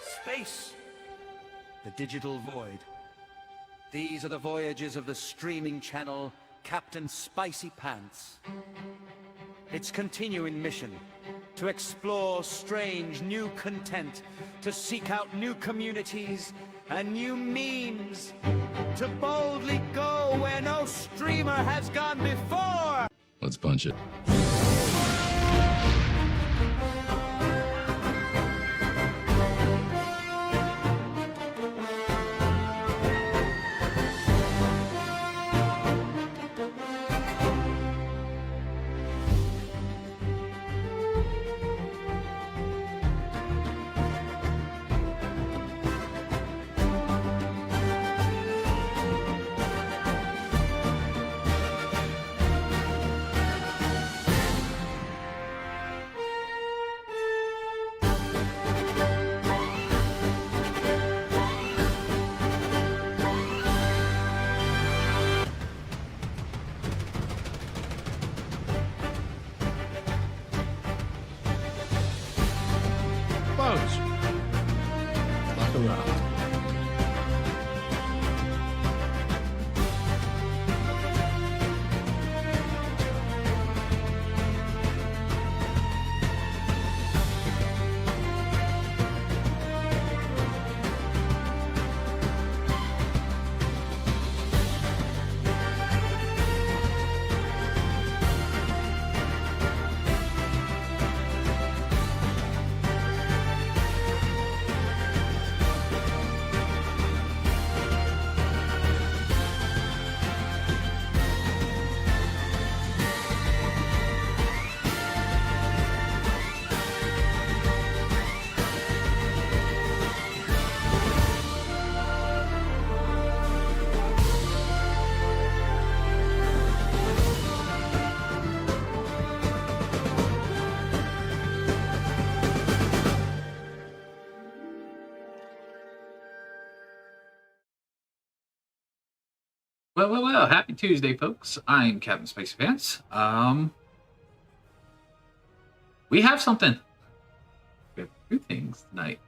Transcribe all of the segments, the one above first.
Space. The digital void. These are the voyages of the streaming channel Captain Spicy Pants. Its continuing mission: to explore strange new content, to seek out new communities and new memes, to boldly go where no streamer has gone before. Let's punch it. Look around. Well, happy Tuesday, folks. I'm Captain Spicy Pants. We have something. We have two things tonight.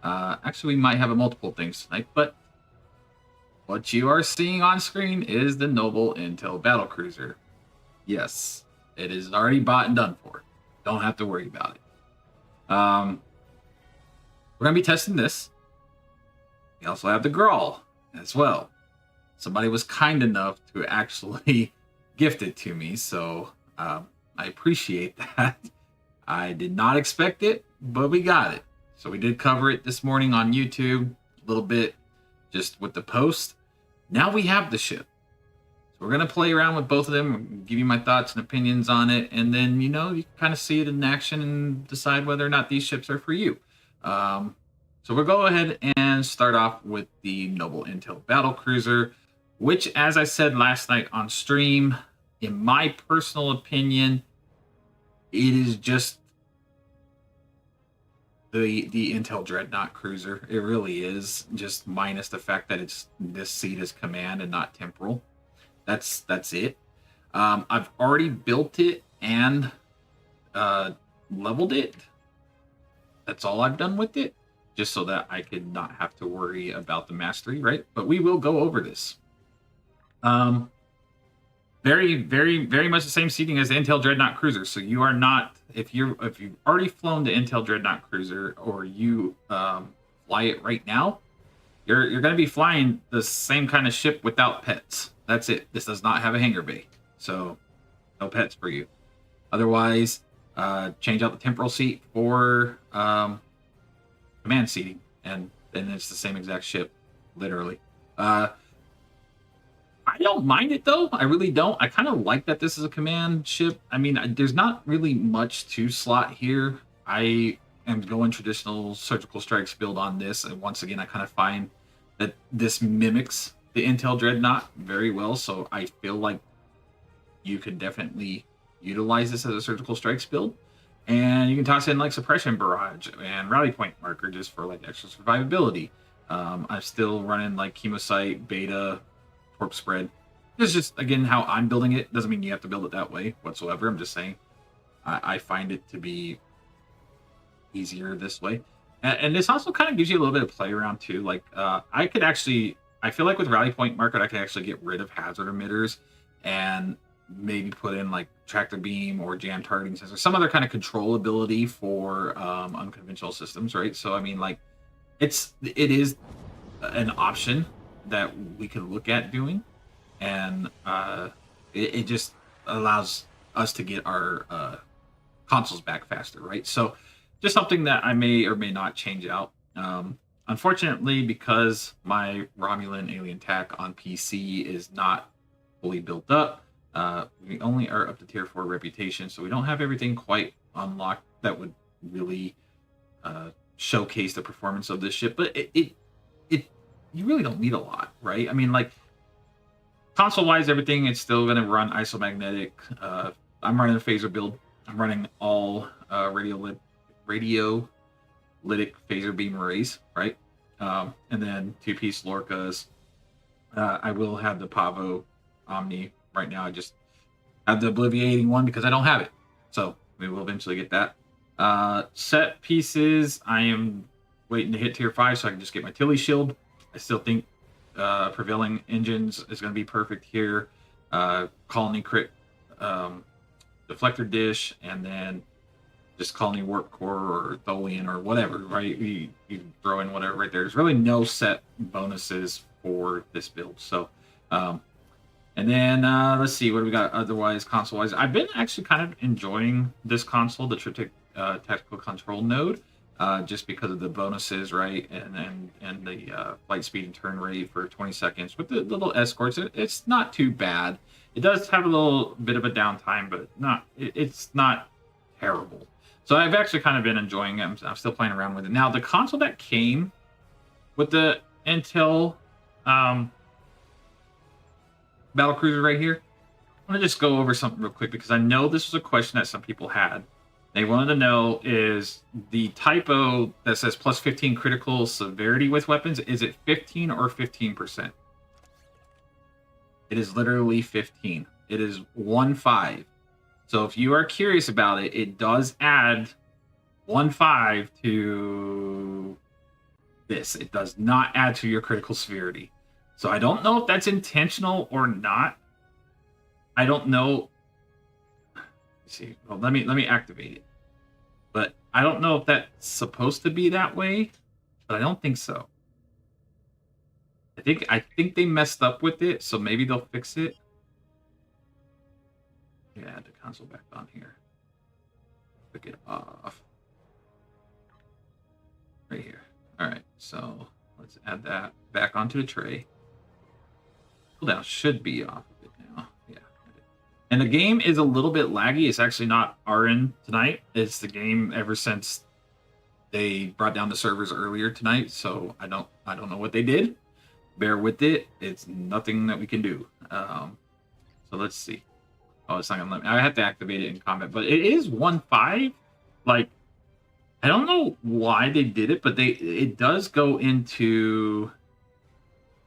Actually, we might have multiple things tonight, but what you are seeing on screen is the Noble Intel Battlecruiser. Yes, it is already bought and done for. Don't have to worry about it. We're going to be testing this. We also have the Gral as well. Somebody was kind enough to actually gift it to me, so I appreciate that. I did not expect it, but we got it. So we did cover it this morning on YouTube, a little bit just with the post. Now we have the ship. So we're going to play around with both of them, give you my thoughts and opinions on it, and then, you know, you can kind of see it in action and decide whether or not these ships are for you. So we'll go ahead and start off with the Noble Intel Battlecruiser, which, as I said last night on stream, in my personal opinion, it is just the Intel Dreadnought cruiser. It really is, just minus the fact that it's this seat is command and not temporal. That's it. I've already built it and leveled it. That's all I've done with it, just so that I could not have to worry about the mastery, right? But we will go over this. Very much the same seating as the Intel Dreadnought Cruiser. So you are not, if you've already flown the Intel Dreadnought Cruiser, or you fly it right now, you're going to be flying the same kind of ship without pets. That's it. This does not have a hangar bay, so no pets for you. Otherwise, change out the temporal seat for command seating, and then it's the same exact ship, literally. I don't mind it, though. I really don't. I kind of like that this is a command ship. I mean, there's not really much to slot here. I am going traditional surgical strikes build on this, and once again, I kind of find that this mimics the Intel Dreadnought very well, so I feel like you could definitely utilize this as a surgical strikes build. And you can toss in like suppression barrage and rally point marker just for like extra survivability. I'm still running like chemosite, beta, torp spread. This is just, again, how I'm building it. Doesn't mean you have to build it that way whatsoever. I'm just saying I find it to be easier this way. And this also kind of gives you a little bit of play around too. Like I feel like with Rally Point Market, I can actually get rid of hazard emitters and maybe put in like tractor beam or jam targeting sensor, some other kind of controllability for unconventional systems, right? So I mean, like it is an option that we could look at doing, and it just allows us to get our consoles back faster, right? So just something that I may or may not change out. Unfortunately, because my Romulan alien tech on PC is not fully built up, we only are up to tier 4 reputation, so we don't have everything quite unlocked that would really showcase the performance of this ship. But it you really don't need a lot, right? I mean, like console wise, everything it's still going to run isomagnetic. I'm running a phaser build. I'm running all radiolytic phaser beam arrays, right? And then 2-piece Lorcas. I will have the Pavo Omni right now. I just have the Obliviating one because I don't have it. So we will eventually get that. Set pieces, I am waiting to hit tier 5 so I can just get my Tilly shield. I still think Prevailing Engines is going to be perfect here. Colony crit deflector dish, and then just Colony Warp Core or Tholian or whatever, right? You throw in whatever right there. There's really no set bonuses for this build. So, and then let's see, what do we got otherwise console-wise? I've been actually kind of enjoying this console, the Triptych Tactical Control node, just because of the bonuses, right? And the flight speed and turn rate for 20 seconds. With the little escorts, it's not too bad. It does have a little bit of a downtime, but it's not terrible. So I've actually kind of been enjoying it. I'm still playing around with it. Now, the console that came with the Intel battlecruiser right here, I want to just go over something real quick because I know this was a question that some people had. They wanted to know, is the typo that says plus 15 critical severity with weapons, is it 15 or 15%? It is literally 15. It is 1-5. So if you are curious about it, it does add 1-5 to this. It does not add to your critical severity. So I don't know if that's intentional or not. I don't know. Let's see, well, let me activate it. But I don't know if that's supposed to be that way, but I don't think so. I think they messed up with it, so maybe they'll fix it. Yeah, add the console back on here. Pick it off. Right here. Alright, so let's add that back onto the tray. Cooldown should be off of it now. Yeah. And the game is a little bit laggy. It's actually not RN tonight. It's the game ever since they brought down the servers earlier tonight. So I don't know what they did. Bear with it. It's nothing that we can do. So let's see. Oh, it's not gonna let me. I have to activate it in combat, but it is 1-5. Like, I don't know why they did it, but it does go into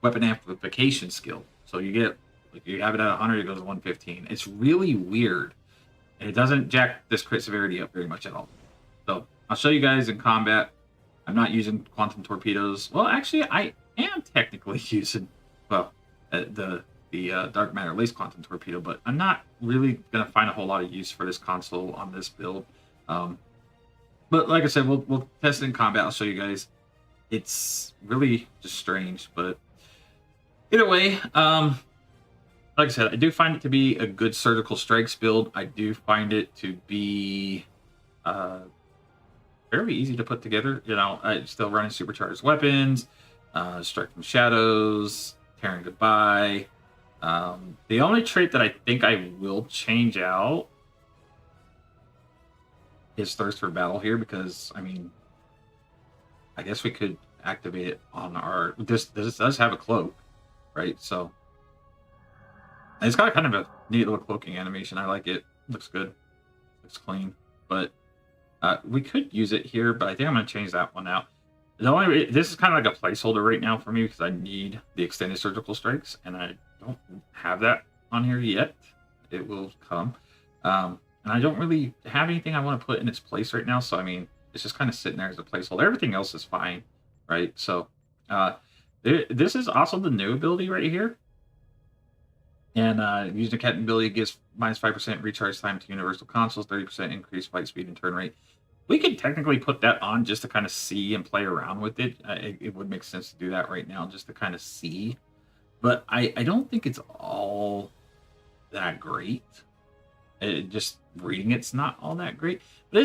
weapon amplification skill. So you get, like, you have it at 100, it goes to 115. It's really weird, and it doesn't jack this crit severity up very much at all. So I'll show you guys in combat. I'm not using quantum torpedoes. Well, actually, I am technically using the dark matter lace quantum torpedo, but I'm not really gonna find a whole lot of use for this console on this build. But like I said, we'll test it in combat. I'll show you guys. It's really just strange, but either way, like I said, I do find it to be a good surgical strikes build. I do find it to be fairly easy to put together. You know, I'm still running supercharged weapons, strike from shadows, tearing goodbye. The only trait that I think I will change out is thirst for battle here, because I mean, I guess we could activate it on our. This does have a cloak, right? So and it's got kind of a neat little cloaking animation. I like it. Looks good. Looks clean. But we could use it here, but I think I'm going to change that one out. This is kind of like a placeholder right now for me because I need the extended surgical strikes, and I don't have that on here yet. It will come. And I don't really have anything I want to put in its place right now. So, I mean, It's just kind of sitting there as a placeholder. Everything else is fine, right? So this is also the new ability right here. And using the captain ability gives -5% recharge time to universal consoles, 30% increased fight speed and turn rate. We could technically put that on just to kind of see and play around with it. It would make sense to do that right now just to kind of see. But I don't think it's all that great. Just reading it's not all that great. But it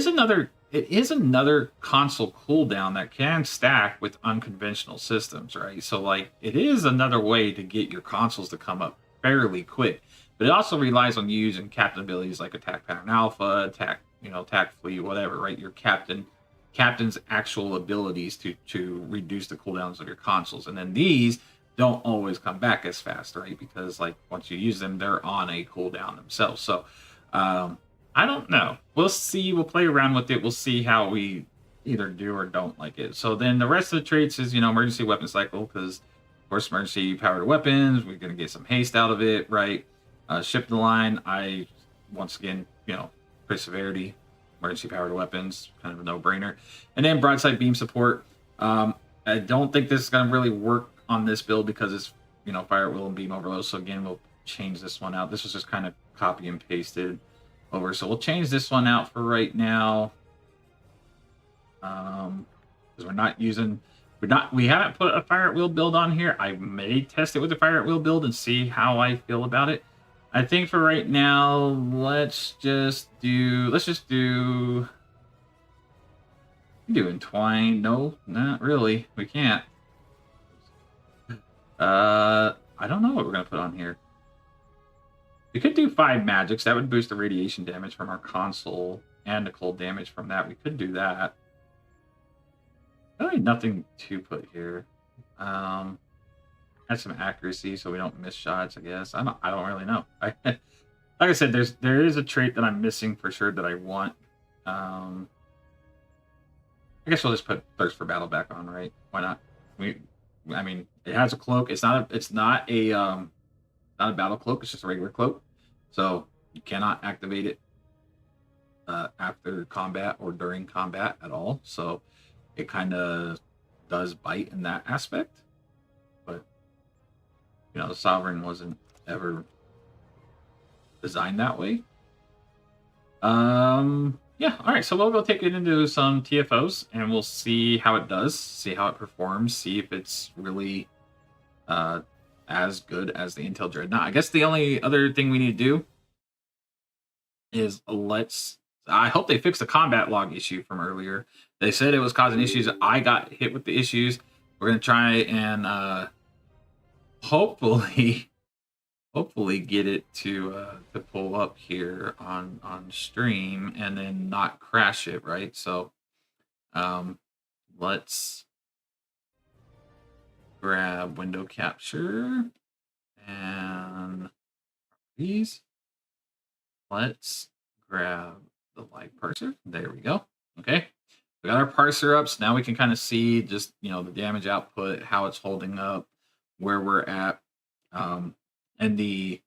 is another console cooldown that can stack with unconventional systems, right? So like it is another way to get your consoles to come up fairly quick. But it also relies on you using captain abilities like attack pattern alpha, attack fleet, whatever, right? Your captain's actual abilities to reduce the cooldowns of your consoles. And then these don't always come back as fast, right? Because like once you use them, they're on a cooldown themselves. So I don't know. We'll see. We'll play around with it. We'll see how we either do or don't like it. So then the rest of the traits is, emergency weapon cycle, because of course emergency powered weapons, we're going to get some haste out of it, right? Ship the line, once again, crit severity, emergency powered weapons, kind of a no-brainer. And then broadside beam support. I don't think this is going to really work on this build because it's, fire at will and beam overload. So again, we'll change this one out. This was just kind of copy and pasted over. So we'll change this one out for right now. Because we haven't put a fire at will build on here. I may test it with a fire at will build and see how I feel about it. I think for right now, let's just do entwine. No, not really. We can't. I don't know what we're gonna put on here. We could do 5 magics. That would boost the radiation damage from our console and the cold damage from that. We could do that. Really nothing to put here. Add some accuracy so we don't miss shots, I guess. I don't really know. Like I said, there is a trait that I'm missing for sure that I want. I guess we'll just put Thirst for Battle back on, right? Why not? I mean, it has a cloak. It's not a battle cloak. It's just a regular cloak. So you cannot activate it after combat or during combat at all. So it kind of does bite in that aspect. But the Sovereign wasn't ever designed that way. Yeah, all right, so we'll go take it into some TFOs and we'll see how it does, see how it performs, see if it's really as good as the Intel Dreadnought. I guess the only other thing we need to do is I hope they fixed the combat log issue from earlier. They said it was causing issues. I got hit with the issues. We're going to try and hopefully get it to pull up here on stream and then not crash it, right? So let's grab window capture and these. Let's grab the light parser. There we go. Okay, we got our parser up, so now we can kind of see just the damage output, how it's holding up, where we're at. And the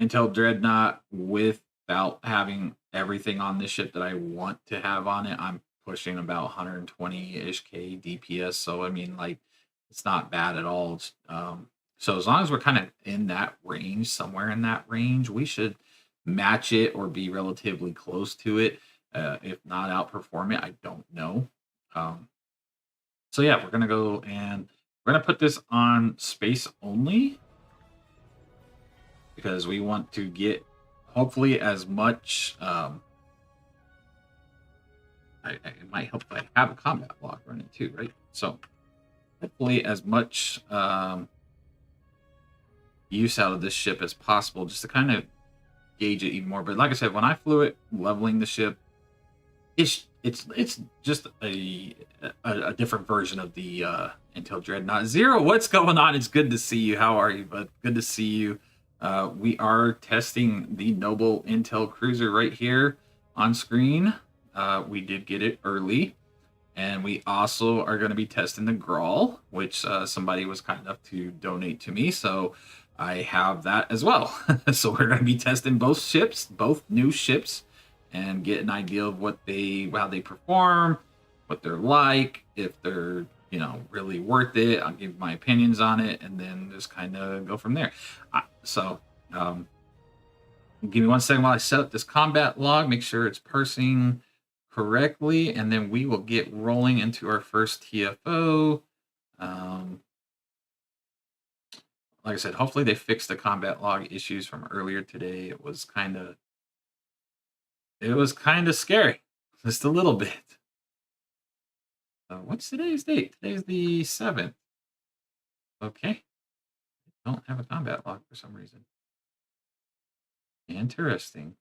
Intel Dreadnought, without having everything on this ship that I want to have on it, I'm pushing about 120-ish K DPS. So, I mean, like, it's not bad at all. So as long as we're kind of in that range, somewhere in that range, we should match it or be relatively close to it. If not outperform it, I don't know. So yeah, we're going to go and we're going to put this on space only, because we want to get hopefully as much it might help if I have a combat block running too, right? So hopefully as much use out of this ship as possible, just to kind of gauge it even more. But like I said, when I flew it, leveling the ship, it's just a different version of the Intel Dreadnought. Zero, what's going on? It's good to see you. How are you, bud? Good to see you. We are testing the Noble Intel Cruiser right here on screen. We did get it early. And we also are going to be testing the Gral, which somebody was kind enough to donate to me. So I have that as well. So we're going to be testing both ships, both new ships, and get an idea of how they perform, what they're like, if they're, you know, really worth it. I'll give my opinions on it, and then just kind of go from there. Um, give me 1 second while I set up this combat log, make sure it's parsing correctly, and then we will get rolling into our first TFO. Like I said, hopefully they fixed the combat log issues from earlier today. It was kind of scary, just a little bit. What's today's date? Today's the 7th. Okay. I don't have a combat log for some reason. Interesting.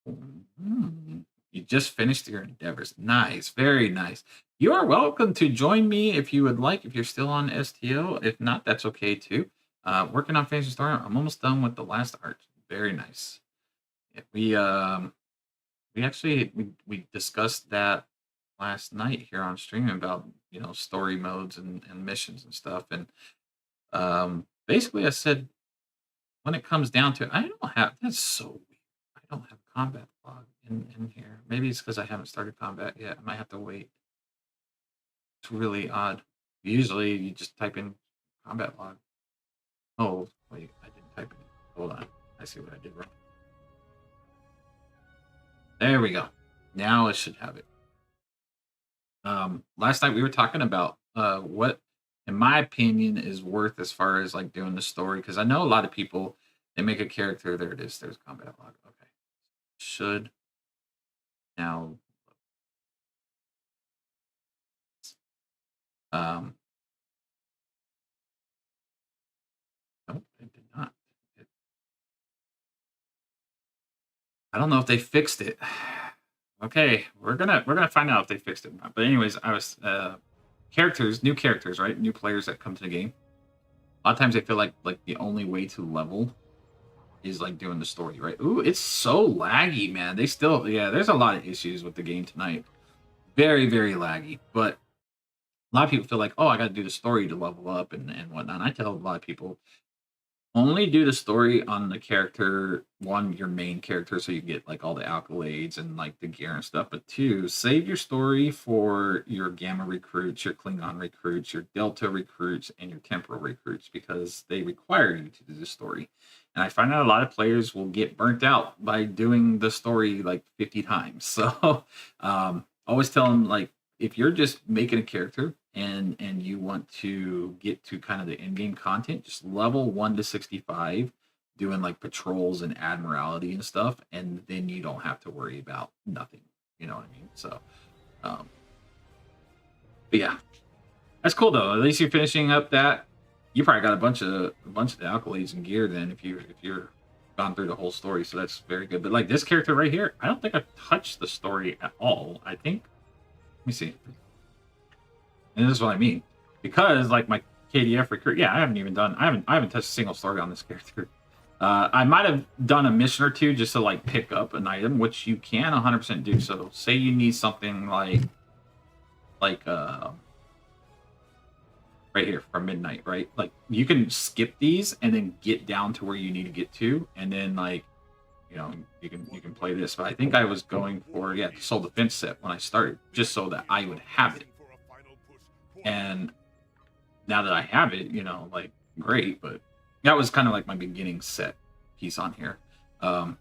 You just finished your endeavors. Nice. Very nice. You are welcome to join me if you would like, if you're still on STO. If not, that's okay too. Working on finishing story. I'm almost done with the last art. Very nice. Yeah, we actually discussed that last night here on stream about, you know, story modes and missions and stuff. And basically I said, when it comes down to it, I don't have, that's so weird. I don't have combat log in here. Maybe it's because I haven't started combat yet. I might have to wait. It's really odd. Usually you just type in combat log. Oh, wait, I didn't type it in. Hold on. I see what I did wrong. There we go. Now it should have it. Last night we were talking about what, in my opinion, is worth as far as like doing the story, because I know a lot of people, they make a character. There it is. There's combat log. Okay, should now. Nope, it did not. I don't know if they fixed it. Okay, we're gonna find out if they fixed it or not. But anyways, I was new characters, right? New players that come to the game. A lot of times they feel like the only way to level is like doing the story, right? Ooh, it's so laggy, man. They still, yeah, there's a lot of issues with the game tonight. Very, very laggy. But a lot of people feel like, oh, I got to do the story to level up and whatnot. And I tell a lot of people, only do the story on the character, one, your main character, so you get like all the accolades and like the gear and stuff. But two, save your story for your Gamma recruits, your Klingon recruits, your Delta recruits, and your Temporal recruits, because they require you to do the story. And I find out a lot of players will get burnt out by doing the story like 50 times. So always tell them, like, if you're just making a character and you want to get to kind of the in-game content, just level 1 to 65, doing like patrols and admiralty and stuff, and then you don't have to worry about nothing. You know what I mean? So, but yeah, that's cool though. At least you're finishing up that. You probably got a bunch of the accolades and gear then if you're gone through the whole story. So that's very good. But like this character right here, I don't think I've touched the story at all. I think. Let me see. And this is what I mean, because like my KDF recruit, yeah, I haven't touched a single story on this character. I might have done a mission or two just to like pick up an item, which you can 100% do. So say you need something like right here from midnight, right? Like you can skip these and then get down to where you need to get to, and then like, you know, you can play this. But I think I was going for the Soul Defense set when I started, just so that I would have it. And now that I have it, you know, like great, but that was kind of like my beginning set piece on here. I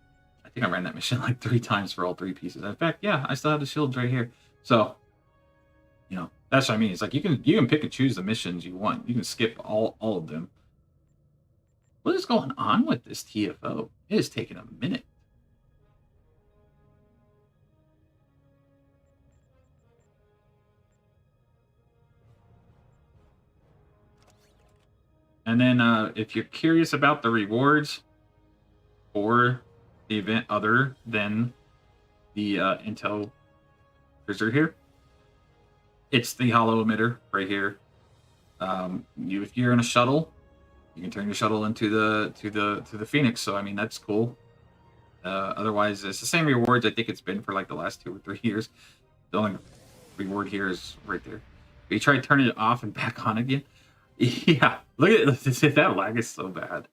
think I ran that mission like 3 times for all 3 pieces. In fact, yeah, I still have the shields right here. So, you know, that's what I mean. It's like you can pick and choose the missions you want. You can skip all of them. What is going on with this TFO? It is taking a minute. And then if you're curious about the rewards for the event other than the Intel cruiser here, it's the hollow emitter right here. If you're in a shuttle, you can turn your shuttle into the Phoenix. So I mean, that's cool. Otherwise, it's the same rewards I think it's been for like the last 2 or 3 years. The only reward here is right there. But you try turning it off and back on again. Yeah, look at it. That lag is so bad.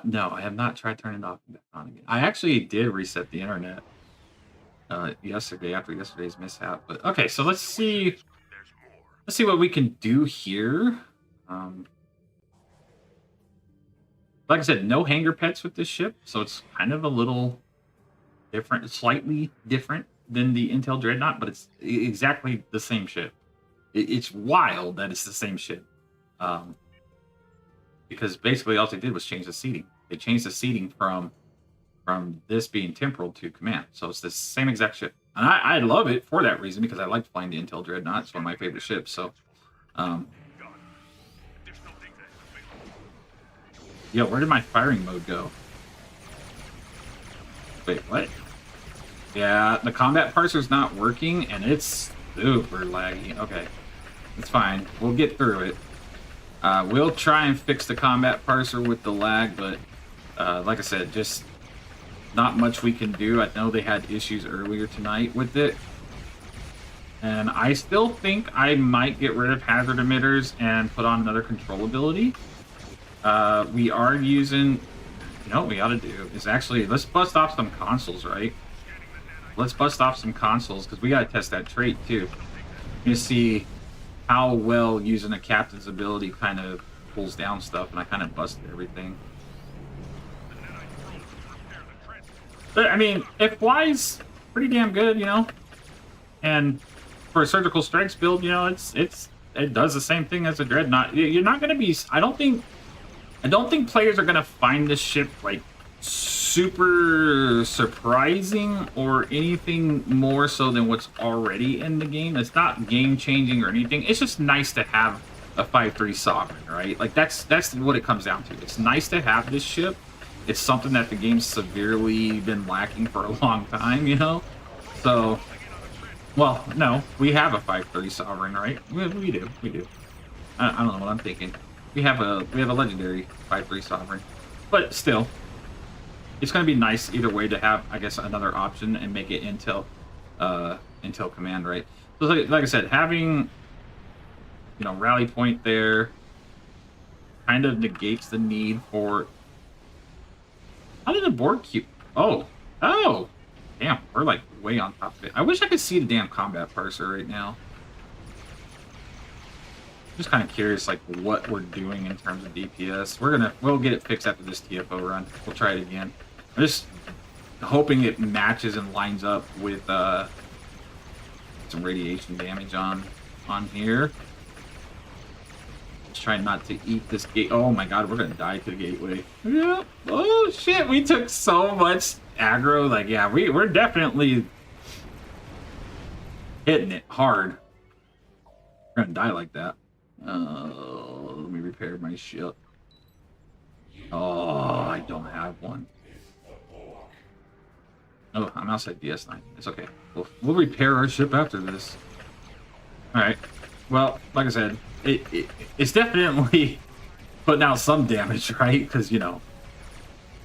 No, I have not tried turning it off and back on again. I actually did reset the internet yesterday after yesterday's mishap. But okay, so let's see what we can do here. Like I said, no hanger pets with this ship, so it's kind of a little different, slightly different than the Intel Dreadnought, but it's exactly the same ship. It's wild that it's the same ship, because basically all they did was change the seating. They changed the seating from this being temporal to command, so it's the same exact ship, and I love it for that reason because I liked flying the Intel Dreadnought. It's one of my favorite ships. So, yo, where did my firing mode go? Wait, what? Yeah, the combat parser's not working, and it's super laggy. Okay, it's fine. We'll get through it. We'll try and fix the combat parser with the lag, but like I said, just not much we can do. I know they had issues earlier tonight with it. And I still think I might get rid of hazard emitters and put on another control ability. We are using... You know what we ought to do is actually, let's bust off some consoles, right? Let's bust off some consoles, because we got to test that trait, too. You see how well using a captain's ability kind of pulls down stuff, and I kind of busted everything. But, I mean, FY's pretty damn good, you know? And for a surgical strikes build, you know, it does the same thing as a Dreadnought. You're not going to be... I don't think players are going to find this ship, like, super surprising or anything more so than what's already in the game. It's not game-changing or anything. It's just nice to have a 5-3 Sovereign, right? Like, that's what it comes down to. It's nice to have this ship. It's something that the game's severely been lacking for a long time, you know? So, well, no, we have a 5-3 Sovereign, right? We do. I don't know what I'm thinking. We have a legendary 5-3 Sovereign, but still, it's going to be nice either way to have, I guess, another option and make it Intel command, right? So, like I said, having, you know, rally point there kind of negates the need for. How did the board cube? Oh, damn, we're like way on top of it. I wish I could see the damn combat parser right now. Just kind of curious, like, what we're doing in terms of DPS. We'll get it fixed after this TFO run. We'll try it again. I'm just hoping it matches and lines up with some radiation damage on here. Just trying not to eat this gate. Oh my god, we're gonna die to the gateway. Yeah. Oh shit, we took so much aggro. Like, yeah, we're definitely hitting it hard. We're gonna die like that. Let me repair my ship. Oh, I don't have one. Oh, I'm outside DS9. It's okay. We'll repair our ship after this. Alright. Well, like I said, it's definitely putting out some damage, right? Because, you know,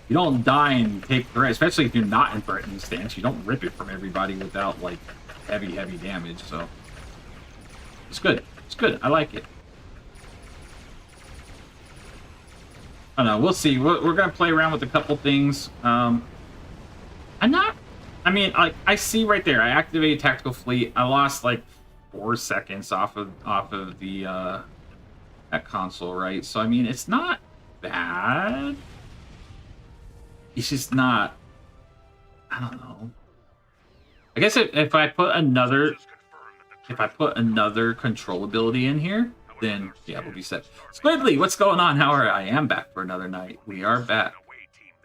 you don't die and take threat, especially if you're not in threatening stance. You don't rip it from everybody without, like, heavy damage, so... It's good. It's good. I like it. I don't know. We'll see. We're going to play around with a couple things. I see right there. I activated tactical fleet. I lost like 4 seconds off of the that console, right? So I mean, it's not bad. It's just not. I don't know. I guess if I put another control ability in here, then yeah, we'll be set. Squidly, what's going on? How are I am back for another night. We are back.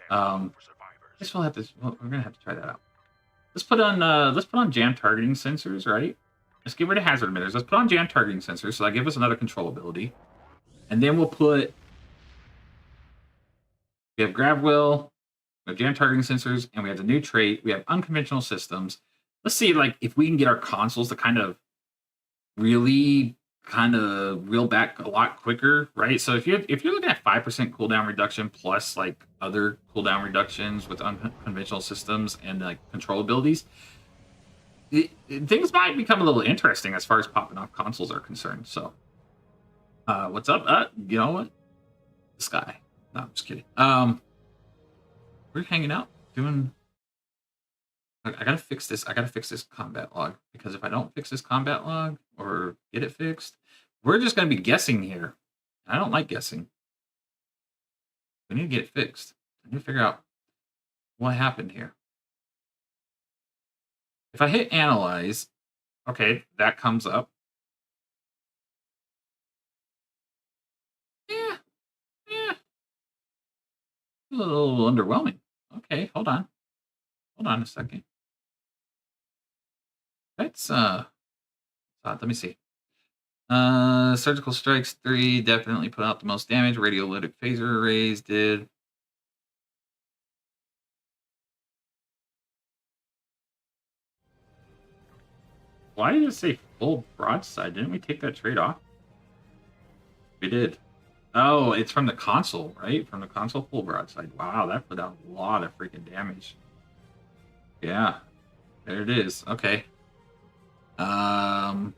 I guess we'll have to. Well, we're gonna have to try that out. Let's put on jam targeting sensors, right? Let's get rid of hazard emitters. Let's put on jam targeting sensors, so that gives us another control ability. And then we'll put. We have grab wheel, we have jam targeting sensors, and we have the new trait. We have unconventional systems. Let's see, like, if we can get our consoles to kind of reel back a lot quicker, right? So if you're looking at 5% cooldown reduction plus like other cooldown reductions with unconventional systems and like control abilities, things might become a little interesting as far as popping off consoles are concerned. So, what's up? You know what? This guy. No, I'm just kidding. We're hanging out doing I gotta fix this. I gotta fix this combat log, because if I don't fix this combat log or get it fixed, we're just gonna be guessing here. I don't like guessing. We need to get it fixed. I need to figure out what happened here. If I hit analyze, okay, that comes up. Yeah, yeah. A little underwhelming. Okay, hold on. Hold on a second. That's let me see. Surgical strikes 3 definitely put out the most damage. Radiolytic phaser arrays did. Why did it say full broadside? Didn't we take that trade off? We did. Oh, it's from the console, right? From the console full broadside. Wow, that put out a lot of freaking damage. Yeah. There it is. Okay. Our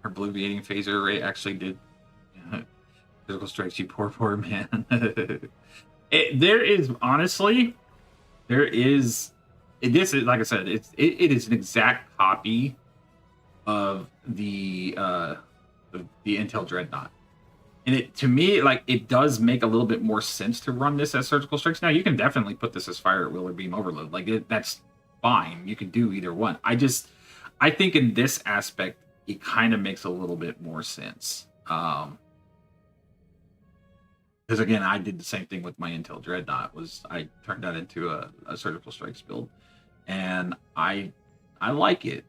bloviating phaser array actually did physical strikes, you poor man. There is honestly, this is, like I said, it is an exact copy of the Intel Dreadnought. And it, to me, like, it does make a little bit more sense to run this as surgical strikes. Now, you can definitely put this as fire at will or beam overload. Like, that's fine. You can do either one. I think in this aspect, it kind of makes a little bit more sense. Because again, I did the same thing with my Intel Dreadnought. I turned that into a surgical strikes build, and I like it.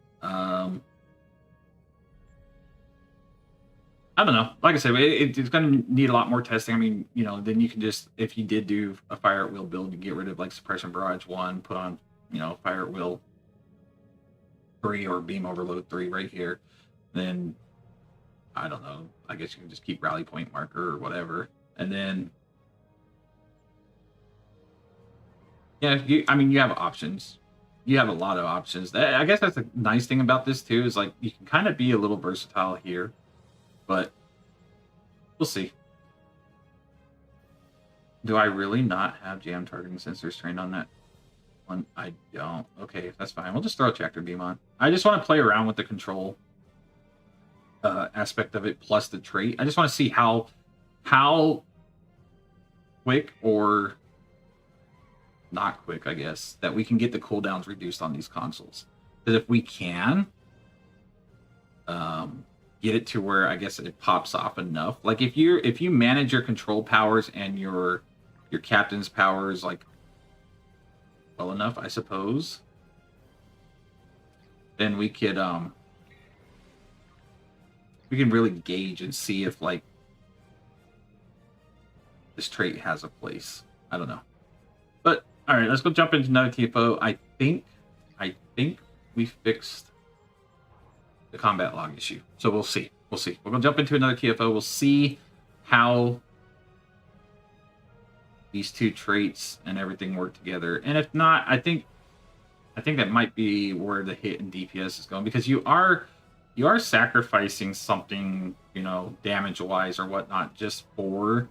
I don't know. Like I said, it's going to need a lot more testing. I mean, then you can just, if you did do a fire at will build, you get rid of like suppression barrage 1, put on, fire at will 3 or beam overload 3 right here. Then, I don't know. I guess you can just keep rally point marker or whatever. And then, yeah, you have options. You have a lot of options. I guess that's a nice thing about this too, is like you can kind of be a little versatile here. But we'll see. Do I really not have jam targeting sensors trained on that one? I don't. Okay, that's fine. We'll just throw a tractor beam on. I just want to play around with the control aspect of it, plus the trait. I just want to see how quick or not quick, I guess, that we can get the cooldowns reduced on these consoles. Because if we can, get it to where I guess it pops off enough. Like if you manage your control powers and your captain's powers like well enough, I suppose, then we could we can really gauge and see if like this trait has a place. I don't know. But all right, let's go jump into another TFO. I think we fixed the combat log issue. So we'll see. We're going to jump into another TFO. We'll see how these two traits and everything work together. And if not, I think that might be where the hit and DPS is going, because you are sacrificing something, damage-wise or whatnot, just for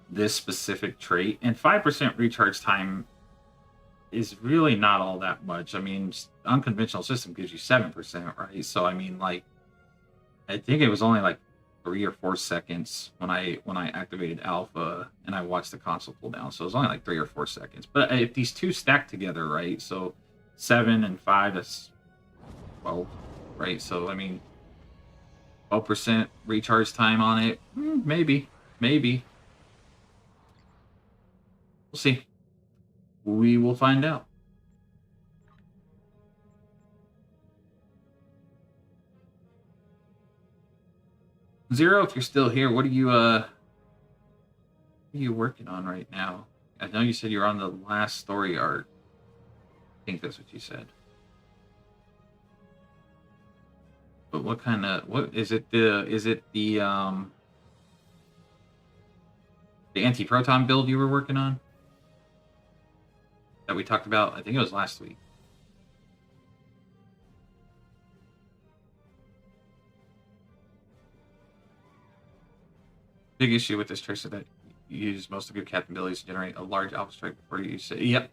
this specific trait. And 5% recharge time is really not all that much. I mean, unconventional system gives you 7%, right? So I mean, like, I think it was only like 3 or 4 seconds when I activated alpha and I watched the console pull down. So it was only like 3 or 4 seconds. But if these two stack together, right? So 7 and 5, that's 12, right? So I mean, 12% recharge time on it, maybe. We'll see. We will find out. Zero, if you're still here, what are you working on right now? I know you said you're on the last story arc. I think that's what you said. But what is it? The anti-proton build you were working on that we talked about? I think it was last week. Big issue with this tracer that you use most of your captain abilities to generate a large alpha strike before you say, yep.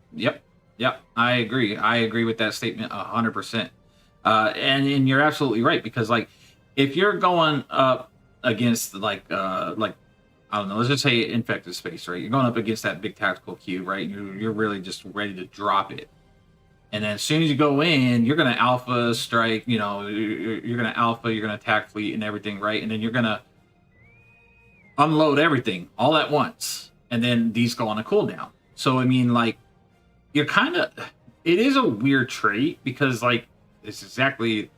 Yep, I agree. I agree with that statement 100%. And you're absolutely right because like if you're going up against like I don't know, let's just say infected space, right? You're going up against that big tactical cube, right? You're really just ready to drop it. And then as soon as you go in, you're gonna alpha strike, you know, you're gonna alpha, you're gonna attack fleet and everything, right? And then you're gonna unload everything all at once. And then these go on a cooldown. So I mean like you're kind of it is a weird trait because like it's exactly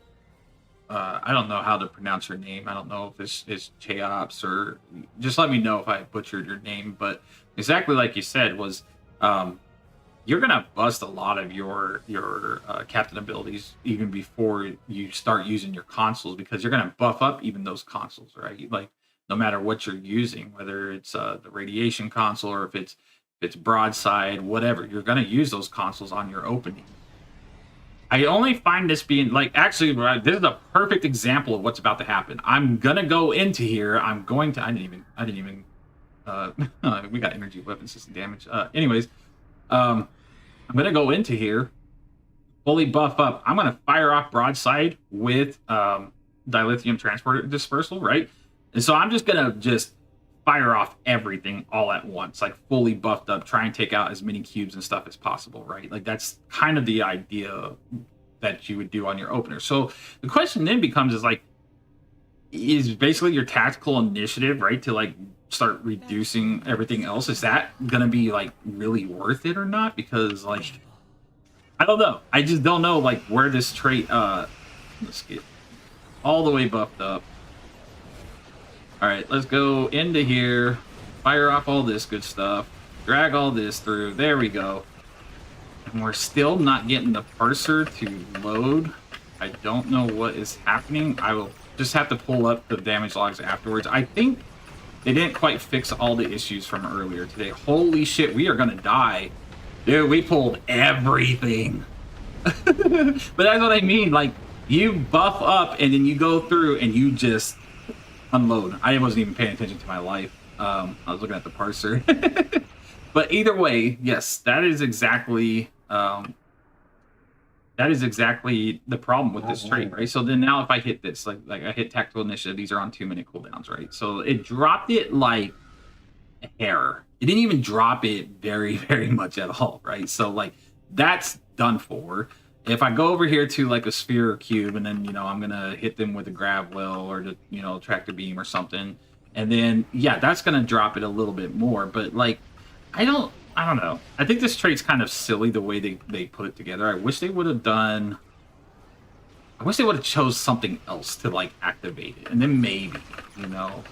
I don't know how to pronounce your name. I don't know if it's Cheops or just let me know if I butchered your name. But exactly like you said was you're gonna bust a lot of your captain abilities even before you start using your consoles because you're gonna buff up even those consoles, right? Like no matter what you're using, whether it's the radiation console or if it's broadside, whatever, you're gonna use those consoles on your opening. I only find this being like actually this is a perfect example of what's about to happen. I'm gonna go into here. I didn't even we got energy weapon system damage. Anyways, I'm gonna go into here, fully buff up. I'm gonna fire off broadside with dilithium transporter dispersal, right? And so I'm just gonna fire off everything all at once, like fully buffed up, try and take out as many cubes and stuff as possible, right? Like that's kind of the idea that you would do on your opener. So the question then becomes is basically your tactical initiative, right? To like start reducing everything else. Is that gonna be like really worth it or not? Because like, I don't know. I just don't know like where this trait, let's get all the way buffed up. All right, let's go into here, fire off all this good stuff, drag all this through. There we go. And we're still not getting the parser to load. I don't know what is happening. I will just have to pull up the damage logs afterwards. I think they didn't quite fix all the issues from earlier today. Holy shit, we are gonna die. Dude, we pulled everything. But that's what I mean. Like, you buff up and then you go through and you just unload. I wasn't even paying attention to my life. I was looking at the parser. But either way, yes, that is exactly the problem with this trait, right? So then now if I hit this, like I hit tactical initiative, these are on 2-minute cooldowns, right? So it dropped it like a hair. It didn't even drop it very, very much at all, right? So like that's done for. If I go over here to like a sphere or cube and then, you know, I'm going to hit them with a grab well or the, you know, tractor beam or something. And then, yeah, that's going to drop it a little bit more. But like, I don't know. I think this trait's kind of silly the way they put it together. I wish they would have chose something else to like activate it. And then maybe, you know,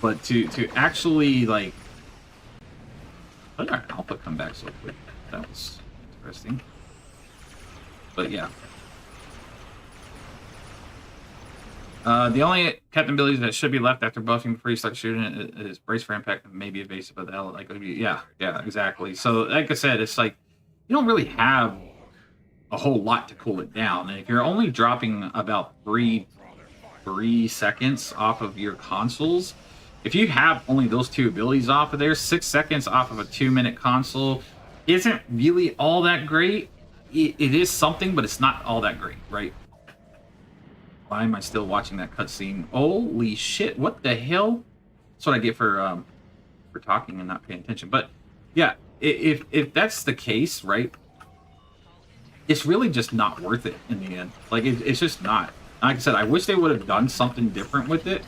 but to actually like, how did our alpha come back so quick? That was interesting. But yeah. The only captain abilities that should be left after buffing before you start shooting is brace for impact and maybe evasive, but that'll like yeah, exactly. So like I said, it's like you don't really have a whole lot to cool it down. And if you're only dropping about three seconds off of your consoles, if you have only those two abilities off of there, 6 seconds off of a 2-minute console isn't really all that great. It is something, but it's not all that great, right? Why am I still watching that cutscene? Holy shit! What the hell? That's what I get for talking and not paying attention. But yeah, if that's the case, right? It's really just not worth it in the end. Like it's just not. Like I said, I wish they would have done something different with it.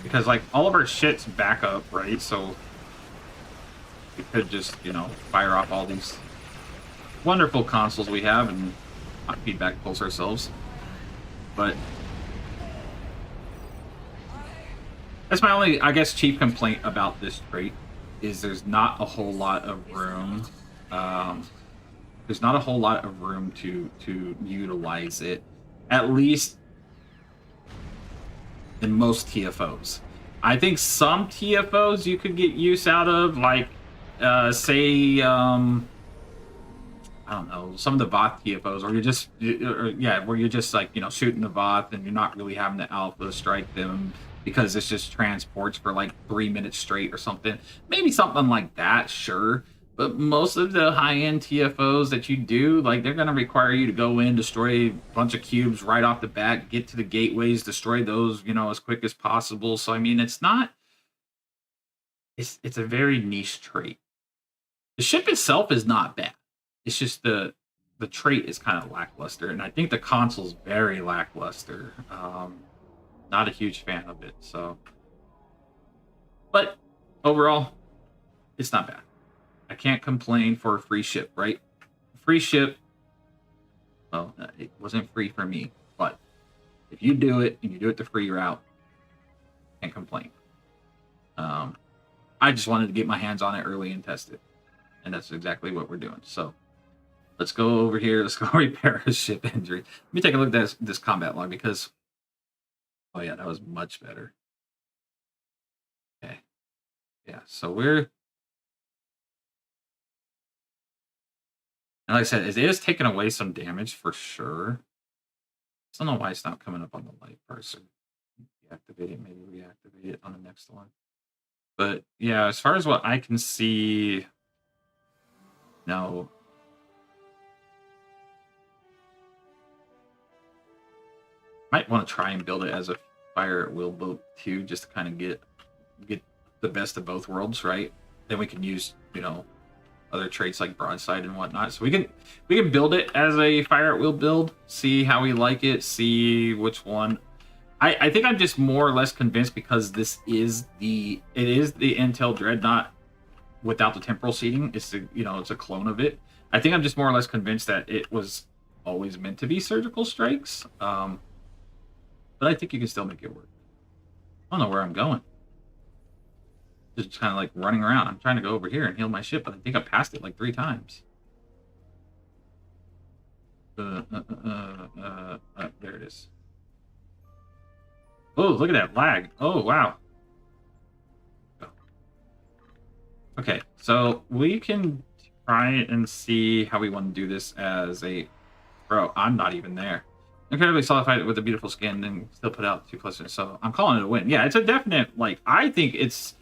Because like all of our shit's back up, right? So we could just, you know, fire off all these wonderful consoles we have and not feedback pulse ourselves. But that's my only, I guess, chief complaint about this trait is there's not a whole lot of room. There's not a whole lot of room to utilize it, at least in most TFOs. I think some TFOs you could get use out of, like say I don't know, some of the Voth TFOs, or where you're just like, you know, shooting the Voth and you're not really having to alpha strike them because it's just transports for like 3 minutes straight or something. Maybe something like that, sure. But most of the high-end TFOs that you do, like, they're going to require you to go in, destroy a bunch of cubes right off the bat, get to the gateways, destroy those, you know, as quick as possible. So, I mean, it's not... It's a very niche trait. The ship itself is not bad. It's just the trait is kind of lackluster, and I think the console's very lackluster. Not a huge fan of it, so... But, overall, it's not bad. I can't complain for a free ship, right? Free ship, well, it wasn't free for me, but if you do it and you do it the free route, can't complain. I just wanted to get my hands on it early and test it, and that's exactly what we're doing. So let's go over here. Let's go repair a ship injury. Let me take a look at this combat log because, oh yeah, that was much better. Okay, yeah, so we're... And like I said, it is taking away some damage for sure. I don't know why it's not coming up on the light parser. Deactivate it, maybe reactivate it on the next one. But yeah, as far as what I can see, no. Might want to try and build it as a fire at will boat too, just to kind of get the best of both worlds, right? Then we can use, you know, other traits like broadside and whatnot. So we can build it as a fire at will build, see how we like it, see which one. I think I'm just more or less convinced because this is the Intel Dreadnought without the temporal seating. It's it's a clone of it. I think I'm just more or less convinced that it was always meant to be surgical strikes. But I think you can still make it work. I don't know where I'm going. Just kind of like running around. I'm trying to go over here and heal my ship, but I think I passed it like 3 times. There it is. Oh, look at that lag. Oh, wow. Okay, so we can try and see how we want to do this as a... Bro, I'm not even there. Incredibly solidified with a beautiful skin and still put out 2 clusters. So I'm calling it a win. Yeah, it's a definite, like, I think it's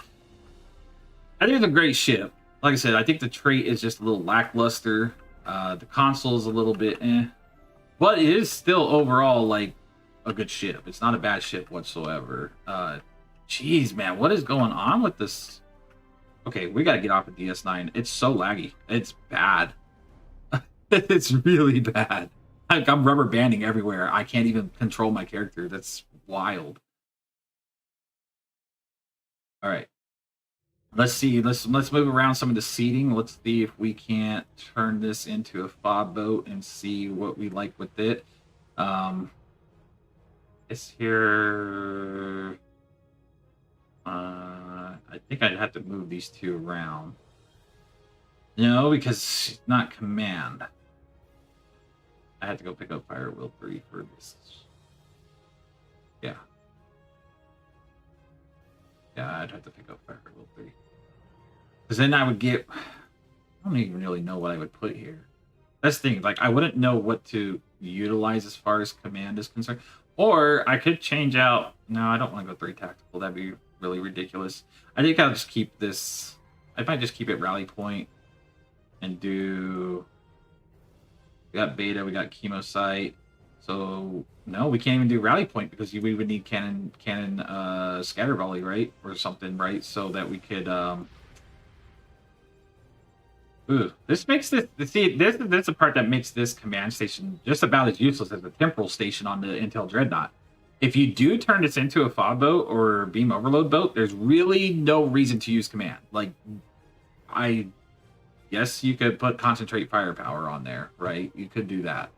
a great ship. Like I said, I think the trait is just a little lackluster. The console is a little bit but it is still overall like a good ship. It's not a bad ship whatsoever. Jeez, man, what is going on with this? Okay, we gotta get off of DS9. It's so laggy. It's bad. It's really bad. Like, I'm rubber banding everywhere. I can't even control my character. That's wild. All right. Let's see. Let's move around some of the seating. Let's see if we can't turn this into a fob boat and see what we like with it. It's here. I think I'd have to move these 2 around. No, because it's not command. I had to go pick up Fire Will 3 for this. Yeah. Yeah, I'd have to pick up Fire Will 3. Because then I would get... I don't even really know what I would put here. That's the thing. Like, I wouldn't know what to utilize as far as command is concerned. Or I could change out... No, I don't want to go 3 tactical. That'd be really ridiculous. I think I'll just keep this... I might just keep it rally point and do... We got beta, we got chemo site. So no, we can't even do rally point because we would need cannon scatter volley, right? Or something, right? So that we could ooh, this makes this see this is the part that makes this command station just about as useless as the temporal station on the Intel Dreadnought. If you do turn this into a fob boat or beam overload boat, there's really no reason to use command. Like, yes, you could put concentrate firepower on there, right? You could do that.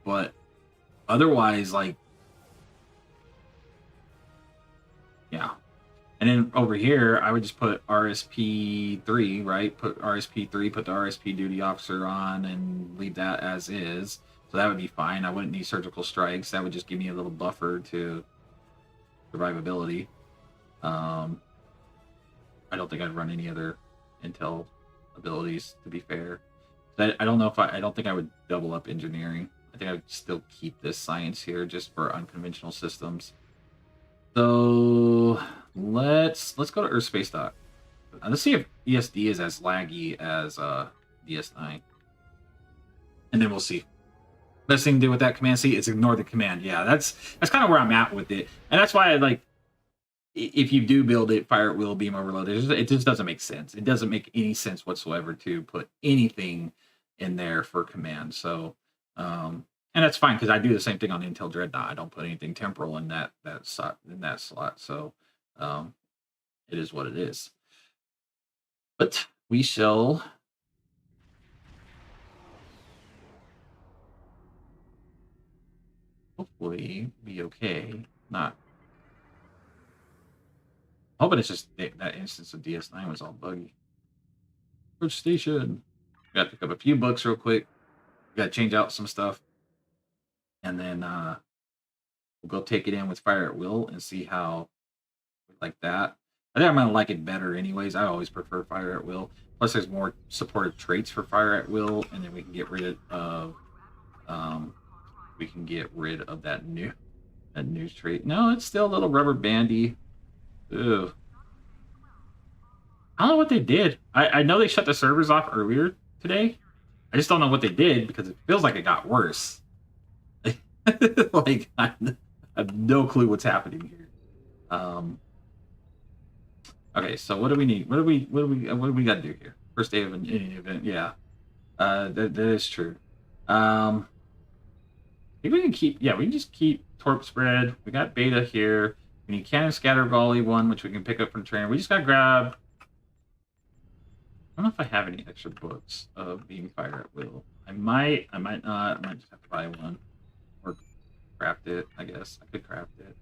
But otherwise, like, yeah. And then over here, I would just put RSP3, right? Put RSP3, put the RSP duty officer on and leave that as is. So that would be fine. I wouldn't need surgical strikes. That would just give me a little buffer to survivability. I don't think I'd run any other Intel abilities, to be fair. I don't know if I don't think I would double up engineering. I think I would still keep this science here just for unconventional systems. So let's go to Earth Space Dock. Let's see if ESD is as laggy as DS9, and then we'll see. Best thing to do with that command C is ignore the command. Yeah, that's kind of where I'm at with it, and that's why I like. If you do build it, fire at will, beam overload, it just doesn't make sense. It doesn't make any sense whatsoever to put anything in there for command. So, and that's fine because I do the same thing on Intel Dreadnought. I don't put anything temporal in that slot. So, it is what it is. But we shall hopefully be okay. Not. Hoping it's just that instance of DS9 was all buggy. Approach station. Got to pick up a few books real quick. Got to change out some stuff. And then we'll go take it in with fire at will and see how like that. I think I'm going to like it better anyways. I always prefer fire at will. Plus there's more supportive traits for fire at will. And then we can get rid of that news trait. No, it's still a little rubber bandy. Ugh. I don't know what they did. I know they shut the servers off earlier today. I just don't know what they did because it feels like it got worse. Like I have no clue what's happening here. Okay, so what do we need? What do we got to do here? First day of any event, yeah. That is true. I think we can keep. Yeah, we can just keep torp spread. We got beta here. We need cannon scatter volley one, which we can pick up from trainer. We just got to grab. I don't know if I have any extra books of beam fire at will. I might not. I might just have to buy one or craft it. I guess I could craft it.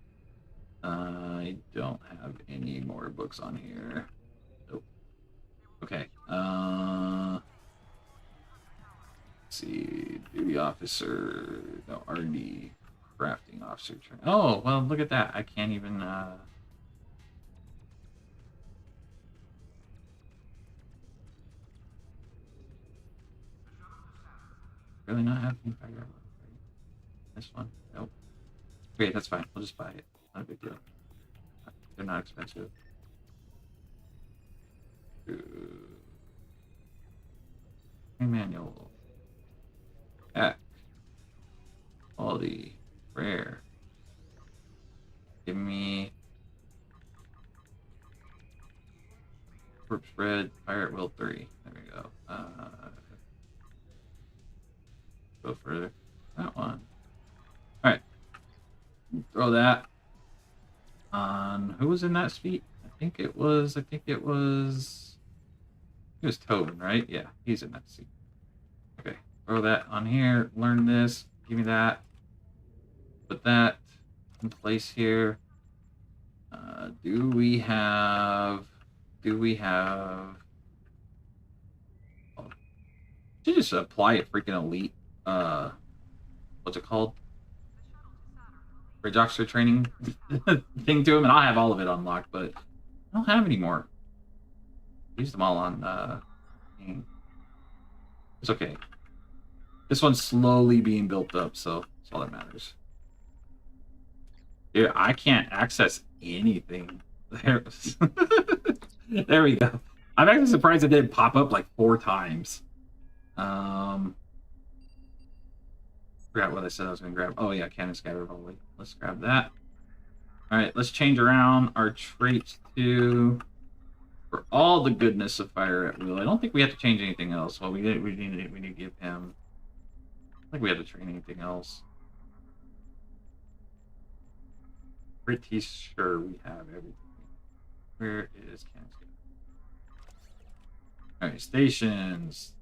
I don't have any more books on here. Nope. Okay. Let's see. Duty officer. No, RD. Crafting officer. Oh, well, look at that. I can't even. Really not have any fire. This one. Nope. Okay, that's fine. We'll just buy it. Not a big deal. They're not expensive. Manual. Back. Quality. Rare. Give me. Corpse Red. Fire at Will 3. There we go. Go for that one. Alright. Throw that on who was in that suite? I think it was Tobin, right? Yeah, he's in that seat. Okay. Throw that on here. Learn this. Give me that. Put that in place here. Do we have oh, should just apply a freaking elite what's it called? Bridge officer training thing to him, and I'll have all of it unlocked, but I don't have any more. Use them all on it's okay. This one's slowly being built up, so that's all that matters. Dude, I can't access anything. There, there we go. I'm actually surprised it didn't pop up like 4 times. Forgot what I said I was going to grab. Oh yeah, cannon scatter volley. Let's grab that. All right, let's change around our traits to for all the goodness of fire at will. I don't think we have to change anything else. Well, we need to give him. I don't think we have to train anything else. Pretty sure we have everything. Where is cannon scatter? All right, stations.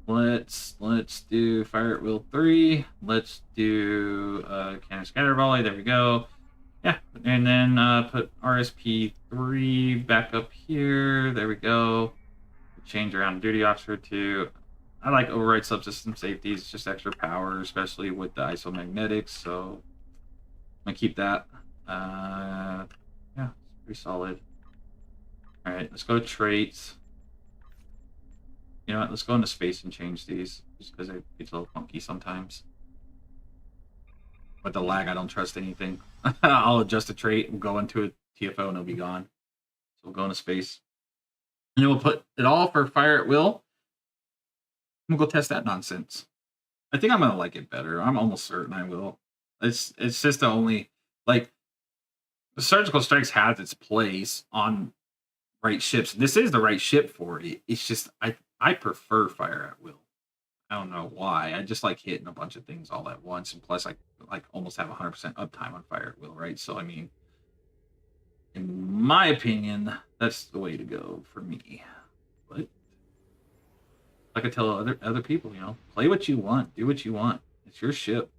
Let's do fire at will 3. Let's do cannon scatter volley. There we go. Yeah, and then put RSP 3 back up here. There we go. Change around duty officer to. I like override subsystem safety. It's just extra power, especially with the isomagnetics. So I'm gonna keep that. Yeah, it's pretty solid. All right, let's go to traits. You know what? Let's go into space and change these, just because it gets a little funky sometimes. With the lag, I don't trust anything. I'll adjust a trait and go into a TFO and it'll be gone. So we'll go into space. And then we'll put it all for fire at will. We'll go test that nonsense. I think I'm gonna like it better. I'm almost certain I will. It's just the only like the surgical strikes has its place on right ships. This is the right ship for it. It's just I prefer fire at will. I don't know why. I just like hitting a bunch of things all at once, and plus I like almost have 100% uptime on fire at will, right? So I mean, in my opinion, that's the way to go for me. But like I tell other people, you know, play what you want, do what you want. It's your ship.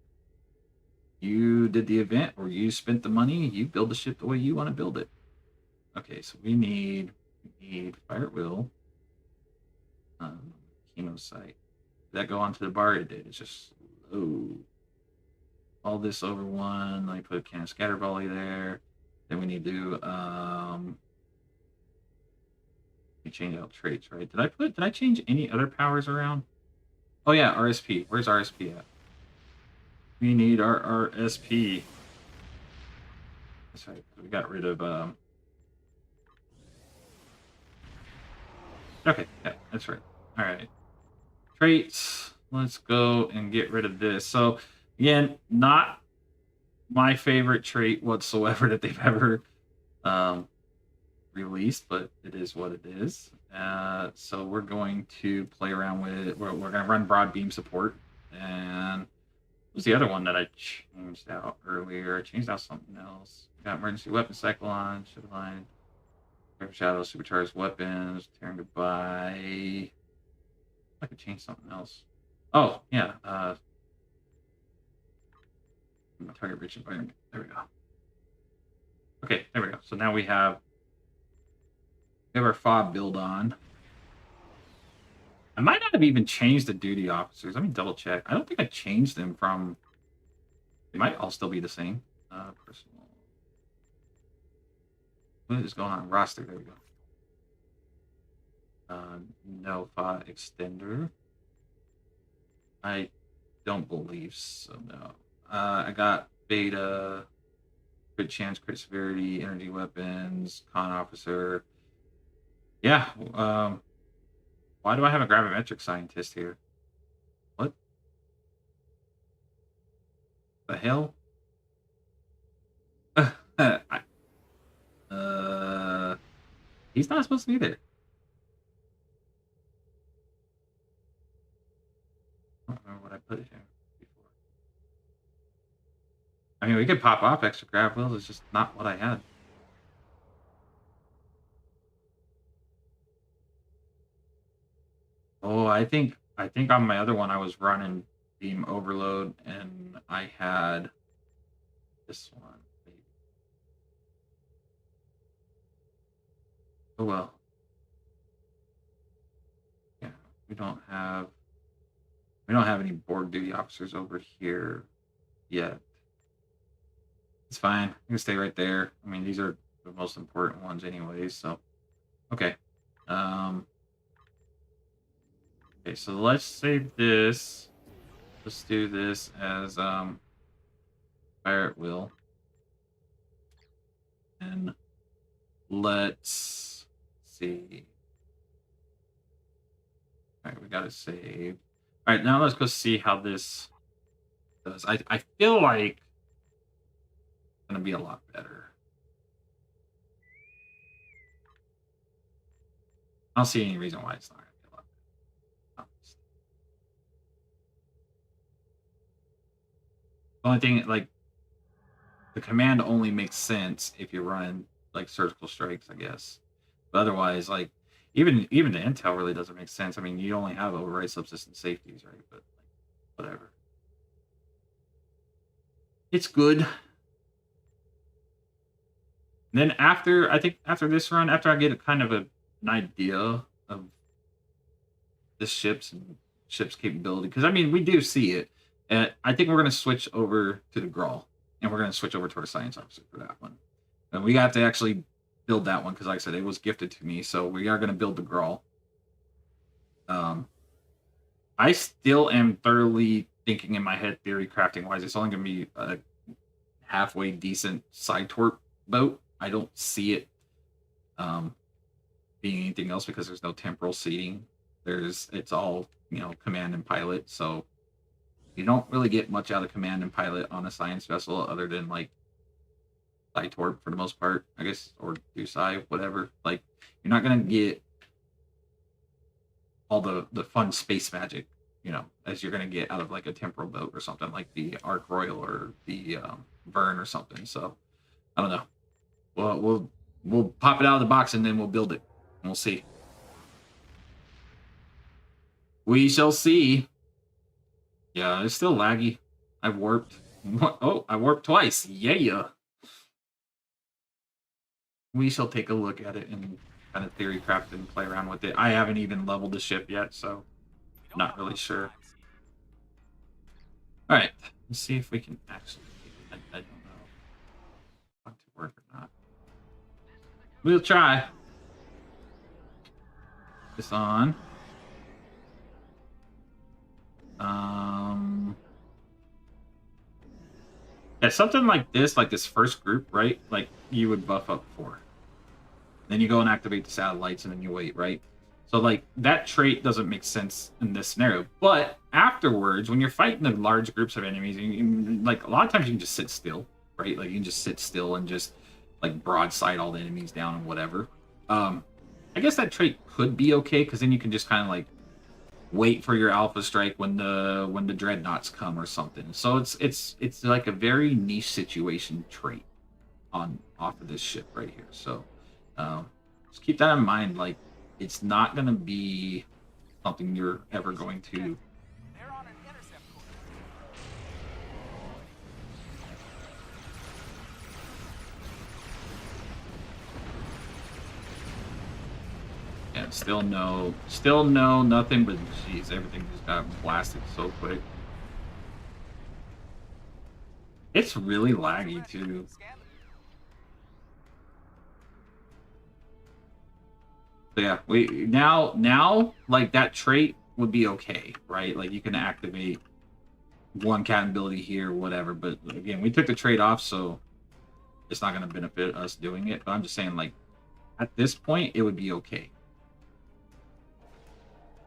You did the event, or you spent the money. You build the ship the way you want to build it. Okay, so we need fire at will. Chemo site. That go onto the bar? It did. It's just low. All this over one. Let me put a can of scatter volley there. Then we need to we change out traits, right? Did I change any other powers around? Oh yeah, RSP. Where's RSP at? We need our RSP. That's right. We got rid of okay, yeah, that's right. All right. Traits. Let's go and get rid of this. So again, not my favorite trait whatsoever that they've ever released, but it is what it is. So we're going to play around with it. We're going to run broad beam support. And what was the other one that I changed out earlier? I changed out something else. Got emergency weapon cycle on, ship line, shadow, supercharged weapons, tearing goodbye. I could change something else. Oh, yeah. Target rich environment. There we go. Okay, there we go. So now we have our fob build on. I might not have even changed the duty officers. Let me double check. I don't think I changed them from. They might all still be the same. Personal. What is going on? Roster. There we go. No FA extender. I don't believe so, no. I got beta, crit chance, crit severity, energy weapons, con officer. Yeah. Why do I have a gravimetric scientist here? What the hell? He's not supposed to be there. I don't remember what I put it here before. I mean, we could pop off extra grav wheels. It's just not what I had. Oh, I think on my other one I was running beam overload, and I had this one. Maybe. Oh well. Yeah, we don't have any board duty officers over here yet. It's fine. You can stay right there. I mean, these are the most important ones anyways, so okay. Okay, so let's save this. Let's do this as fire at will. And let's see. Alright, we got it saved. Alright, now let's go see how this does. I feel like it's gonna be a lot better. I don't see any reason why it's not gonna be a lot better. The only thing, like, the command only makes sense if you're running like surgical strikes, I guess. But otherwise, like, even the intel really doesn't make sense. I mean, you only have override subsystem safeties, right? But like, whatever. It's good. And then I think after this run, after I get a kind of an idea of this ship's capability, because I mean, we do see it. I think we're going to switch over to the Gral, and we're going to switch over to our science officer for that one. And we have to actually build that one because, like I said, it was gifted to me. So we are going to build the Gral. I still am thoroughly thinking in my head, theory crafting wise, it's only going to be halfway decent side torp boat. I don't see it being anything else because there's no temporal seating. It's all, you know, command and pilot, so you don't really get much out of command and pilot on a science vessel other than like side torp for the most part, I guess, or do side, whatever. Like, you're not gonna get all the fun space magic, you know, as you're gonna get out of like a temporal boat or something like the Ark Royal or the Vern or something. So I don't know. Well, we'll pop it out of the box and then we'll build it and we'll see. We shall see. Yeah, it's still laggy. I've warped. Oh, I warped twice. Yeah. We shall take a look at it and kind of theory craft and play around with it. I haven't even leveled the ship yet, so not really sure. All right, let's see if we can actually. I don't know what to work or not. We'll try. This on. Yeah, something like this first group, right? Like you would buff up for. Then you go and activate the satellites, and then you wait, right? So like that trait doesn't make sense in this scenario. But afterwards, when you're fighting the large groups of enemies, like a lot of times you can just sit still, right? Like you can just sit still and just like broadside all the enemies down and whatever. I guess that trait could be okay because then you can just kind of like wait for your alpha strike when the dreadnoughts come or something. So it's like a very niche situation trait off of this ship right here. So just keep that in mind. Like, it's not going to be something you're ever going to. Yeah, still no, nothing, but jeez, everything just got blasted so quick. It's really laggy too. So yeah, we now like that trait would be okay, right? Like you can activate one cat ability here, whatever. But again, we took the trait off, so it's not going to benefit us doing it. But I'm just saying, like at this point, it would be okay.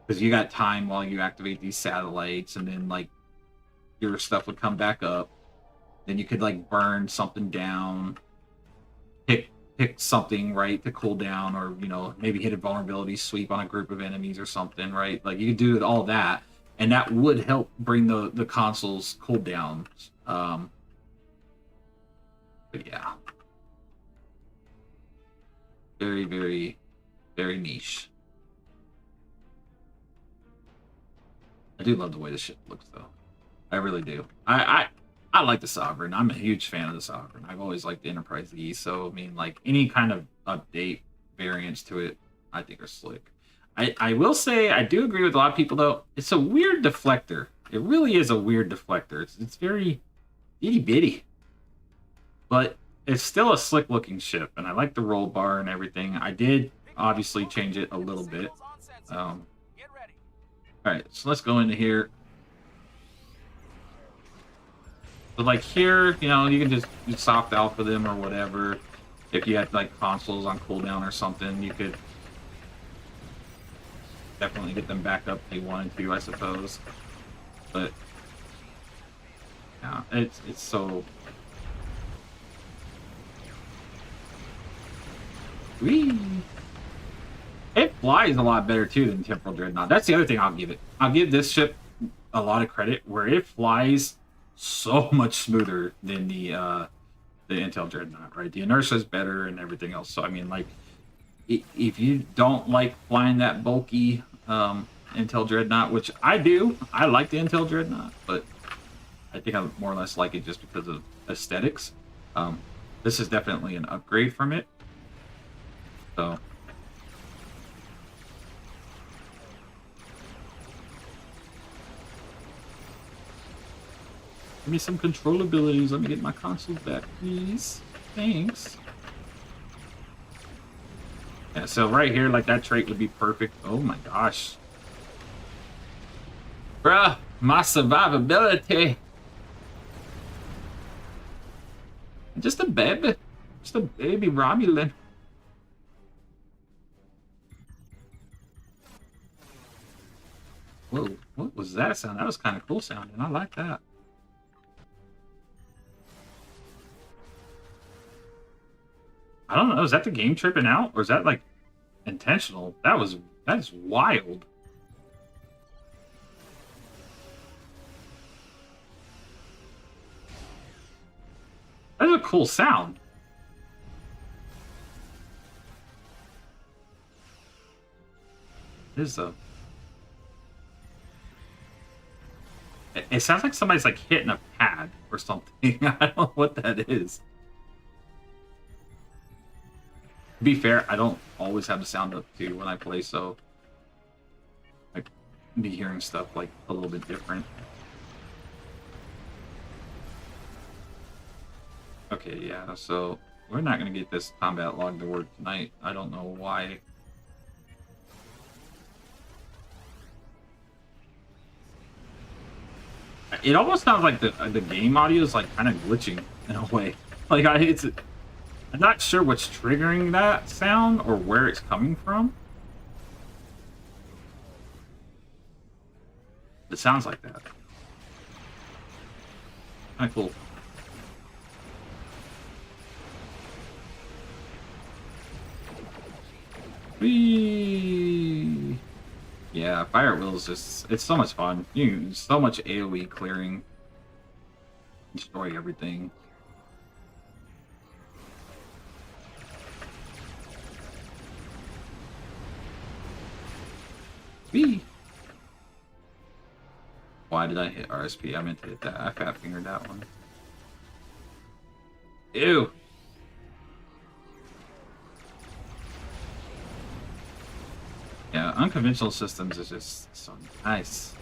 Because you got time while you activate these satellites, and then like your stuff would come back up. Then you could like burn something down, pick something right to cool down, or you know maybe hit a vulnerability sweep on a group of enemies or something, right? Like you could do all that, and that would help bring the console's cooldown. But yeah, very very very niche. I do love the way the ship looks, though. I really do. I like the Sovereign. I'm a huge fan of the Sovereign. I've always liked the Enterprise E, so I mean, like any kind of update variants to it, I think are slick. I will say I do agree with a lot of people, though. It's a weird deflector. It really is a weird deflector. It's very itty bitty, but it's still a slick looking ship, and I like the roll bar and everything. I did obviously change it a little bit. All right, so let's go into here. So like here, you know, you can just soft alpha them or whatever. If you had like consoles on cooldown or something, you could definitely get them back up if you wanted to, I suppose. But yeah, it's so. Whee! It flies a lot better too than Temporal Dreadnought. That's the other thing I'll give it. I'll give this ship a lot of credit where it flies so much smoother than the Intel Dreadnought, right? The inertia is better and everything else. So I mean, like, if you don't like flying that bulky Intel Dreadnought, which I do, I like the Intel Dreadnought, but I think I more or less like it just because of aesthetics. This is definitely an upgrade from it. So. Give me some control abilities. Let me get my consoles back, please. Thanks. Yeah, so right here, like that trait would be perfect. Oh my gosh. Bruh, my survivability. Just a baby. Just a baby Romulan. Whoa, what was that sound? That was kind of cool sounding. I like that. I don't know. Is that the game tripping out? Or is that like intentional? That's wild. That's a cool sound. It is though. It sounds like somebody's like hitting a pad or something. I don't know what that is. To be fair, I don't always have the sound up too when I play, so I be hearing stuff like a little bit different. Okay, yeah, so we're not gonna get this combat log to work tonight. I don't know why. It almost sounds like the game audio is like kind of glitching in a way. Like I'm not sure what's triggering that sound or where it's coming from. It sounds like that. Kind of cool. Whee! Yeah, Fire at Will is just, it's so much fun. So much AoE clearing. Destroy everything. Whee! Why did I hit RSP? I meant to hit that. I fat fingered that one. Ew! Yeah, unconventional systems is just so nice.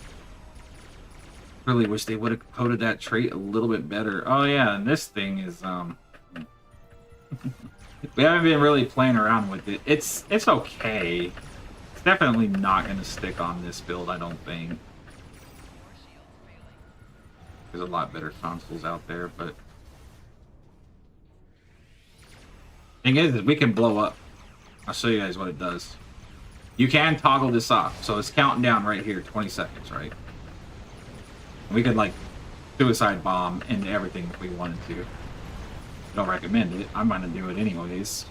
Really wish they would have coded that trait a little bit better. Oh yeah, and this thing is we haven't been really playing around with it. It's okay. It's definitely not gonna stick on this build, I don't think. There's a lot better consoles out there, but thing is we can blow up. I'll show you guys what it does. You can toggle this off, so it's counting down right here, 20 seconds, right? We could, like, suicide bomb into everything if we wanted to. I don't recommend it. I'm gonna do it anyways.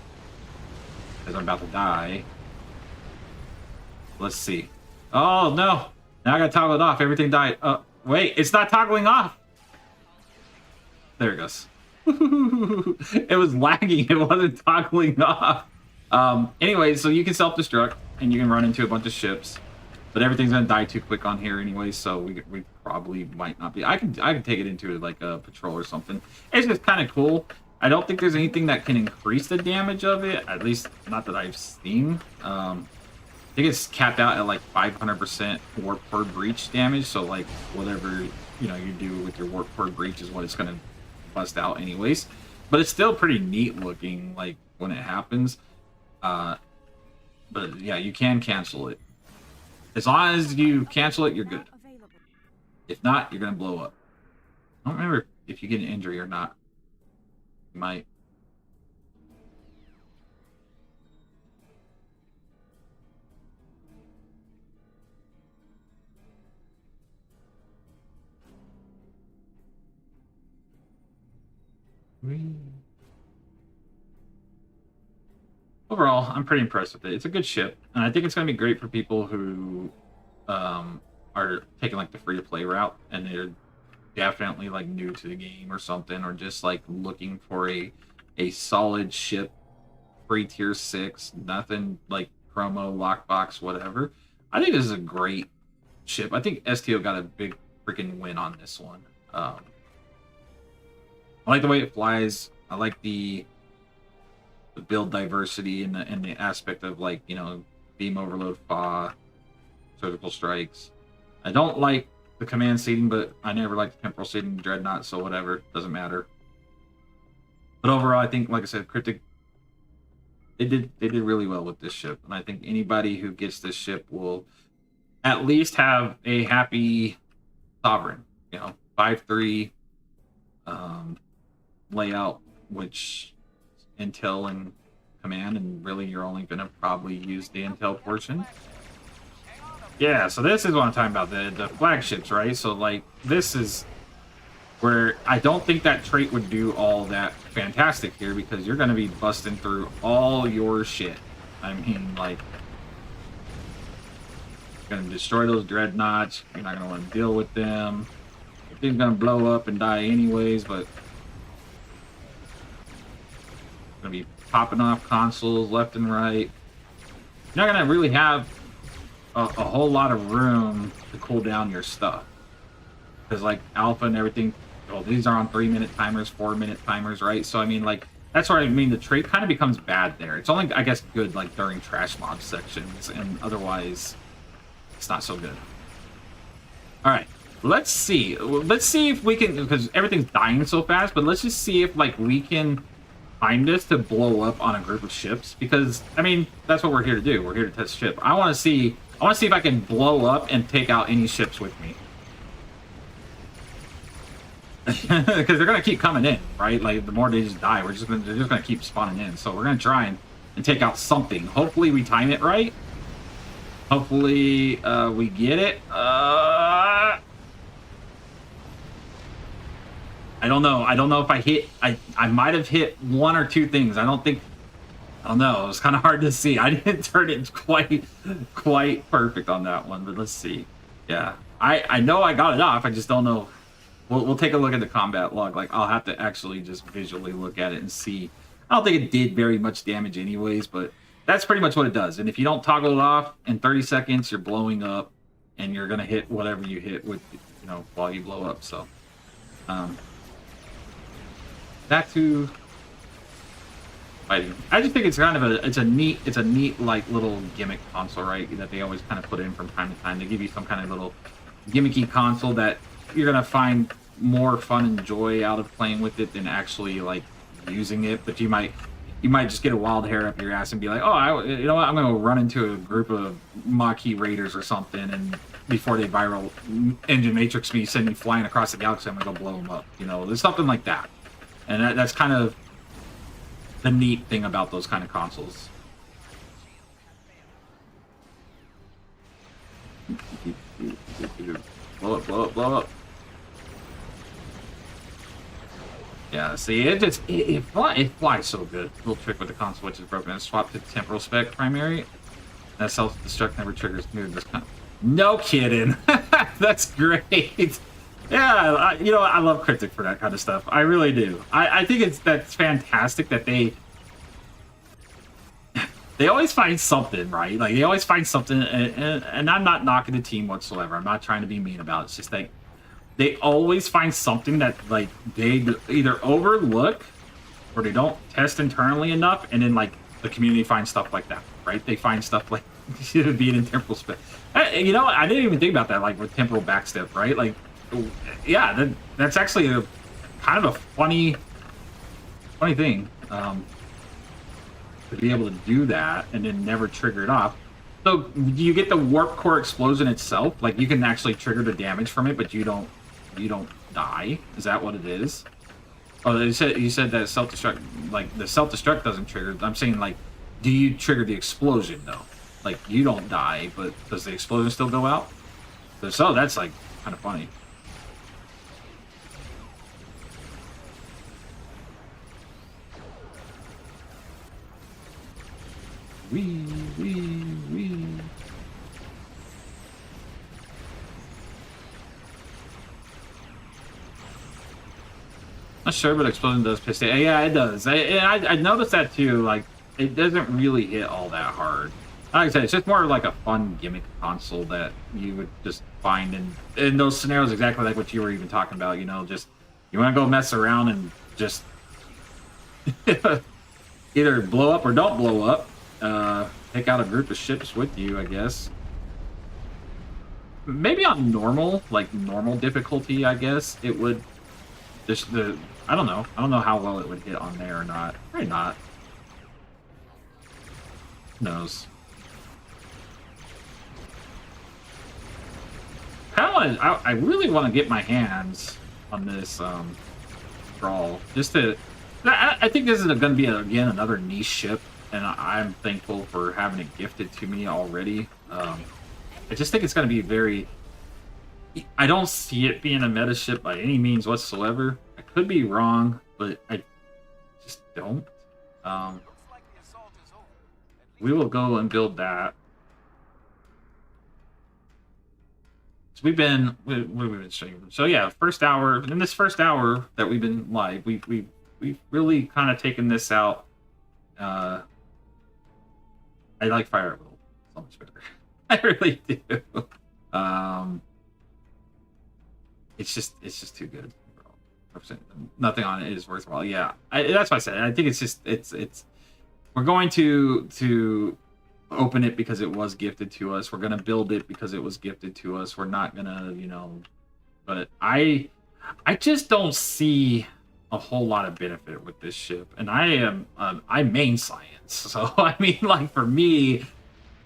Because I'm about to die. Let's see. Oh, no! Now I gotta toggle it off. Everything died. Wait, it's not toggling off! There it goes. It was lagging. It wasn't toggling off. Anyway, so you can self-destruct. And you can run into a bunch of ships, but everything's gonna die too quick on here anyway, so we probably might not be. I can take it into like a patrol or something. It's just kind of cool. I don't think there's anything that can increase the damage of it, at least not that I've seen. I think it's capped out at like 500% warp per breach damage, so like whatever you do with your warp per breach is what it's gonna bust out anyways. But it's still pretty neat looking, like when it happens. But yeah, you can cancel it. As long as you cancel it, you're good. If not, you're gonna blow up. I don't remember if you get an injury or not. You might. Overall, I'm pretty impressed with it. It's a good ship, and I think it's going to be great for people who are taking like the free-to-play route, and they're definitely like new to the game or something, or just like looking for a solid ship, free tier 6, nothing like promo, lockbox, whatever. I think this is a great ship. I think STO got a big freaking win on this one. I like the way it flies. I like the build diversity and the aspect of like beam overload, fa, surgical strikes. I don't like the command seating, but I never liked the temporal seating dreadnought, so whatever, doesn't matter. But overall, I think, like I said, Cryptic, they did really well with this ship, and I think anybody who gets this ship will at least have a happy sovereign. 5/3 layout, which intel and command, and really you're only gonna probably use the intel portion. Yeah, so this is what I'm talking about, the flagships, right? So like this is where I don't think that trait would do all that fantastic here, because you're gonna be busting through all your shit. I mean, like, you're gonna destroy those dreadnoughts, you're not gonna want to deal with them. The thing's gonna blow up and die anyways, but gonna be popping off consoles left and right. You're not gonna really have a whole lot of room to cool down your stuff, because like alpha and everything, well, these are on 3-minute timers, 4-minute timers, right? So I mean, like, that's what I mean. The trait kind of becomes bad there. It's only, I guess, good like during trash mob sections, and otherwise it's not so good. All right, let's see if we can, because everything's dying so fast, but let's just see if like we can find this to blow up on a group of ships, because I mean, that's what we're here to do. We're here to test ship. I want to see if I can blow up and take out any ships with me. Because they're gonna keep coming in, right? Like, the more they just die, they're just gonna keep spawning in. So we're gonna try and take out something. Hopefully we time it right. Hopefully we get it. I don't know. I don't know if I hit. I might have hit 1 or 2 things. I don't know. It was kind of hard to see. I didn't turn it quite perfect on that one, but let's see. Yeah, I know I got it off. I just don't know. We'll take a look at the combat log. Like, I'll have to actually just visually look at it and see. I don't think it did very much damage anyways, but that's pretty much what it does. And if you don't toggle it off, in 30 seconds, you're blowing up, and you're going to hit whatever you hit with, you know, while you blow up. So, back to fighting. I just think it's kind of it's a neat like little gimmick console, right? That they always kind of put in from time to time. They give you some kind of little gimmicky console that you're gonna find more fun and joy out of playing with it than actually like using it. But you might just get a wild hair up your ass and be like, oh, you know what? I'm gonna run into a group of Maquis raiders or something, and before they viral engine matrix me, send me flying across the galaxy, I'm gonna go blow them up. You know, there's something like that, and that's kind of the neat thing about those kind of consoles. Blow up, blow up, blow up. Yeah, see, it flies so good. Little trick with the console, which is broken. Swap to temporal spec primary. That self-destruct never triggers near this kind. No kidding. That's great. Yeah, you know, I love Cryptic for that kind of stuff. I really do. I think that's fantastic that they always find something, right? Like, they always find something, and I'm not knocking the team whatsoever. I'm not trying to be mean about it. It's just like, they always find something that, like, they either overlook or they don't test internally enough, and then, like, the community finds stuff like that, right? They find stuff like being in temporal spec. You know, I didn't even think about that, like, with temporal backstep, right? Like, yeah, that's actually a kind of a funny thing, to be able to do that and then never trigger it off. So, do you get the warp core explosion itself? Like, you can actually trigger the damage from it, but you don't die? Is that what it is? Oh, you said that self-destruct, like, the self-destruct doesn't trigger. I'm saying, like, do you trigger the explosion, though? Like, you don't die, but does the explosion still go out? So, that's, like, kind of funny. Wee. Not sure, but explosion does piss it. Yeah, it does. I noticed that too. Like, it doesn't really hit all that hard. Like I said, it's just more like a fun gimmick console that you would just find in those scenarios, exactly like what you were even talking about. You know, just you want to go mess around and just either blow up or don't blow up. Take out a group of ships with you, I guess. Maybe on normal, like normal difficulty, I guess it would. I don't know. I don't know how well it would hit on there or not. Probably not. Who knows? I really want to get my hands on this Gral, just to I think this is going to be, again, another niche ship, and I'm thankful for having it gifted to me already. I just think it's going to be very... I don't see it being a meta ship by any means whatsoever. I could be wrong, but I just don't. We will go and build that. So what have we been streaming? So yeah, first hour. In this first hour that we've been live, we've really kind of taken this out. I like Fire Emblem so much better. I really do. It's just too good. Nothing on it is worthwhile. Yeah, that's why I said. I think it's just it's. We're going to open it because it was gifted to us. We're gonna build it because it was gifted to us. We're not gonna, But I just don't see a whole lot of benefit with this ship, and I main science, so I mean, like, for me,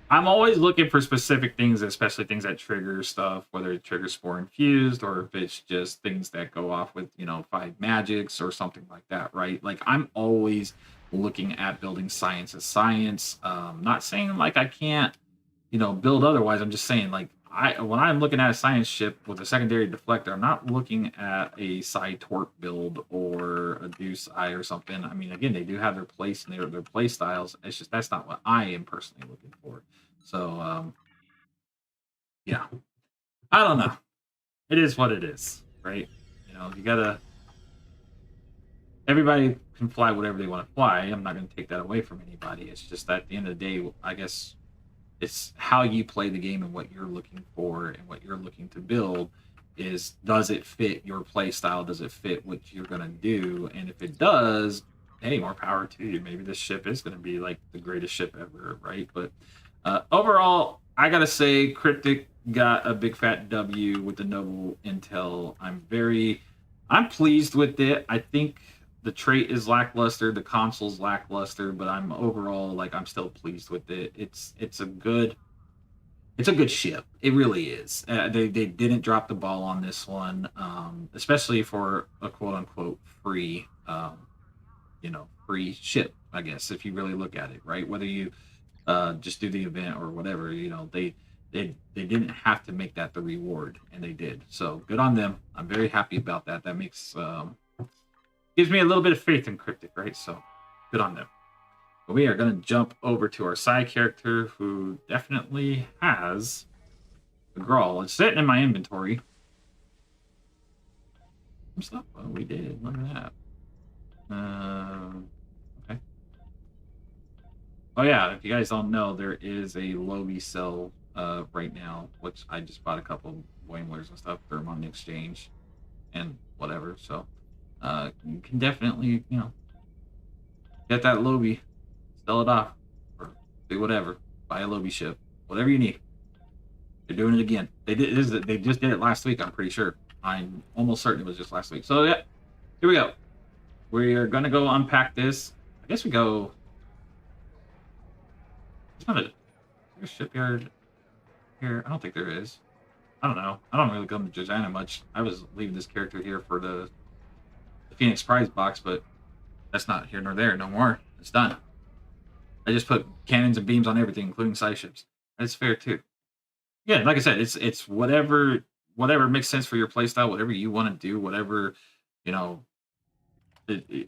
I'm always looking for specific things, especially things that trigger stuff, whether it triggers Spore Infused or if it's just things that go off with, 5 magics or something like that, right? Like, I'm always looking at building science as science. Not saying, like, I can't, build otherwise. I'm just saying, like, when I'm looking at a science ship with a secondary deflector, I'm not looking at a Psi Torque build or a Deuce Eye or something. I mean, again, they do have their place and their play styles. It's just that's not what I am personally looking for. So, yeah, I don't know. It is what it is, right? You gotta. Everybody can fly whatever they want to fly. I'm not going to take that away from anybody. It's just that at the end of the day, I guess it's how you play the game and what you're looking for and what you're looking to build does it fit your play style? Does it fit what you're going to do? And if it does, hey, more power to you. Maybe this ship is going to be like the greatest ship ever, right? But overall, I got to say Cryptic got a big fat W with the Noble Intel. I'm pleased with it. I think the trait is lackluster, the console's lackluster, but I'm overall, like, I'm still pleased with it. It's a good ship. It really is. They didn't drop the ball on this one, especially for a quote unquote free, free ship. I guess if you really look at it, right? Whether you just do the event or whatever, they didn't have to make that the reward, and they did. So good on them. I'm very happy about that. That makes gives me a little bit of faith in Cryptic, right? So good on them. But we are going to jump over to our side character who definitely has the Gral. It's sitting in my inventory. Some stuff. Oh, we did. Look at that. Okay. Oh yeah, if you guys don't know, there is a Lobby sell right now, which I just bought a couple Waymlers and stuff, threw them on the exchange and whatever. So you can definitely, get that Lobby, sell it off, or do whatever. Buy a Lobby ship, whatever you need. They're doing it again. They just did it last week. I'm pretty sure. I'm almost certain it was just last week. So yeah, here we go. We are gonna go unpack this. I guess we go. It's not a shipyard here. I don't think there is. I don't know. I don't really come to Jojana much. I was leaving this character here for the Phoenix prize box, but that's not here nor there no more. It's done. I just put cannons and beams on everything, including side ships. That's fair too. Yeah, like I said, it's whatever makes sense for your playstyle, whatever you want to do, whatever,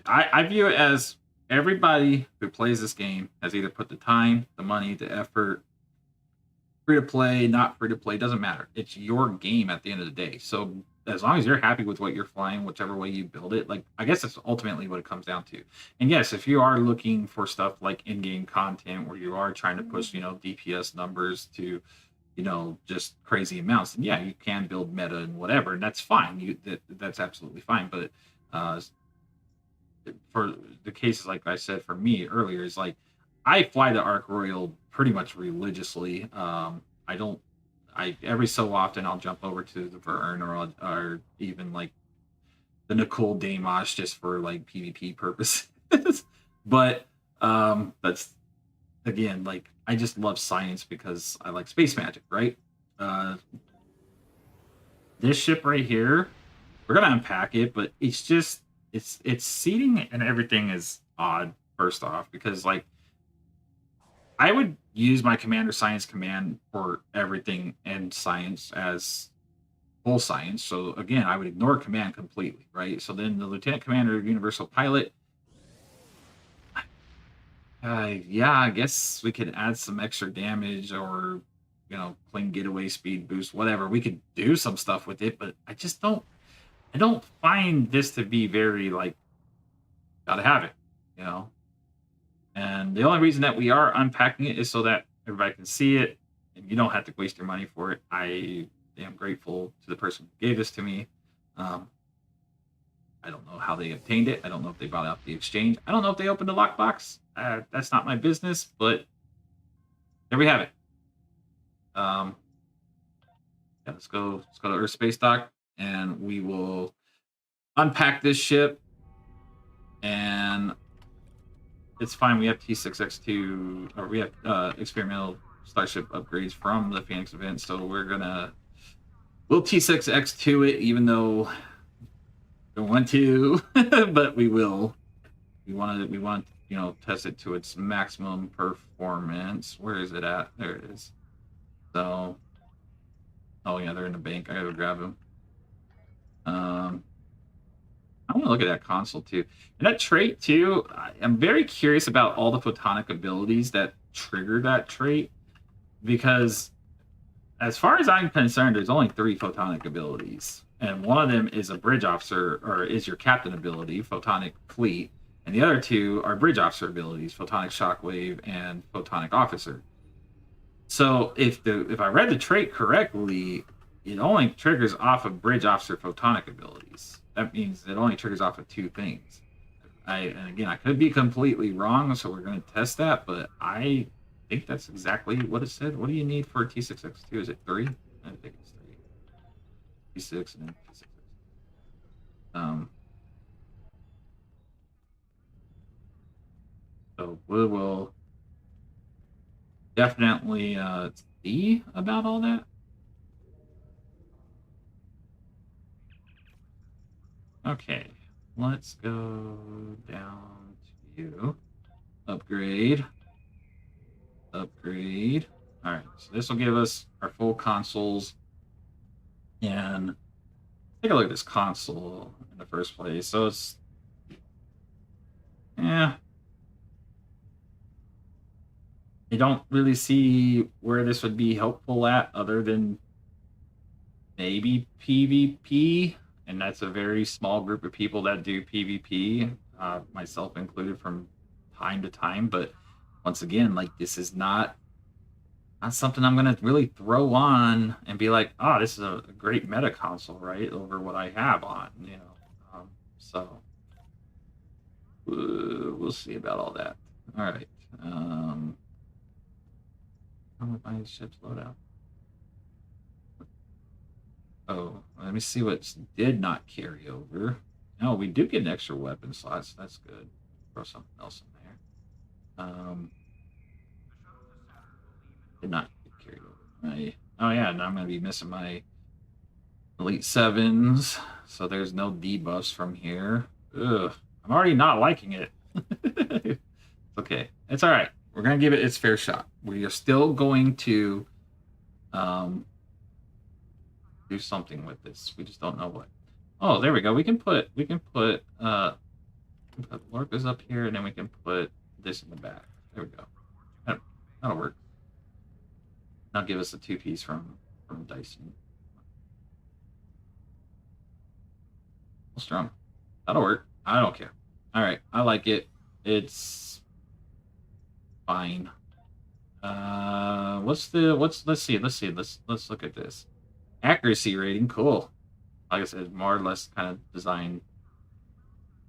I view it as everybody who plays this game has either put the time, the money, the effort, free to play, not free to play, doesn't matter. It's your game at the end of the day. So as long as you're happy with what you're flying, whichever way you build it, like, I guess that's ultimately what it comes down to. And yes, if you are looking for stuff like in-game content where you are trying to push, DPS numbers to, just crazy amounts, then yeah, you can build meta and whatever, and that's fine. That's absolutely fine. But for the cases, like I said, for me earlier, is like, I fly the Arc Royal pretty much religiously. I every so often I'll jump over to the Vern or even like the Nicole Damosh just for like PvP purposes. But that's, again, like, I just love science because I like space magic, right? This ship right here, we're gonna unpack it, but it's just it's seating and everything is odd. First off, because like I would use my commander science command for everything and science as full science. So again, I would ignore command completely, right? So then the lieutenant commander universal pilot. Yeah, I guess we could add some extra damage or, clean getaway speed boost, whatever. We could do some stuff with it, but I don't find this to be very, like, gotta have it, you know? And the only reason that we are unpacking it is so that everybody can see it and you don't have to waste your money for it. I am grateful to the person who gave this to me. Um, I don't know how they obtained it. I don't know if they bought out the exchange. I don't know if they opened the lockbox. That's not my business, but there we have it. Yeah, let's go to Earth Space Dock, and we will unpack this ship. And it's fine. We have T6X2, or we have experimental starship upgrades from the Phoenix event, so we'll T6X2 it, even though I don't want to, but we will. We want test it to its maximum performance. Where is it at? There it is. So, oh yeah, they're in the bank. I gotta grab them. I want to look at that console too, and that trait too. I'm very curious about all the photonic abilities that trigger that trait, because as far as I'm concerned, there's only 3 photonic abilities, and one of them is a bridge officer, or is your captain ability, photonic fleet, and the other 2 are bridge officer abilities, photonic shockwave and photonic officer. So if I read the trait correctly, it only triggers off of bridge officer photonic abilities. That means it only triggers off of 2 things. And again, I could be completely wrong, so we're going to test that, but I think that's exactly what it said. What do you need for T6X2? Is it 3? I think it's 3. T6 and then T6X. So we will definitely see about all that. Okay, let's go down to you. Upgrade. All right, so this will give us our full consoles. And take a look at this console in the first place. So it's, yeah, I don't really see where this would be helpful at, other than maybe PvP, and that's a very small group of people that do PvP, myself included, from time to time. But once again, like, this is not something I'm going to really throw on and be like, oh, this is a great meta console, right, over what I have on, so we'll see about all that. All right. How do my ships load out? Oh, let me see what did not carry over. No, we do get an extra weapon slot, so that's good. Throw something else in there. Did not get carried over. Oh yeah, now I'm going to be missing my Elite 7s, so there's no debuffs from here. Ugh, I'm already not liking it. Okay, it's all right. We're going to give it its fair shot. We are still going to do something with this. We just don't know what. Oh, there we go. We can put Lorca's up here, and then we can put this in the back. There we go. That'll work. Now give us a 2-piece from Dyson. Strong. That'll work. I don't care. All right, I like it. It's fine. Let's see. Let's look at this. Accuracy rating, cool. Like I said, more or less kind of designed.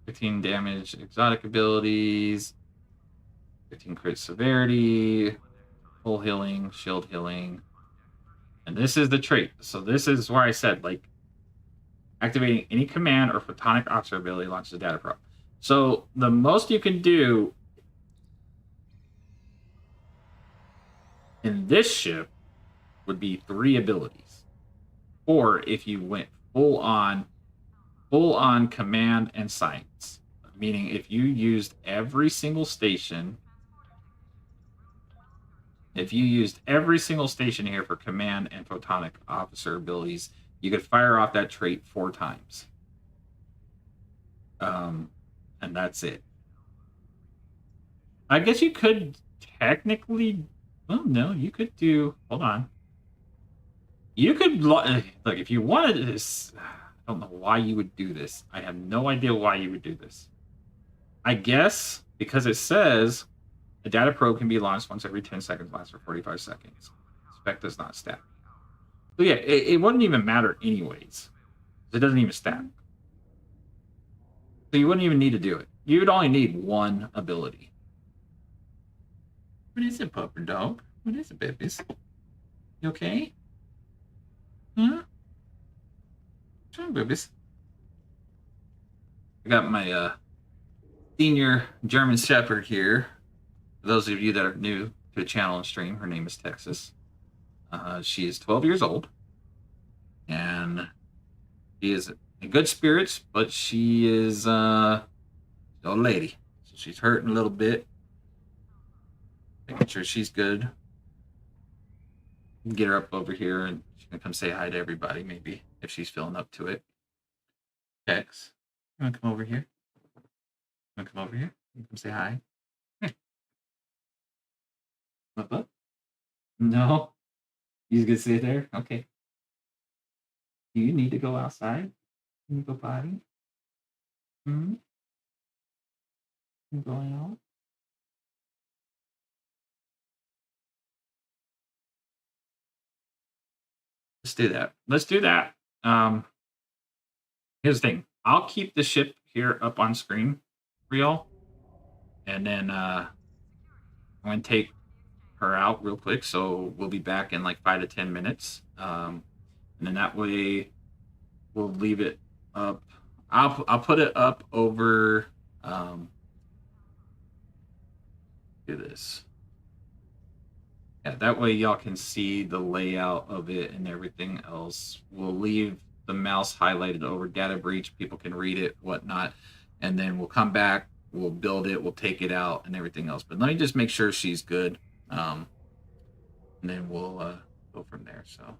15 damage, exotic abilities, 15 crit severity, full healing, shield healing. And this is the trait. So this is where I said, like, activating any command or photonic officer ability launches a data probe. So the most you can do in this ship would be 3 abilities. Or if you went full on full on command and science. Meaning, if you used every single station, here for command and photonic officer abilities, you could fire off that trait 4 times. And that's it. I guess you could technically. Well, no, you could do. Hold on. You could look if you wanted this. I don't know why you would do this. I have no idea why you would do this. I guess because it says a data probe can be launched once every 10 seconds, lasts for 45 seconds. Spec does not stack. So yeah, it wouldn't even matter anyways. It doesn't even stack. So you wouldn't even need to do it. You would only need one ability. What is it, pupper dog? What is it, babies? You okay? Huh? What's wrong, babies? I got my senior German Shepherd here. For those of you that are new to the channel and stream, her name is Texas. She is 12 years old. And she is in good spirits, but she is an old lady. So she's hurting a little bit. Making sure she's good. Get her up over here and she can come say hi to everybody, maybe, if she's feeling up to it. Tex, you want to come over here? You want to come over here? You come say hi? Here. Up? No? You just gonna sit there? Okay. Do you need to go outside? Can you go potty? Hmm? You going out? Let's do that. Let's do that. Here's the thing. I'll keep the ship here up on screen for y'all. And then I'm going to take her out real quick. So we'll be back in like 5 to 10 minutes. And then that way we'll leave it up. I'll put it up over. Do this. Yeah, that way y'all can see the layout of it and everything else. We'll leave the mouse highlighted over data breach. People can read it, whatnot. And then we'll come back, we'll build it, we'll take it out and everything else. But let me just make sure she's good. And then we'll go from there. So.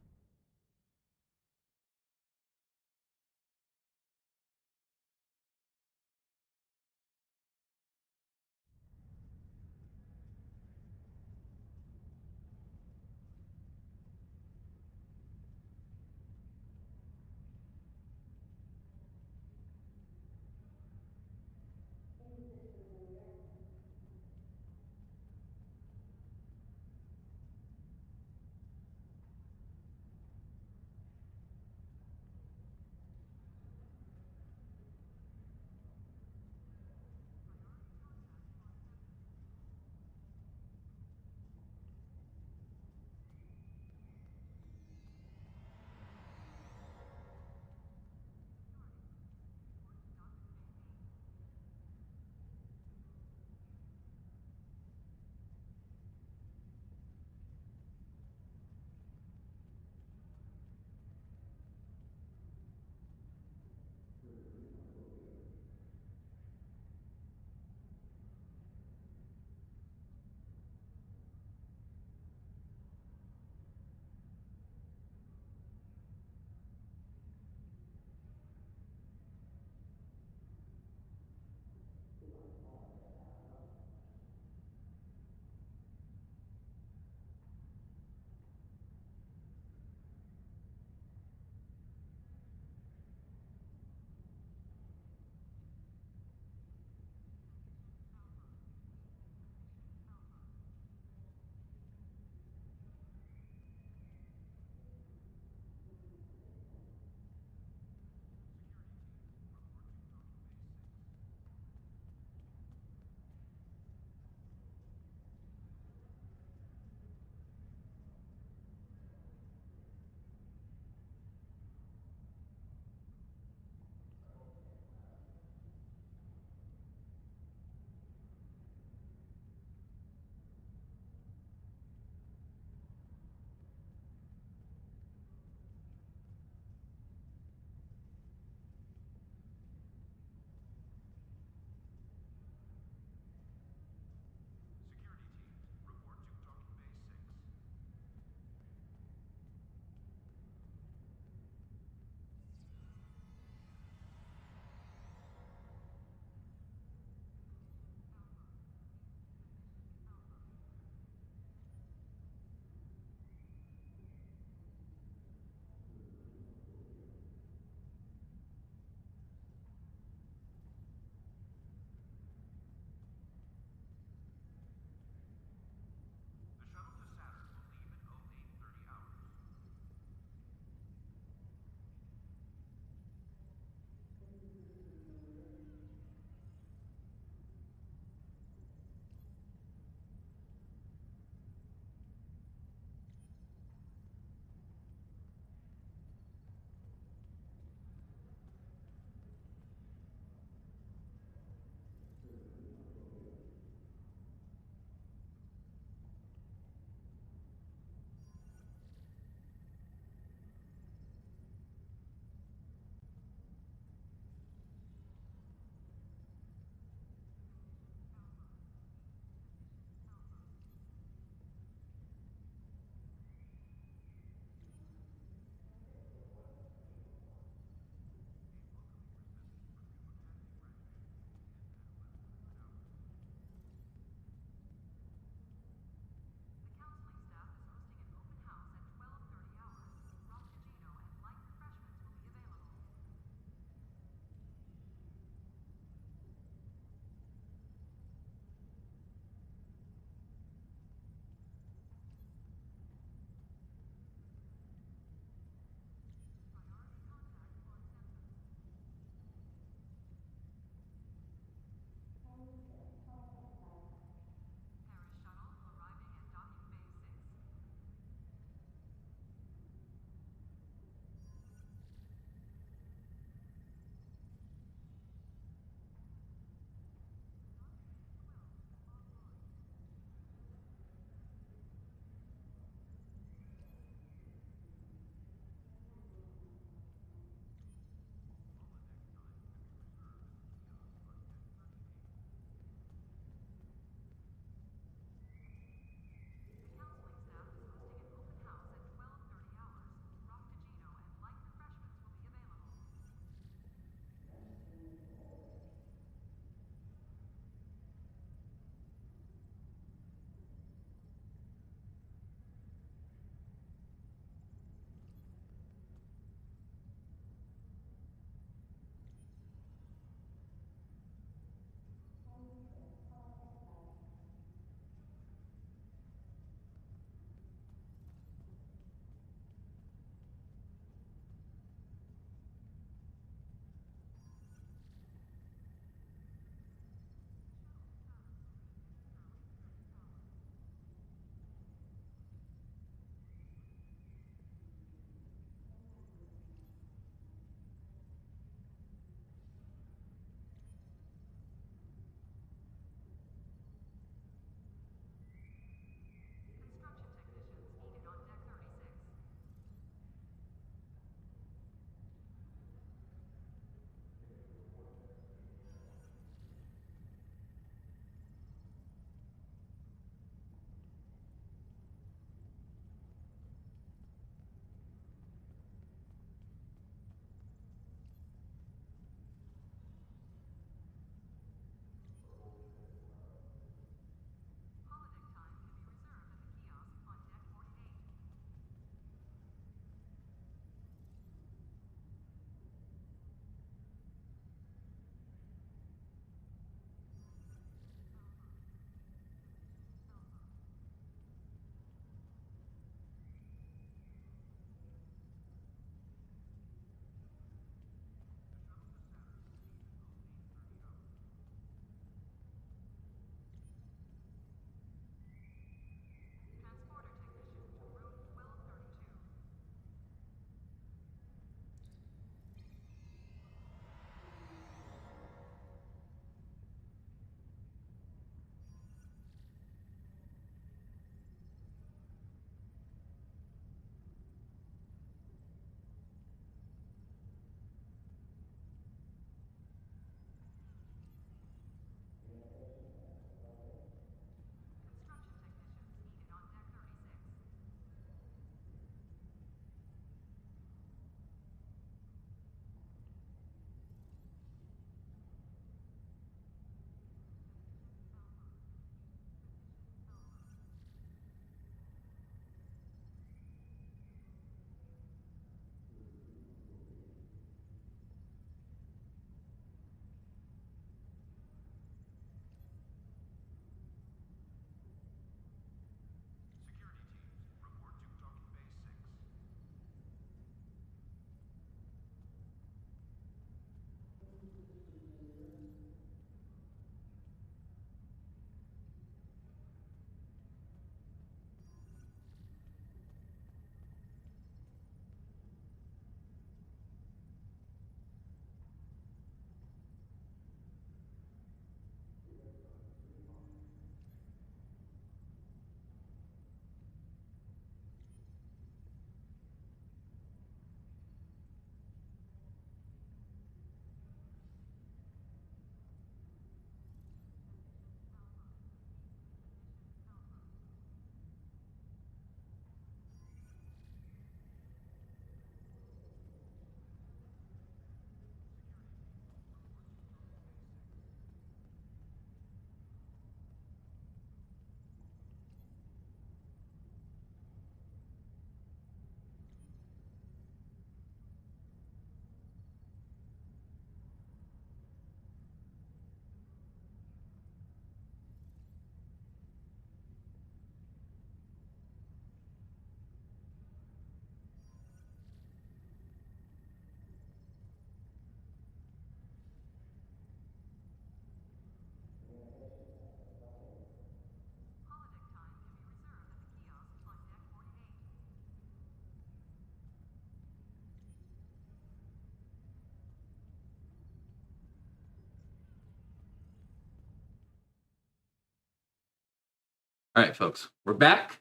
All right, folks, we're back.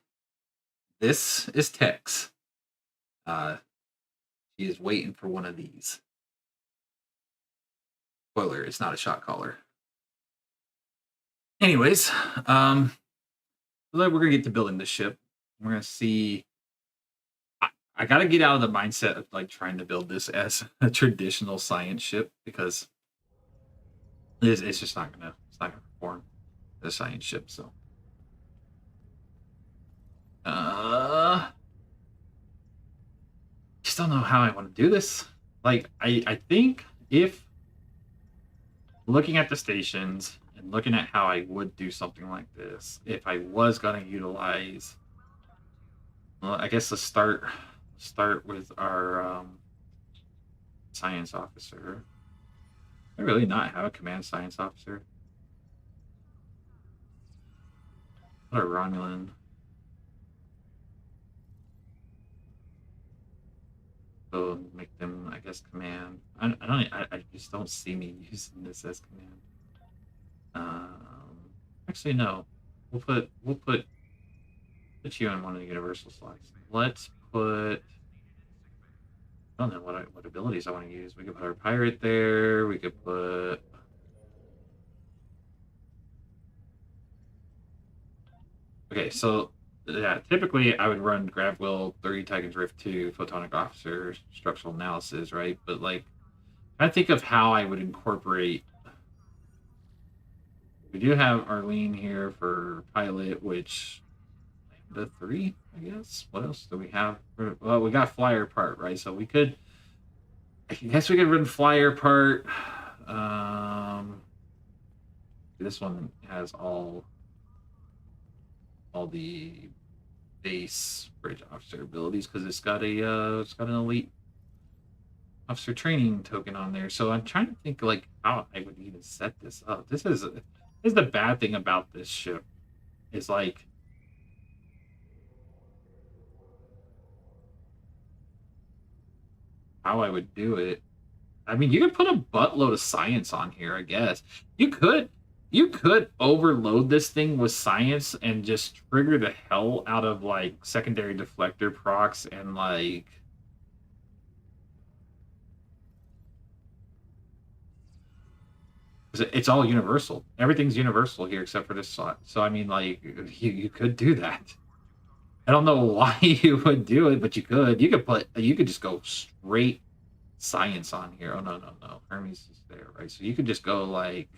This is Tex. She is waiting for one of these. Spoiler, it's not a shot caller. Anyways, we're gonna get to building this ship. We're gonna see. I gotta get out of the mindset of like trying to build this as a traditional science ship because it's just not gonna perform as a science ship. So, just don't know how I want to do this. Like, I think if looking at the stations and looking at how I would do something like this, if I was gonna utilize, well, I guess let's start with our science officer. I really not have a command science officer. What a Romulan. So make them, I guess, command. I just don't see me using this as command. Actually, no. We'll put you in one of the universal slots. Let's put. I don't know what abilities I want to use. We could put our pirate there. We could put. Okay, so yeah, typically I would run Grab Will, 30 Titan's Rift 2, Photonic Officer, Structural Analysis, right? But like, I think of how I would incorporate. We do have Arlene here for pilot, which the 3, I guess. What else do we have? Well, we got Flyer part, right? So we could. I guess we could run Flyer part. This one has all the base bridge officer abilities because it's got an elite officer training token on there. So I'm trying to think like how I would even set this up. This is the bad thing about this ship is like how I would do it. I mean, you could put a buttload of science on here, I guess. You could overload this thing with science and just trigger the hell out of like secondary deflector procs and like it's all universal. Everything's universal here except for this slot. So I mean, like you could do that. I don't know why you would do it, but you could. You could just go straight science on here. Oh no. Hermes is there, right? So you could just go like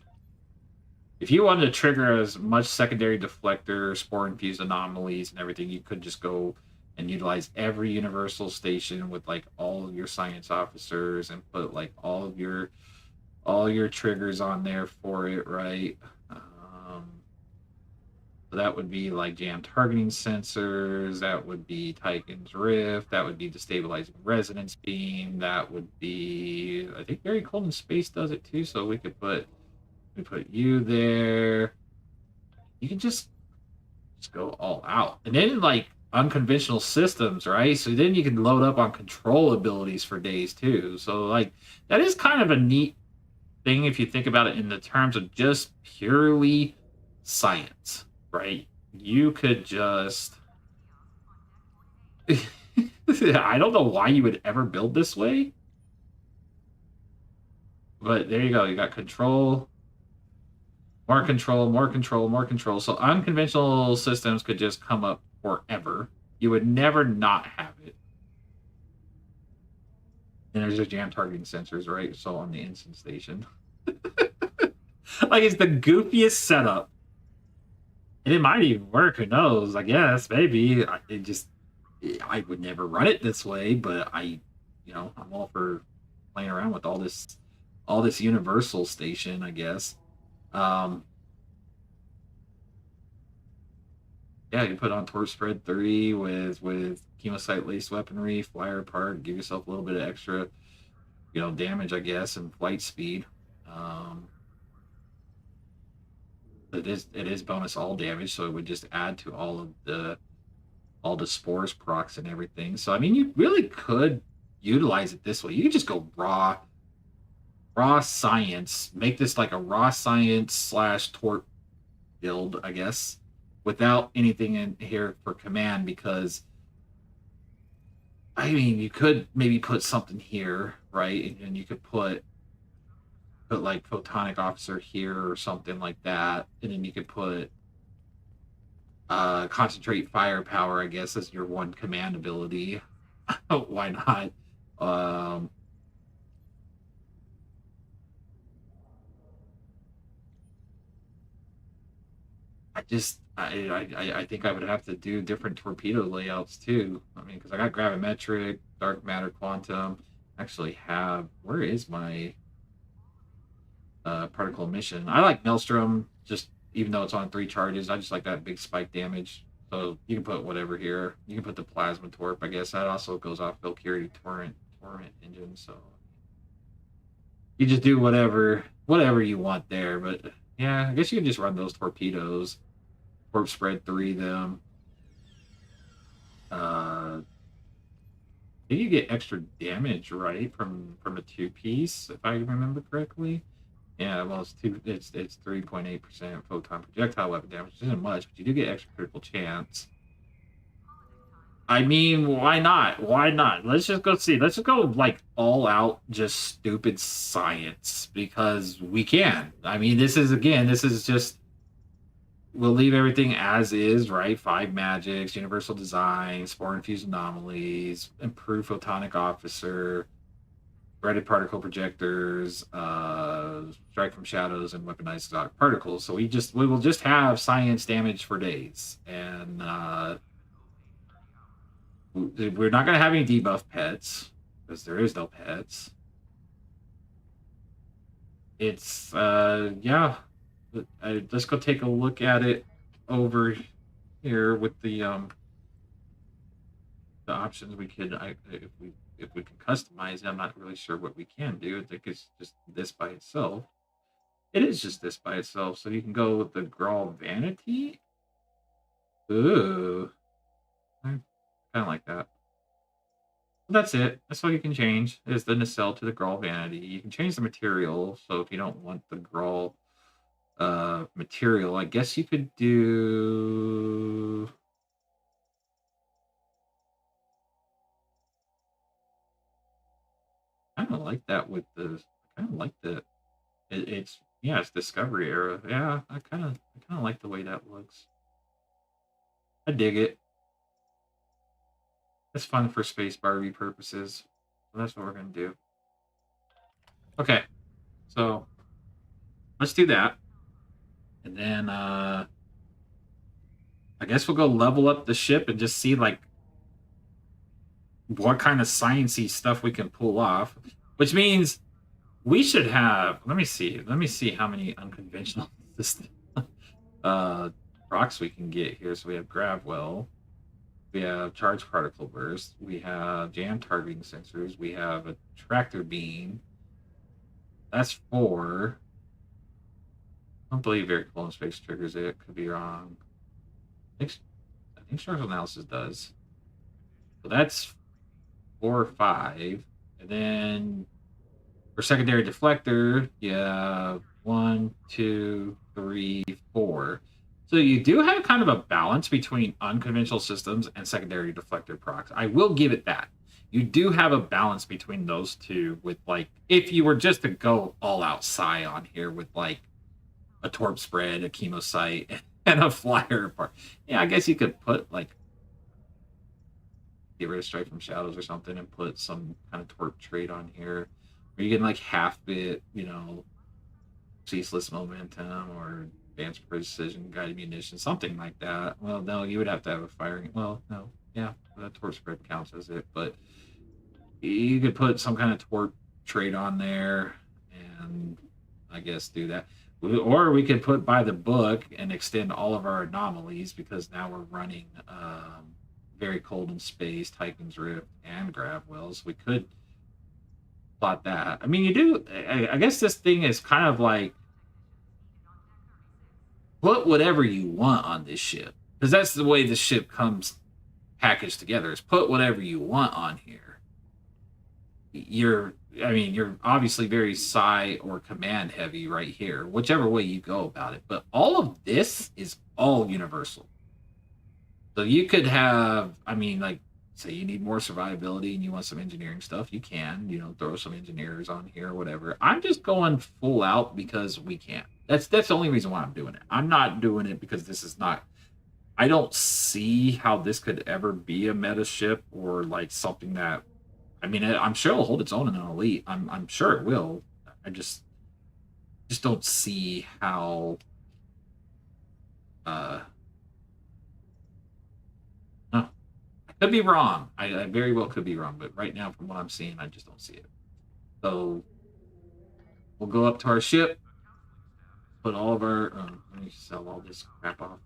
if you wanted to trigger as much secondary deflector, spore infused anomalies and everything, you could just go and utilize every universal station with like all of your science officers and put like all your triggers on there for it, right? So that would be like jam targeting sensors, that would be Tychon's Rift, that would be destabilizing resonance beam, that would be I think Very Cold in Space does it too, so we put you there. You can just go all out. And then like unconventional systems, right? So then you can load up on control abilities for days too. So like that is kind of a neat thing if you think about it in the terms of just purely science, right? You could just I don't know why you would ever build this way. But there you go. You got control, more control, more control, more control. So unconventional systems could just come up forever. You would never not have it. And there's just jam targeting sensors, right? So on the instant station. Like it's the goofiest setup. And it might even work, who knows? I guess, maybe. I would never run it this way, but I'm all for playing around with all this universal station, I guess. Yeah, you put on torch spread 3 with chemocyte lace weaponry, flyer part, give yourself a little bit of extra, damage, I guess, and flight speed. It is bonus all damage, so it would just add to all the spores procs and everything. So I mean, you really could utilize it this way. You could just go raw science, make this like a raw science / tort build, I guess, without anything in here for command, because I mean, you could maybe put something here, right? And you could put like photonic officer here or something like that, and then you could put concentrate firepower, I guess, as your one command ability. Why not? Um, I think I would have to do different torpedo layouts too. I mean, because I got gravimetric, dark matter, quantum. Actually, have where is my particle emission? I like Maelstrom, just even though it's on 3 charges. I just like that big spike damage. So you can put whatever here. You can put the plasma torp. I guess that also goes off Valkyrie torrent engine. So you just do whatever you want there. But yeah, I guess you can just run those torpedoes. Torp spread 3 them. You get extra damage, right, from a 2-piece, if I remember correctly. Yeah, well, it's 3.8% photon projectile weapon damage, which isn't much, but you do get extra critical chance. I mean, why not? Why not? Let's just go see. Let's just go like all out, just stupid science, because we can. I mean, this is just. We'll leave everything as is, right? 5 magics, universal design, spore infused anomalies, improved photonic officer, threaded particle projectors, strike from shadows, and weaponized exotic particles. So we will just have science damage for days, and we're not going to have any debuff pets because there is no pets. It's yeah. Let's go take a look at it over here with the options we could. If we can customize it, I'm not really sure what we can do. I think it's just this by itself. It is just this by itself. So you can go with the Gral Vanity. Ooh, I kind of like that. That's it. That's all you can change is the nacelle to the Gral Vanity. You can change the material. So if you don't want the Gral material, I guess you could do I kind of like that with the I kind of like the it's yeah, it's Discovery era. Yeah, I kind of like the way that looks. I dig it. It's fun for space Barbie purposes. So that's what we're gonna do. Okay, so let's do that. And then I guess we'll go level up the ship and just see like what kind of sciencey stuff we can pull off. Which means we should have. Let me see how many unconventional rocks we can get here. So we have Gravwell, we have charge particle burst, we have jam targeting sensors, we have a tractor beam. That's 4. I don't believe Very Cold in Space triggers it. Could be wrong. I think structural analysis does. So that's 4 or 5. And then for secondary deflector, yeah, 1, 2, 3, 4. So you do have kind of a balance between unconventional systems and secondary deflector procs. I will give it that. You do have a balance between those two with like, if you were just to go all out Scion here with like a torp spread, a chemosite, and a flyer part. Yeah, I guess you could put like get rid of strike from shadows or something and put some kind of torp trait on here. Or you get like half bit, ceaseless momentum or advanced precision guided munition, something like that. Well, no, you would have to have a firing. Well, no, yeah, that torp spread counts as it, but you could put some kind of torp trait on there and I guess do that. Or we could put by the book and extend all of our anomalies because now we're running Very Cold in Space, Titan's Rift, and Gravwells. We could plot that. I mean, you do. I guess this thing is kind of like put whatever you want on this ship because that's the way the ship comes packaged together. Is put whatever you want on here. You're obviously very psi or command heavy right here, whichever way you go about it. But all of this is all universal. So you could have, I mean, like, say you need more survivability and you want some engineering stuff, you can, throw some engineers on here or whatever. I'm just going full out because we can. That's the only reason why I'm doing it. I'm not doing it because this is not. I don't see how this could ever be a meta ship or like something that. I mean, I'm sure it'll hold its own in an elite. I'm sure it will. I just don't see how. Uh, no, I could be wrong. I very well could be wrong, but right now, from what I'm seeing, I just don't see it. So we'll go up to our ship, put all of our. Let me sell all this crap off.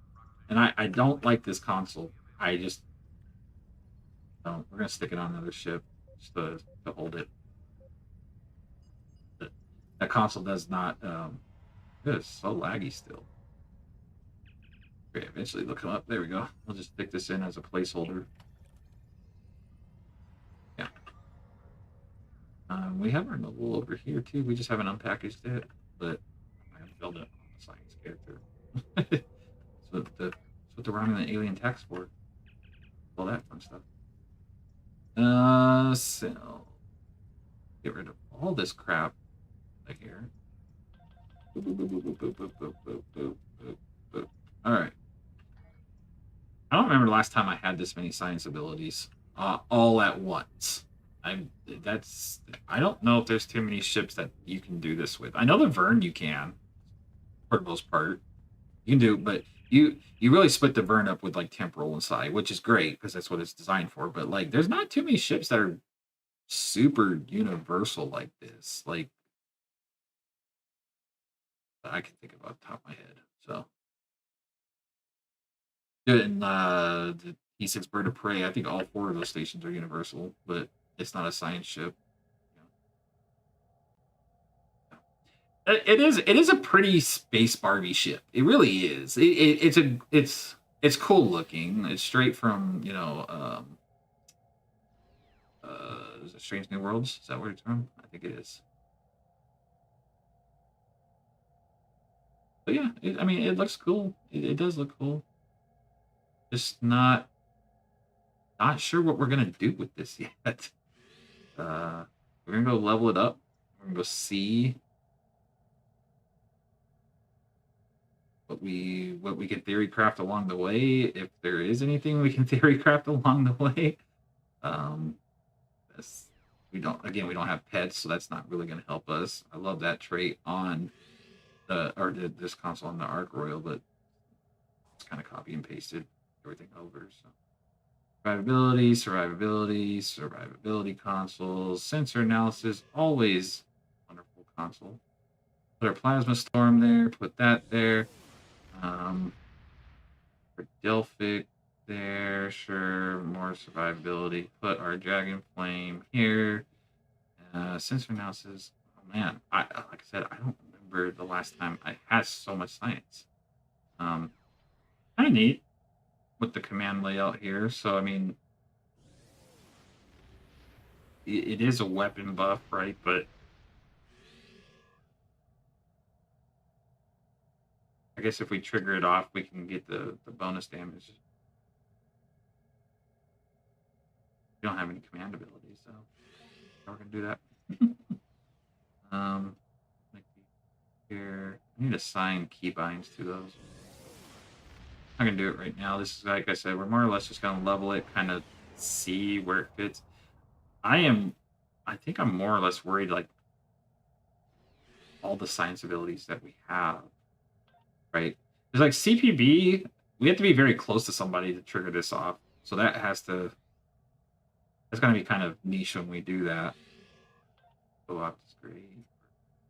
And I don't like this console. I just don't. We're gonna stick it on another ship just to hold it. That console does not. It is so laggy still. Okay, eventually look up. There we go. We'll just stick this in as a placeholder. Yeah. We have our novel over here too. We just haven't unpackaged it, but I haven't filled it on the science character. That's what the running the alien tax for. All that fun stuff. So get rid of all this crap right here. Boop, boop, boop, boop, boop, boop, boop, boop, boop, boop, boop. All right. I don't remember the last time I had this many science abilities all at once. I don't know if there's too many ships that you can do this with. I know the Vern you can, for the most part. You can do, but you really split the Vern up with like temporal inside, which is great because that's what it's designed for. But like, there's not too many ships that are super universal like this. Like, I can think of off the top of my head. So, and the E6 Bird of Prey, I think all four of those stations are universal, but it's not a science ship. It is a pretty space Barbie ship. It really is. It's cool looking. It's straight from is it Strange New Worlds? Is that where it's from? I think it is. But yeah, I mean, it looks cool. It does look cool. Just not sure what we're gonna do with this yet. We're gonna go level it up. We're gonna go see what we can theory craft along the way. If there is anything we can theory craft along the way. Um, we don't have pets, so that's not really gonna help us. I love that trait on this console on the Arc Royal, but it's kind of copy and pasted everything over. So survivability consoles, sensor analysis, always wonderful console. Put our plasma storm there, put that there. For Delphic there, sure, more survivability. Put our Dragon Flame here. Sensor analysis. Oh man, like I said, I don't remember the last time I had so much science. Kind of neat with the command layout here. So I mean, it is a weapon buff, right? But I guess if we trigger it off, we can get the bonus damage. We don't have any command abilities, so we're gonna do that. Here, I need to assign keybinds to those. I'm gonna do it right now. This is, like I said, we're more or less just gonna level it, kind of see where it fits. I think I'm more or less worried, like, all the science abilities that we have, right? There's like CPB, we have to be very close to somebody to trigger this off. So that's gonna be kind of niche when we do that. Go up is great.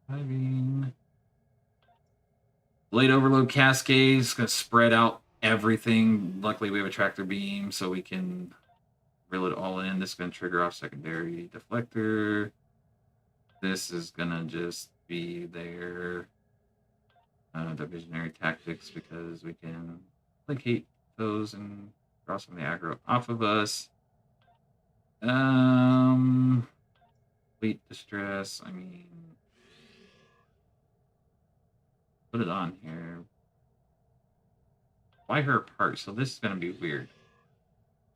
Driving. Blade Overload Cascade is going to spread out everything. Luckily, we have a tractor beam, so we can reel it all in. This is going to trigger off secondary deflector. This is going to just be their divisionary tactics because we can placate those and draw some of the aggro off of us. Fleet distress. I mean, put it on here. Why her apart? So this is going to be weird.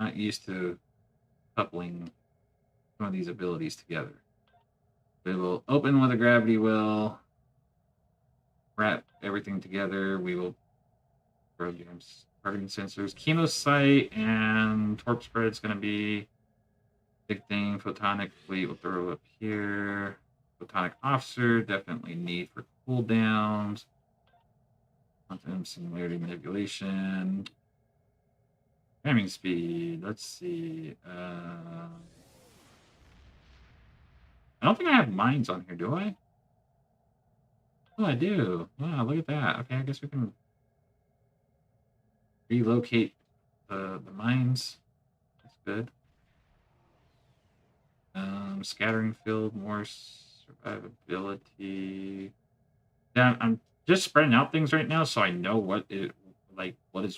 Not used to coupling some of these abilities together. We will open with a gravity well, wrap everything together. We will programs, targeting sensors, chemosite, and torp spread is going to be big thing. Photonic fleet will throw up here. Photonic officer, definitely need for cooldowns. Quantum similarity manipulation. Ramming speed, let's see. I don't think I have mines on here, do I? Oh, I do. Wow, look at that. Okay, I guess we can relocate the mines. That's good. Scattering field, more survivability. Yeah, I'm just spreading out things right now, so I know what is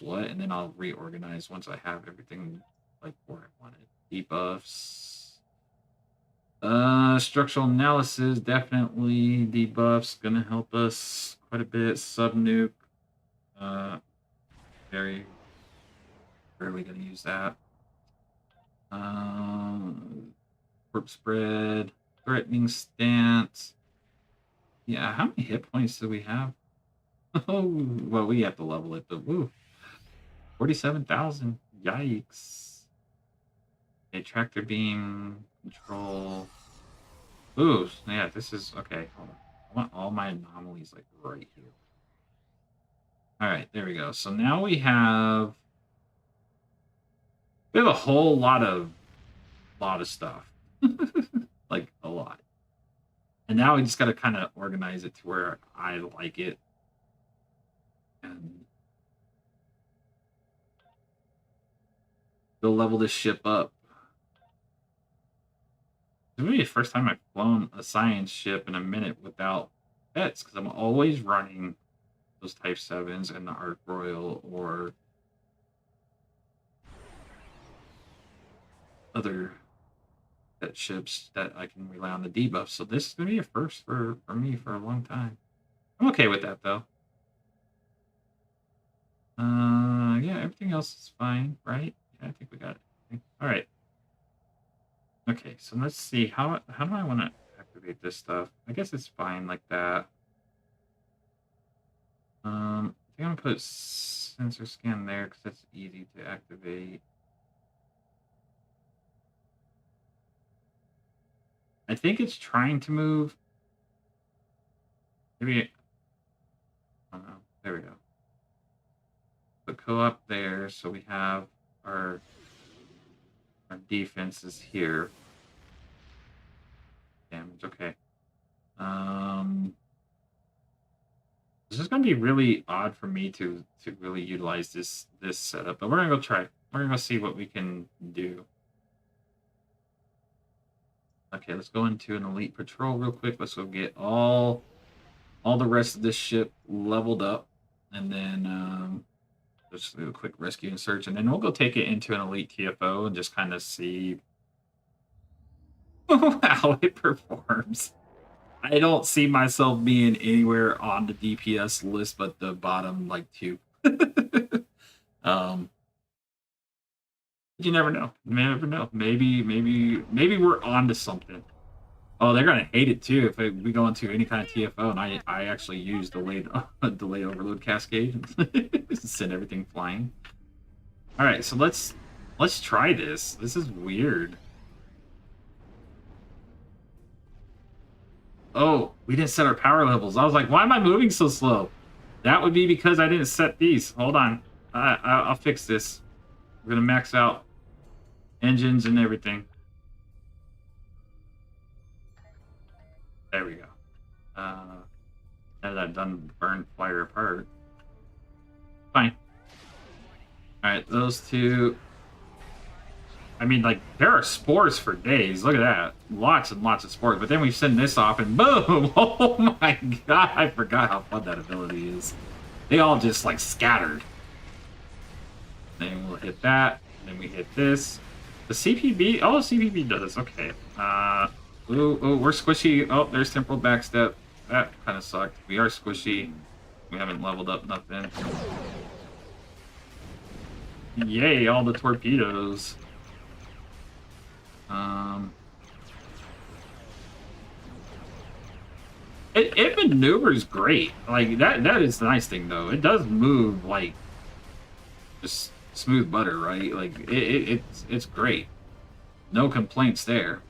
what, and then I'll reorganize once I have everything like where I want it. Debuffs. Structural analysis, definitely debuffs, gonna help us quite a bit. Subnuke. Very rarely gonna use that. Corp spread, threatening stance. Yeah, how many hit points do we have? Oh, well, we have to level it, but woo. 47,000. Yikes. A tractor beam control. Ooh, yeah, this is okay. Hold on. I want all my anomalies like right here. All right, there we go. So now we have a whole lot of stuff. Like a lot. And now we just got to kind of organize it to where I like it. And we'll level this ship up. It's really the first time I've flown a science ship in a minute without pets, because I'm always running those Type 7s and the Ark Royal or other pet ships that I can rely on the debuff. So this is going to be a first for me for a long time. I'm okay with that, though. Yeah, everything else is fine, right? Yeah, I think we got it. All right. Okay, so let's see. How do I want to activate this stuff? I guess it's fine like that. I think I'm going to put sensor scan there because that's easy to activate. I think it's trying to move. Maybe. I don't know. There we go. Put co-op there, so we have our defenses here. Damage. Okay. This is going to be really odd for me to really utilize this setup, but we're going to go try. We're going to go see what we can do. Okay, let's go into an elite patrol real quick. Let's go get all the rest of this ship leveled up, and then just do a quick rescue and search, and then we'll go take it into an elite TFO and just kind of see how it performs. I don't see myself being anywhere on the DPS list but the bottom like 2. You never know. You never know. Maybe we're on to something. Oh, they're gonna hate it too if we go into any kind of TFO and I actually use delayed overload cascade and send everything flying. All right, so let's try this. This is weird. Oh, we didn't set our power levels. I was like, why am I moving so slow? That would be because I didn't set these. Hold on. I'll fix this. We're going to max out engines and everything. There we go. Now that I've done burn flyer apart. Fine. Alright, those two. I mean, like, there are spores for days. Look at that. Lots and lots of spores. But then we send this off and boom! Oh my god, I forgot how fun that ability is. They all just, like, scattered. Then we'll hit that. Then we hit this. The CPB? Oh, CPB does. Okay. Ooh, we're squishy. Oh, there's temporal backstep. That kind of sucked. We are squishy. We haven't leveled up nothing. Yay, all the torpedoes. It maneuvers great. Like that is the nice thing though. It does move like just smooth butter, right? Like it's great. No complaints there.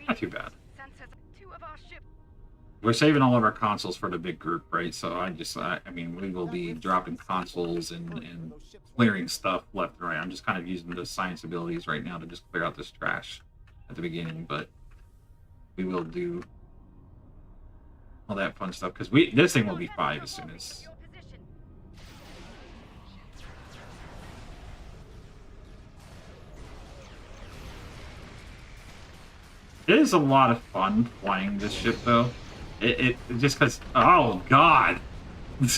Not too bad. We're saving all of our consoles for the big group, right? So I mean, we will be dropping consoles and clearing stuff left and right. I'm just kind of using the science abilities right now to just clear out this trash at the beginning, but we will do all that fun stuff because this thing will be 5 as soon as. It is a lot of fun flying this ship, though. It just because, oh god, we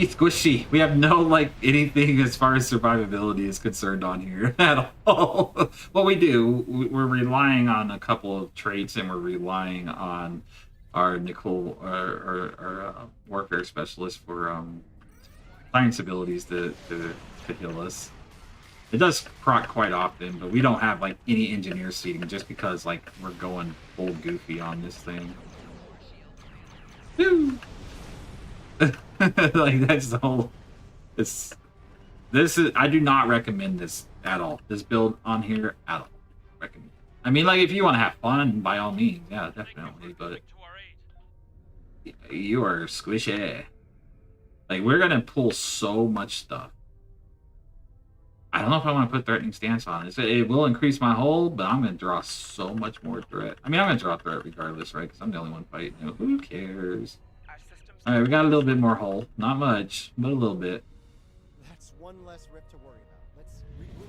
squishy. We have no like anything as far as survivability is concerned on here at all. What we do, we're relying on a couple of traits, and we're relying on our Nicole, our warfare specialist for science abilities to heal us. It does proc quite often, but we don't have like any engineer seating just because like we're going full goofy on this thing. Woo! Like that's the whole. This is. I do not recommend this at all. This build on here at all. Recommend. I mean, like if you want to have fun, by all means, yeah, definitely. But you are squishy. Like we're gonna pull so much stuff. I don't know if I want to put threatening stance on it. It will increase my hull, but I'm going to draw so much more threat. I mean, I'm going to draw threat regardless, right? Because I'm the only one fighting. You know, who cares? All right, we got a little bit more hull. Not much, but a little bit. That's one less rip to worry about. Let's regroup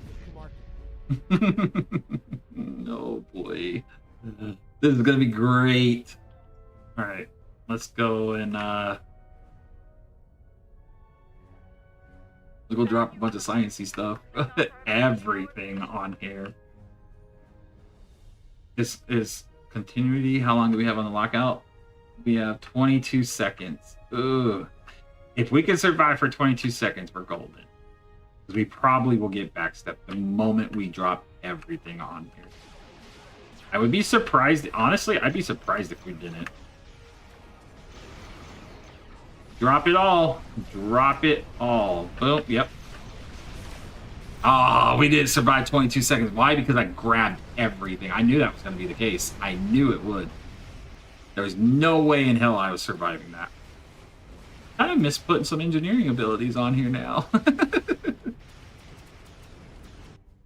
the market. No, boy. This is going to be great. All right, let's go and... We'll go drop a bunch of sciencey stuff. Everything on here. This is continuity. How long do we have on the lockout? We have 22 seconds. Ugh. If we can survive for 22 seconds, we're golden. Because we probably will get backstep the moment we drop everything on here. I would be surprised. Honestly, I'd be surprised if we didn't. Drop it all. Drop it all. Boom. Yep. Oh, we did survive 22 seconds. Why? Because I grabbed everything. I knew that was going to be the case. I knew it would. There was no way in hell I was surviving that. I kind of miss putting some engineering abilities on here now.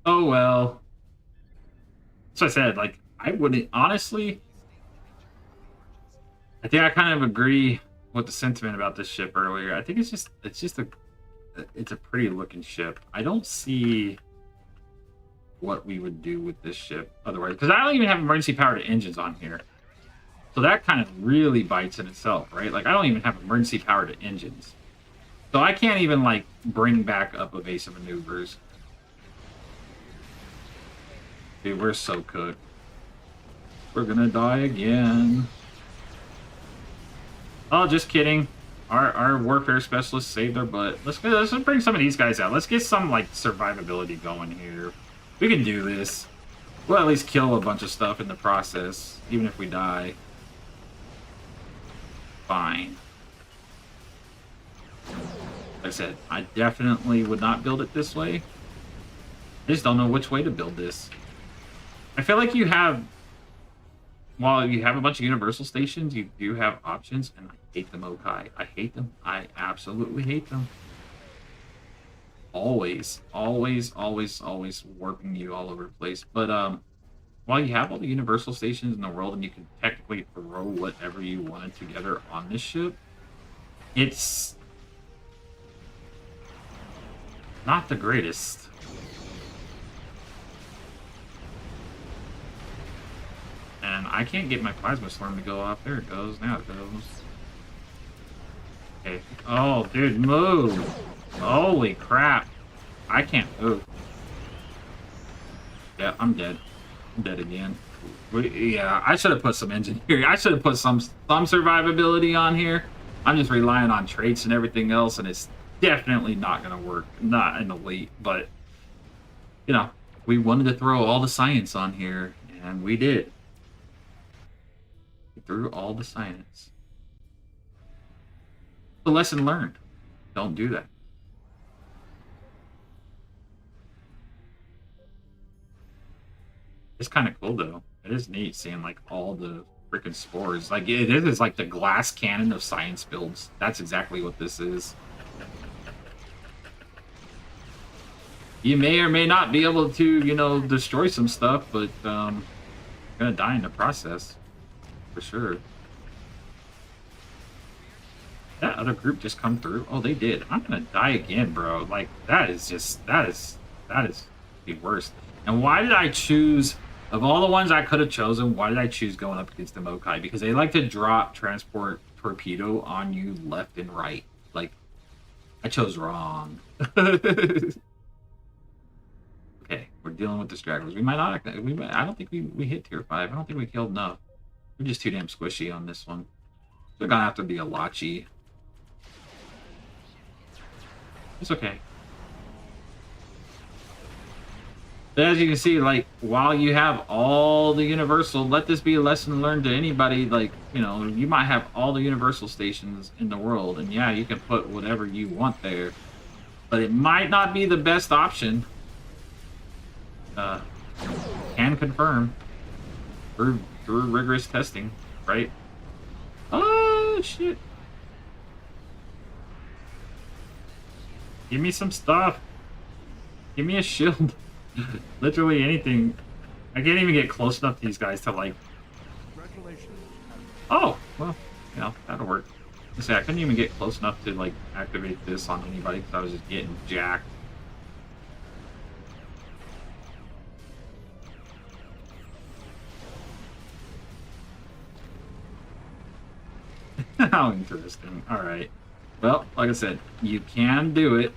Oh, well. So I said, like, I wouldn't... Honestly, I think I kind of agree with the sentiment about this ship earlier. I think it's just a pretty looking ship. I don't see what we would do with this ship otherwise, because I don't even have emergency powered engines on here, so that kind of really bites in itself, right? Like I don't even have emergency powered engines, so I can't even like bring back up evasive maneuvers. Dude, we're so cooked. We're gonna die again. Oh, just kidding. Our warfare specialists saved our butt. Let's bring some of these guys out. Let's get some like survivability going here. We can do this. We'll at least kill a bunch of stuff in the process, even if we die. Fine. Like I said, I definitely would not build it this way. I just don't know which way to build this. I feel like you have... While you have a bunch of universal stations, you do have options, and I hate them, Okai. I hate them. I absolutely hate them. Always, always, always, always warping you all over the place. But while you have all the universal stations in the world, and you can technically throw whatever you wanted together on this ship, it's not the greatest. And I can't get my plasma storm to go off. There it goes. Now it goes. Okay. Oh, dude, move. Holy crap. I can't move. Yeah, I'm dead. I'm dead again. Yeah, I should have put some engineering. I should have put some survivability on here. I'm just relying on traits and everything else, and it's definitely not going to work. Not in elite, but you know, we wanted to throw all the science on here, and we did. We threw all the science. The lesson learned. Don't do that. It's kind of cool though. It is neat seeing like all the freaking spores. Like it is like the glass cannon of science builds. That's exactly what this is. You may or may not be able to, you know, destroy some stuff, but you're gonna die in the process. For sure. That other group just come through? Oh, they did. I'm gonna die again, bro. Like, that is the worst. And why did I choose, of all the ones I could have chosen, why did I choose going up against the Mokai? Because they like to drop transport torpedo on you left and right. Like, I chose wrong. Okay, we're dealing with the stragglers. We might not, I don't think we hit tier 5. I don't think we killed enough. We're just too damn squishy on this one. They're gonna have to be a Lachi. It's okay. But as you can see, like, while you have all the universal, let this be a lesson learned to anybody, like, you know, you might have all the universal stations in the world, and yeah, you can put whatever you want there, but it might not be the best option. Can confirm through rigorous testing, right? Oh, shit. Give me some stuff. Give me a shield. Literally anything. I can't even get close enough to these guys to, like... Oh, well, you know, that'll work. I say I couldn't even get close enough to, like, activate this on anybody because I was just getting jacked. How interesting. Alright. Well, like I said, you can do it.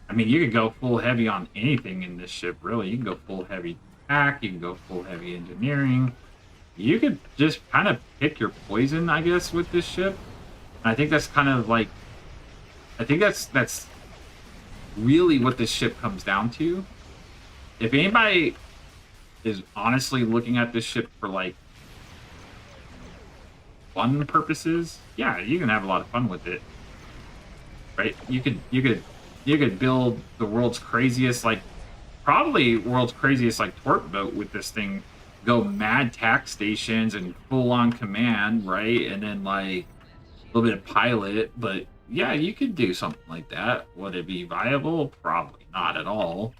I mean, you could go full heavy on anything in this ship, really. You can go full heavy attack, you can go full heavy engineering. You could just kind of pick your poison, I guess, with this ship. And I think that's kind of like... I think that's really what this ship comes down to. If anybody is honestly looking at this ship for, like, fun purposes, yeah, you can have a lot of fun with it. Right? You could build the world's craziest, like, probably world's craziest, like, torp boat with this thing. Go mad tack stations and full on command, right? And then, like, a little bit of pilot. But yeah, you could do something like that. Would it be viable? Probably not at all.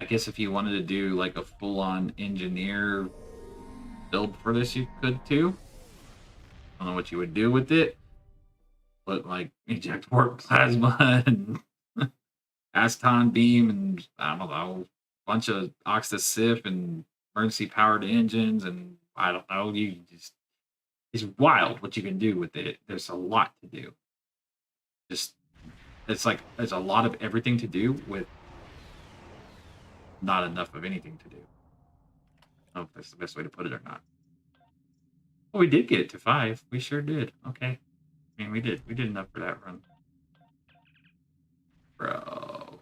I guess if you wanted to do like a full-on engineer build for this, you could too. I don't know what you would do with it, but like eject port plasma and Aston beam and I don't know, a bunch of Oxta Sif and emergency powered engines and I don't know. You just it's wild what you can do with it. There's a lot to do. Just it's like there's a lot of everything to do with not enough of anything to do. I don't know if that's the best way to put it or not. Well, we did get it to 5. We sure did. Okay. I mean, we did. We did enough for that run. Bro.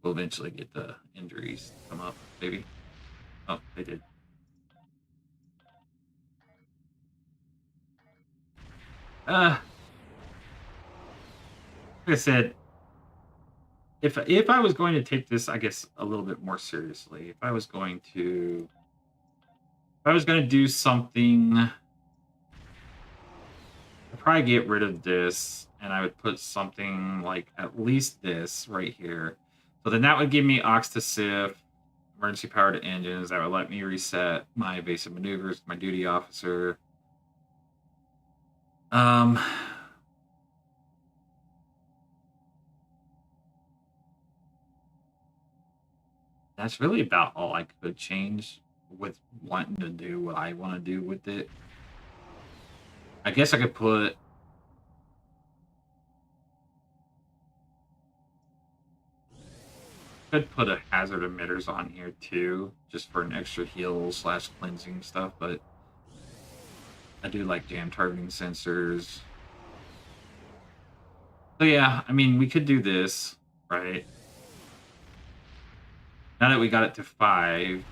We'll eventually get the injuries come up, maybe. Oh, they did. Like I said, if I was going to take this, I guess, a little bit more seriously, if I was going to do something, I'd probably get rid of this, and I would put something like at least this right here. So then that would give me Oxta Sif, emergency powered engines. That would let me reset my evasive maneuvers, my duty officer. That's really about all I could change with wanting to do what I want to do with it. I guess I could put Could put a hazard emitters on here too, just for an extra heal slash cleansing stuff, but I do like jam targeting sensors. So yeah, I mean, we could do this, right? Now that we got it to 5,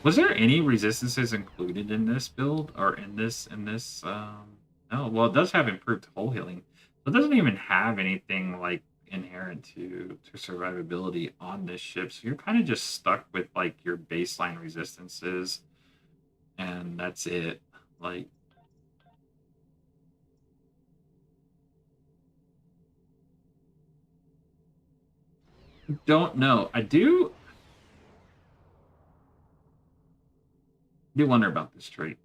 was there any resistances included in this build or in this? No, well, it does have improved hull healing. So it doesn't even have anything like inherent to survivability on this ship. So you're kind of just stuck with like your baseline resistances, and that's it. Like, don't know. I do wonder about this trait.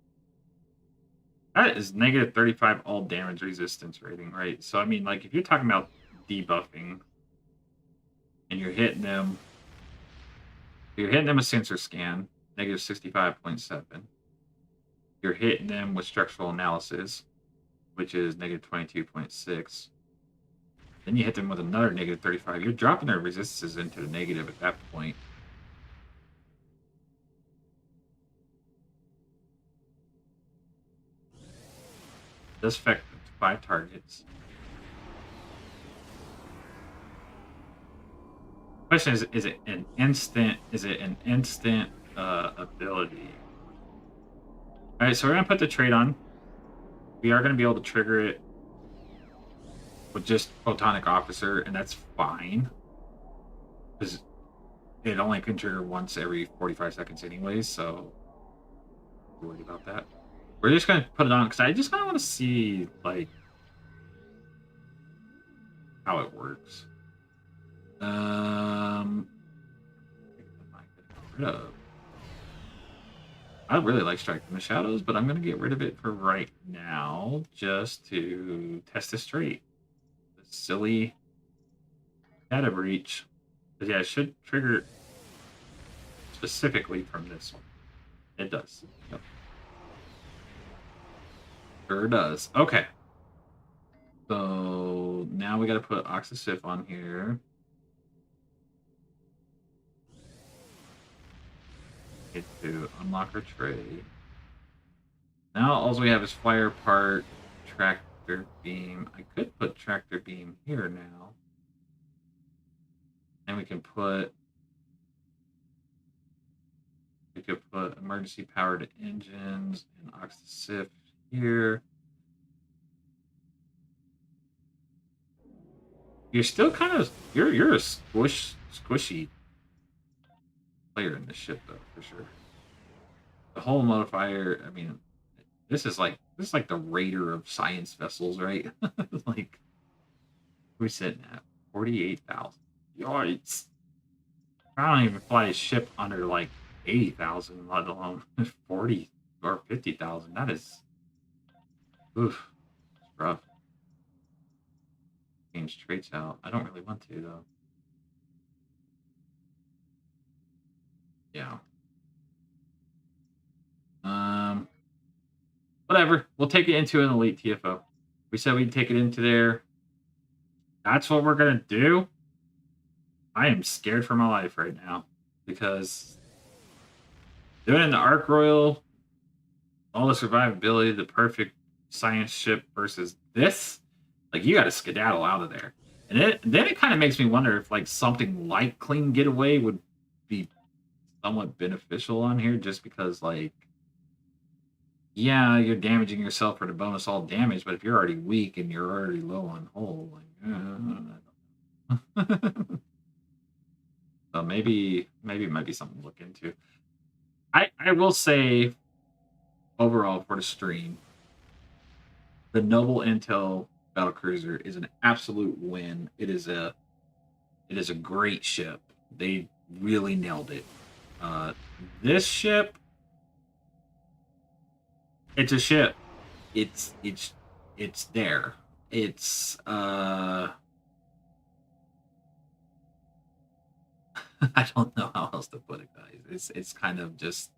That is negative 35 all damage resistance rating, right? So I mean, like, if you're talking about debuffing and you're hitting them a sensor scan, negative 65.7. You're hitting them with structural analysis, which is negative 22.6. Then you hit them with another negative 35. You're dropping their resistances into the negative at that point. Does affect 5 targets. Question is it an instant? Is it an instant ability? All right, so we're gonna put the trait on. We are gonna be able to trigger it with just Photonic Officer, and that's fine because it only can trigger once every 45 seconds anyways. So I'm worried about that. We're just gonna put it on because I just kind of want to see like how it works. I really like Striking the Shadows, but I'm gonna get rid of it for right now just to test this trait. The silly data breach. But yeah, it should trigger specifically from this one. It does. Yep. Sure does. Okay. So now we got to put Oxysif on here. Get to unlock our tray. Now all we have is fire part, tractor beam. I could put tractor beam here now. And we could put emergency powered engines and Oxysif here. You're still kind of you're a squishy player in this ship though, for sure. The whole modifier, I mean, this is like the raider of science vessels, right? Like, we're sitting at 48,000. Yikes. I don't even fly a ship under like 80,000, let alone 40 or 50,000. That is, oof, it's rough. Change traits out. I don't really want to though. Yeah. Whatever. We'll take it into an elite TFO. We said we'd take it into there. That's what we're gonna do. I am scared for my life right now because doing it in the Ark Royal, all the survivability, the perfect science ship versus this, like, you got to skedaddle out of there. And then it kind of makes me wonder if like something like Clean Getaway would be somewhat beneficial on here, just because like, yeah, you're damaging yourself for the bonus all damage, but if you're already weak and you're already low on hull, like, so maybe it might be something to look into. I will say, overall for the stream, the Noble Intel Battlecruiser is an absolute win. It is a great ship. They really nailed it. This ship, it's a ship. It's there. It's I don't know how else to put it, guys. It's kind of just,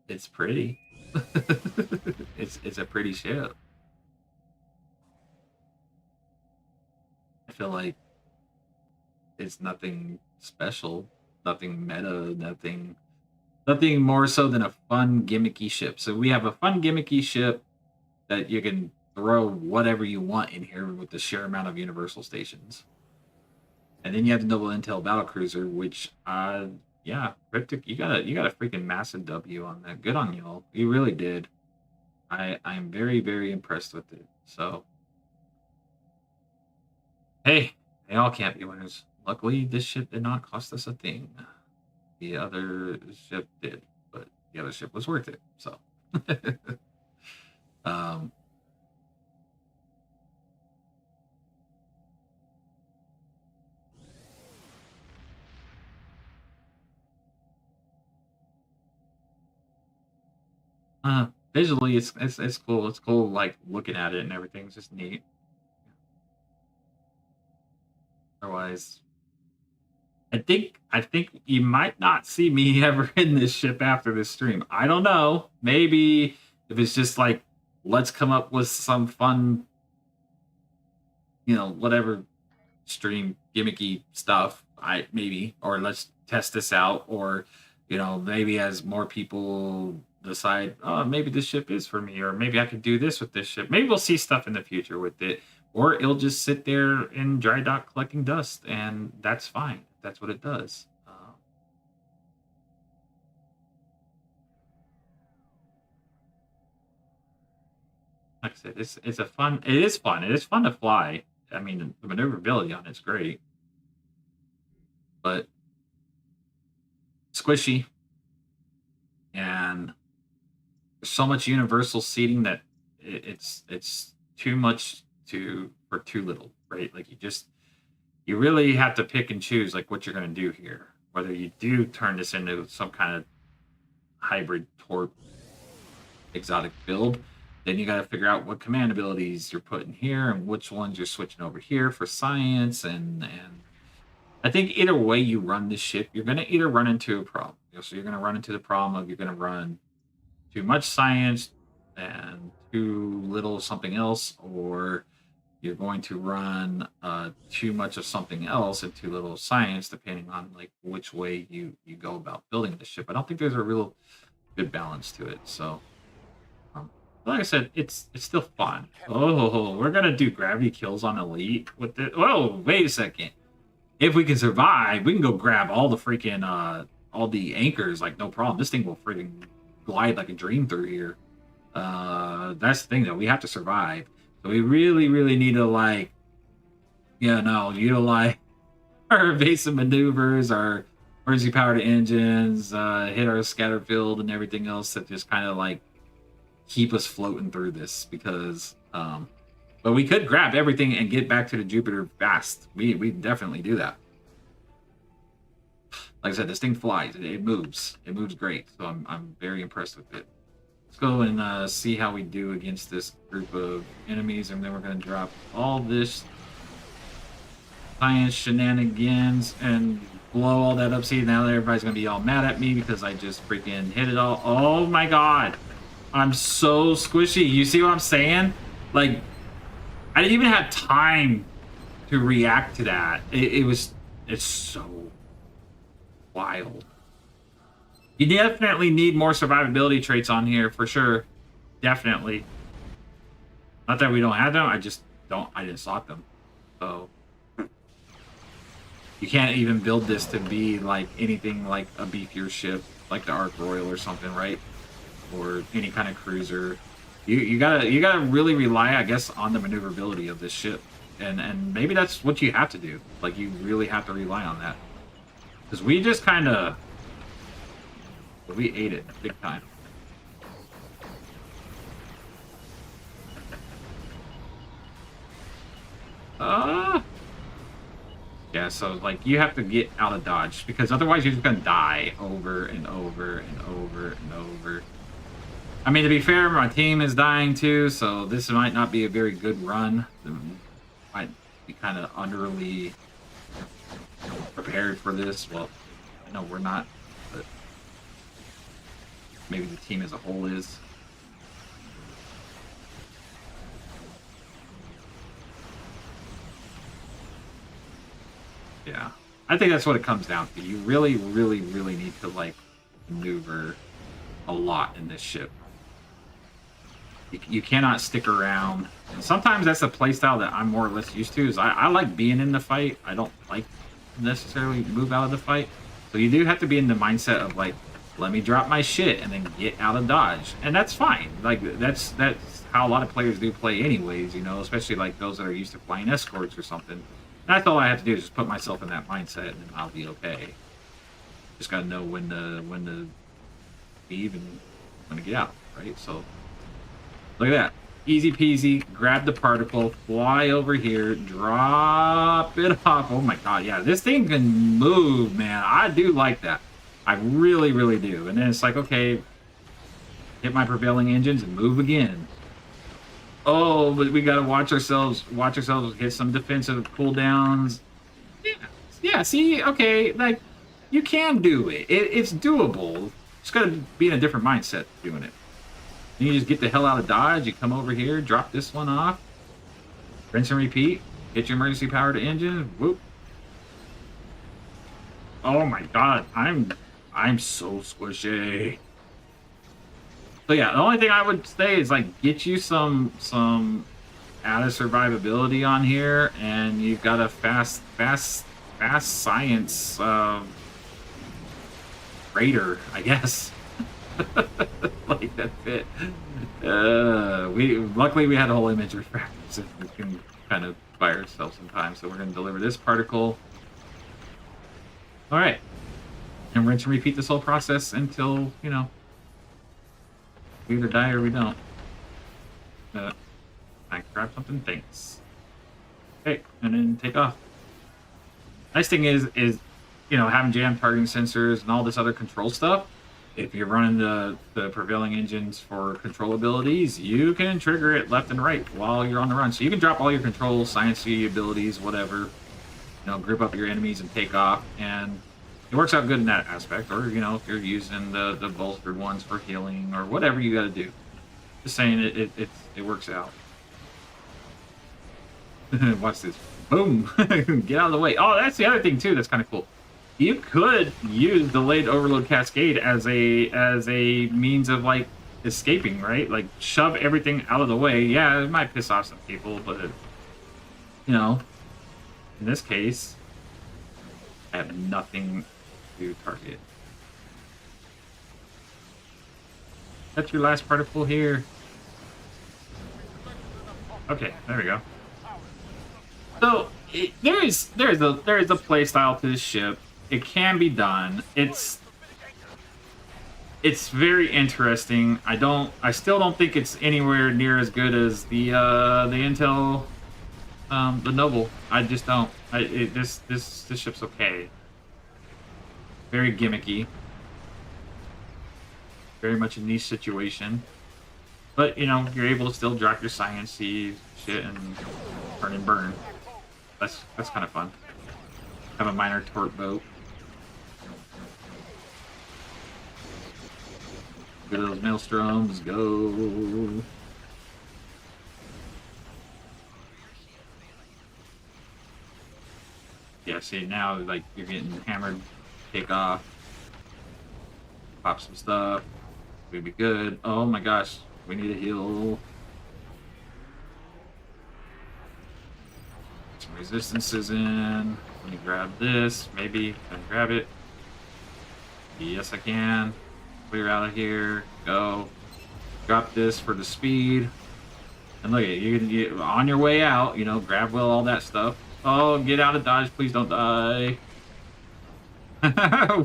it's pretty. It's a pretty ship. I feel like It's nothing special, nothing meta, nothing more so than a fun gimmicky ship. So we have a fun gimmicky ship that you can throw whatever you want in here with the sheer amount of universal stations. And then you have the double intel battle cruiser, which yeah, Cryptic, you got a freaking massive W on that. Good on y'all. You really did. I'm very, very impressed with it. So hey, they all can't be winners. Luckily, this ship did not cost us a thing. The other ship did, but the other ship was worth it. So visually it's cool. It's cool like looking at it and everything. It's just neat. Otherwise, I think you might not see me ever in this ship after this stream. I don't know. Maybe if it's just like, let's come up with some fun, whatever stream gimmicky stuff. Or let's test this out, or maybe as more people decide, oh, maybe this ship is for me, or maybe I could do this with this ship. Maybe we'll see stuff in the future with it, or it'll just sit there in dry dock collecting dust, and that's fine. That's what it does. Like I said, it is fun. It is fun to fly. I mean, the maneuverability on it's great, but squishy, and there's so much universal seating that it's too much for too little, right? Like you really have to pick and choose like what you're going to do here. Whether you do turn this into some kind of hybrid torp exotic build, then you got to figure out what command abilities you're putting here and which ones you're switching over here for science. And I think either way you run this ship, you're going to either run into a problem. So you're going to run into the problem of you're going to run too much science and too little something else, or you're going to run too much of something else and too little science, depending on like which way you go about building the ship. I don't think there's a real good balance to it. So like I said, it's still fun. Oh, we're gonna do gravity kills on elite with it. Whoa, wait a second. If we can survive, we can go grab all the freaking all the anchors, like no problem. This thing will freaking glide like a dream through here. That's the thing though, we have to survive. So we really, really need to utilize our evasive maneuvers, our emergency powered engines, hit our scatter field and everything else that just kind of like keep us floating through this, because but we could grab everything and get back to the Jupiter fast. We definitely do that. Like I said, this thing flies. It moves. It moves great. So I'm very impressed with it. Let's go and see how we do against this group of enemies, and then we're going to drop all this science shenanigans and blow all that up. See, now everybody's going to be all mad at me because I just freaking hit it all. Oh my god. I'm so squishy. You see what I'm saying? Like, I didn't even have time to react to that. It's so wild. You definitely need more survivability traits on here for sure. Definitely. Not that we don't have them, I didn't slot them. So you can't even build this to be like anything like a beefier ship, like the Ark Royal or something, right? Or any kind of cruiser. You gotta really rely, I guess, on the maneuverability of this ship, and maybe that's what you have to do. Like, you really have to rely on that, because we just kind of ate it big time. Yeah, so like you have to get out of dodge, because otherwise you're just gonna die over and over and over and over. I mean, to be fair, my team is dying too, so this might not be a very good run. It might be kind of underly prepared for this. Well, no, we're not, but maybe the team as a whole is. Yeah, I think that's what it comes down to. You really, really, really need to like maneuver a lot in this ship. You cannot stick around. And sometimes that's a playstyle that I'm more or less used to. Is I like being in the fight. I don't like necessarily move out of the fight. So you do have to be in the mindset of like, let me drop my shit and then get out of dodge, and that's fine. Like that's how a lot of players do play, anyways. You know, especially like those that are used to flying escorts or something. And that's all I have to do is just put myself in that mindset, and then I'll be okay. Just gotta know when to leave and when to get out, right? So. Look at that. Easy peasy. Grab the particle. Fly over here. Drop it off. Oh my god, yeah. This thing can move, man. I do like that. I really, really do. And then it's like, okay, hit my prevailing engines and move again. Oh, but we gotta watch ourselves hit some defensive cooldowns. Yeah, see, okay, like, you can do it. It's doable. Just gotta be in a different mindset doing it. You just get the hell out of dodge. You come over here, drop this one off, rinse and repeat. Get your emergency power to engine. Whoop. Oh my god, I'm so squishy. So yeah, the only thing I would say is like get you some added survivability on here, and you've got a fast science raider, I guess. Like that fit. Luckily we had a whole image refractor, so we can kind of buy ourselves some time. So we're going to deliver this particle. All right, and we're going to repeat this whole process until, you know, we either die or we don't. I grab something. Thanks. Okay, and then take off. Nice thing is you know, having jam targeting sensors and all this other control stuff. If you're running the prevailing engines for control abilities, you can trigger it left and right while you're on the run. So you can drop all your control, sciencey abilities, whatever, you know, group up your enemies and take off. And it works out good in that aspect. Or, you know, if you're using the bolstered ones for healing or whatever you got to do. Just saying it works out. Watch this. Boom. Get out of the way. Oh, that's the other thing, too. That's kind of cool. You could use delayed overload cascade as a means of like escaping, right? Like shove everything out of the way. Yeah, it might piss off some people, but you know, in this case, I have nothing to target. That's your last particle here. Okay, there we go. So there is a play style to this ship. It can be done. It's very interesting. I still don't think it's anywhere near as good as the Intel, the Noble. I just don't. This ship's okay. Very gimmicky. Very much a niche situation. But you know, you're able to still drop your sciencey shit and burn and burn. That's kind of fun. Have a minor torque boat. Get those maelstroms, go. Yeah, see now like you're getting hammered, take off, pop some stuff, we'd be good. Oh my gosh, we need a heal. Some resistances in. Let me grab this, maybe. Can I grab it? Yes, I can. Clear out of here. Go. Drop this for the speed. And look at you on your way out, you know, grab wheel, all that stuff. Oh, get out of dodge, please don't die.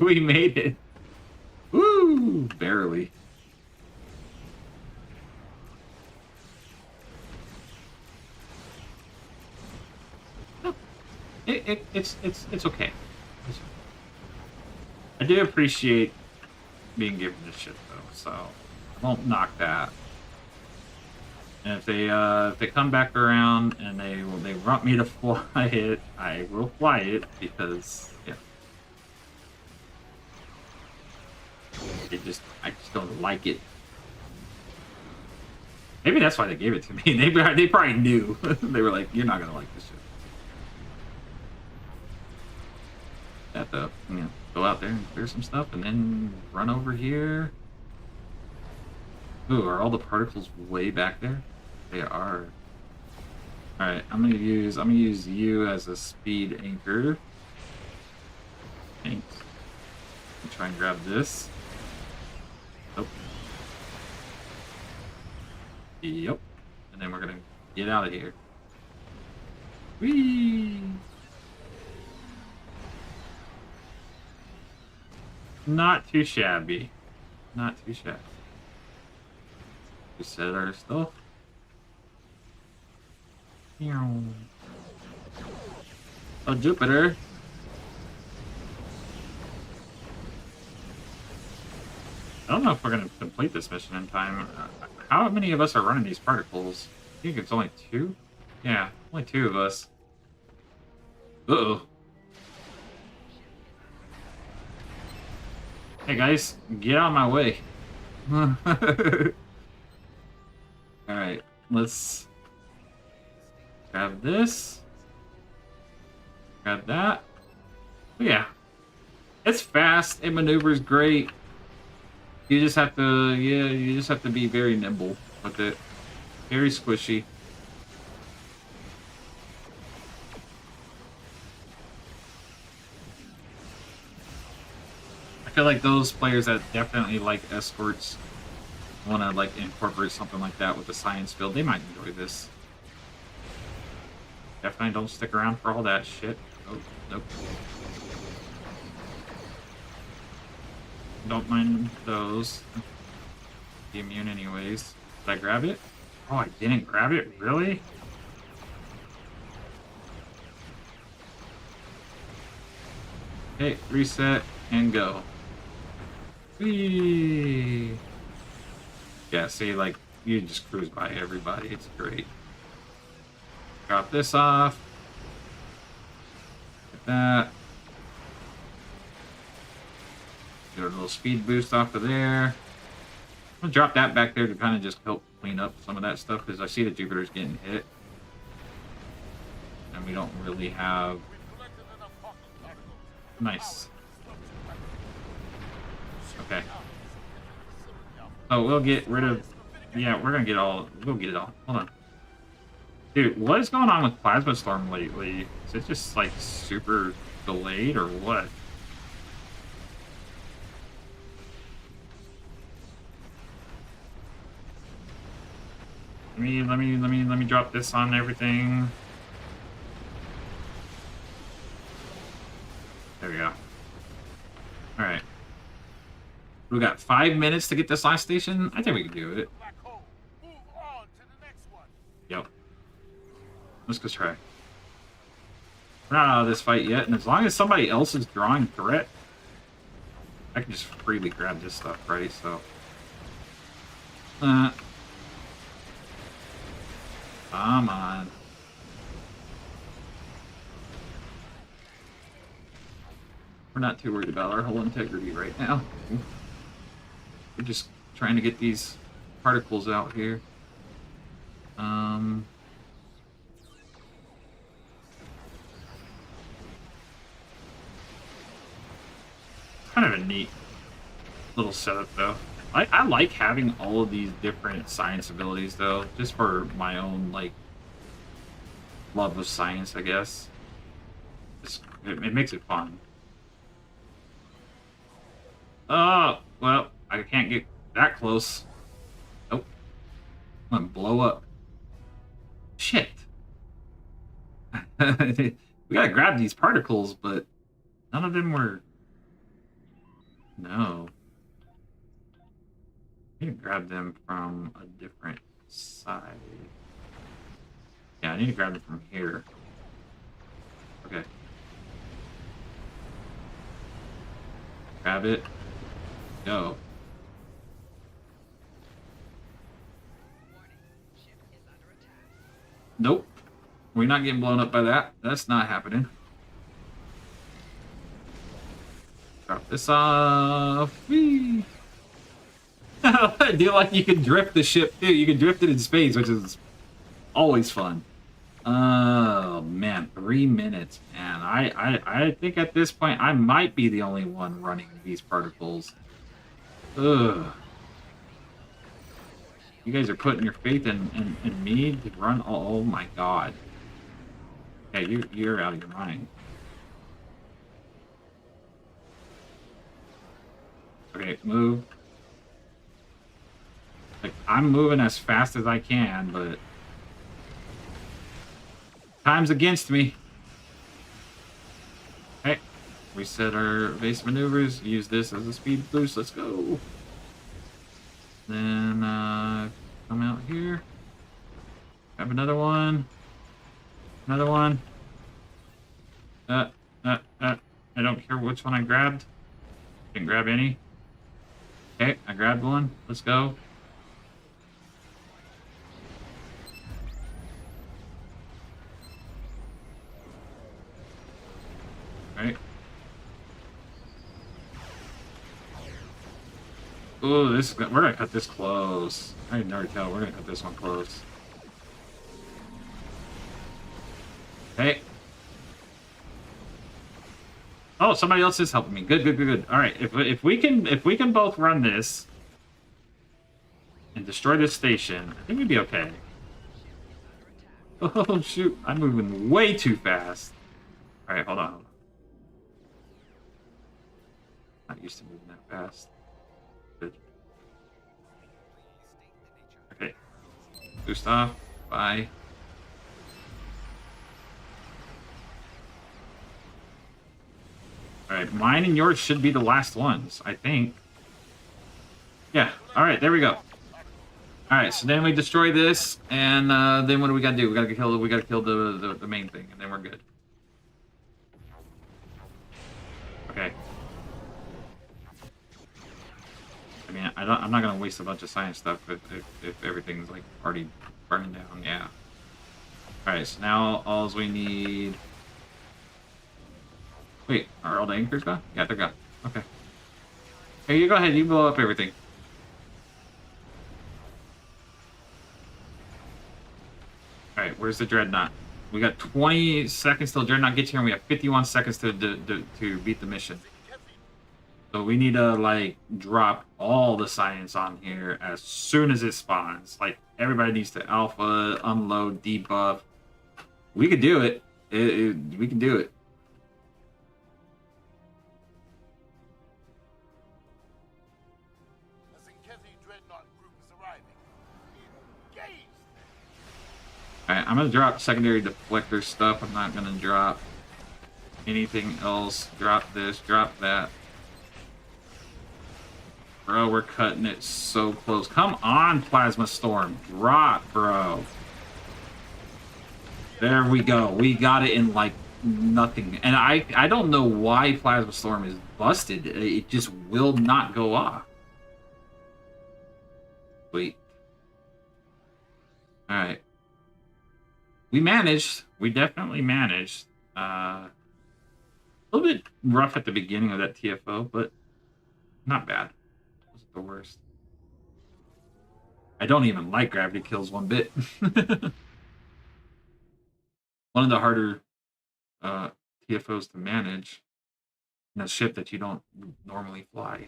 We made it. Woo! Barely. It's okay. I do appreciate being given this shit though, so I won't knock that. And if they come back around and they want me to fly it, I will fly it because yeah. I just don't like it. Maybe that's why they gave it to me. They probably knew. They were like, you're not gonna like this shit. that though. You know, go out there and clear some stuff, and then run over here. Ooh, are all the particles way back there? They are. All right, I'm gonna use you as a speed anchor. Thanks. Try and grab this. Oh. Yep. And then we're gonna get out of here. Whee! Not too shabby. Not too shabby. We set our stuff. Oh, Jupiter. I don't know if we're going to complete this mission in time. How many of us are running these particles? I think it's only 2? Yeah, only 2 of us. Uh-oh. Hey guys, get out of my way. Alright, let's grab this. Grab that. But yeah. It's fast, it maneuvers great. You just have to, you just have to be very nimble with it. Very squishy. I feel like those players that definitely like escorts want to like incorporate something like that with the science field. They might enjoy this. Definitely don't stick around for all that shit. Oh, nope. Don't mind those. Be immune anyways. Did I grab it? Oh, I didn't grab it? Really? Okay, reset and go. Whee! Yeah, see, like, you just cruise by everybody. It's great. Drop this off. Get that. Get a little speed boost off of there. I'm gonna drop that back there to kind of just help clean up some of that stuff because I see that Jupiter's getting hit. And we don't really have... Nice. Okay. Oh, we'll get rid of... Yeah, we're gonna get all... We'll get it all. Hold on. Dude, what is going on with Plasma Storm lately? Is it just, like, super delayed or what? Let me drop this on everything. There we go. Alright. We got 5 minutes to get this last station. I think we can do it. Yep. Let's go try. We're not out of this fight yet, and as long as somebody else is drawing threat, I can just freely grab this stuff, right? So. Come on. We're not too worried about our whole integrity right now. We're just trying to get these particles out here. Kind of a neat little setup, though. I like having all of these different science abilities, though, just for my own, like, love of science, I guess. It makes it fun. Oh, well, I can't get that close. Nope. I'm gonna blow up. Shit. We gotta grab these particles, but none of them were... No. I need to grab them from a different side. Yeah, I need to grab them from here. Okay. Grab it. Go. Nope. We're not getting blown up by that. That's not happening. Drop this off. Whee! I do like you can drift the ship too. You can drift it in space, which is always fun. Oh man, 3 minutes, man. I think at this point I might be the only one running these particles. Ugh. You guys are putting your faith in me to run. Oh my god. Yeah, you're out of your mind. Okay, move. Like, I'm moving as fast as I can, but time's against me. Okay, reset our base maneuvers. Use this as a speed boost. Let's go. Then come out here. Grab another one. Another one. I don't care which one I grabbed. Didn't grab any. Okay, I grabbed one. Let's go. Right. Oh, we're gonna cut this close. I can already tell we're gonna cut this one close. Hey. Oh, somebody else is helping me. Good, good, good, good. All right, if we can both run this and destroy this station, I think we'd be okay. Oh shoot, I'm moving way too fast. All right, hold on. Not used to moving that fast. Good. Okay. Boost off. Bye. Alright, mine and yours should be the last ones, I think. Yeah, alright, there we go. Alright, so then we destroy this, and then what do we gotta do? We gotta kill the main thing, and then we're good. Okay. I mean, I'm not gonna waste a bunch of science stuff if everything's like already burning down. Yeah. All right. So now all we need. Wait, are all the anchors gone? Yeah, they're gone. Okay. Hey, you go ahead. You blow up everything. All right. Where's the dreadnought? We got 20 seconds till dreadnought gets here, and we have 51 seconds to beat the mission. So we need to, like, drop all the science on here as soon as it spawns. Like, everybody needs to alpha, unload, debuff. We could do it. We can do it. Alright, I'm going to drop secondary deflector stuff. I'm not going to drop anything else. Drop this, drop that. Bro, we're cutting it so close. Come on, Plasma Storm. Drop, bro. There we go. We got it in, like, nothing. And I don't know why Plasma Storm is busted. It just will not go off. Wait. Alright. We managed. We definitely managed. A little bit rough at the beginning of that TFO, but not bad. The worst. I don't even like gravity kills one bit. One of the harder TFOs to manage in a ship that you don't normally fly.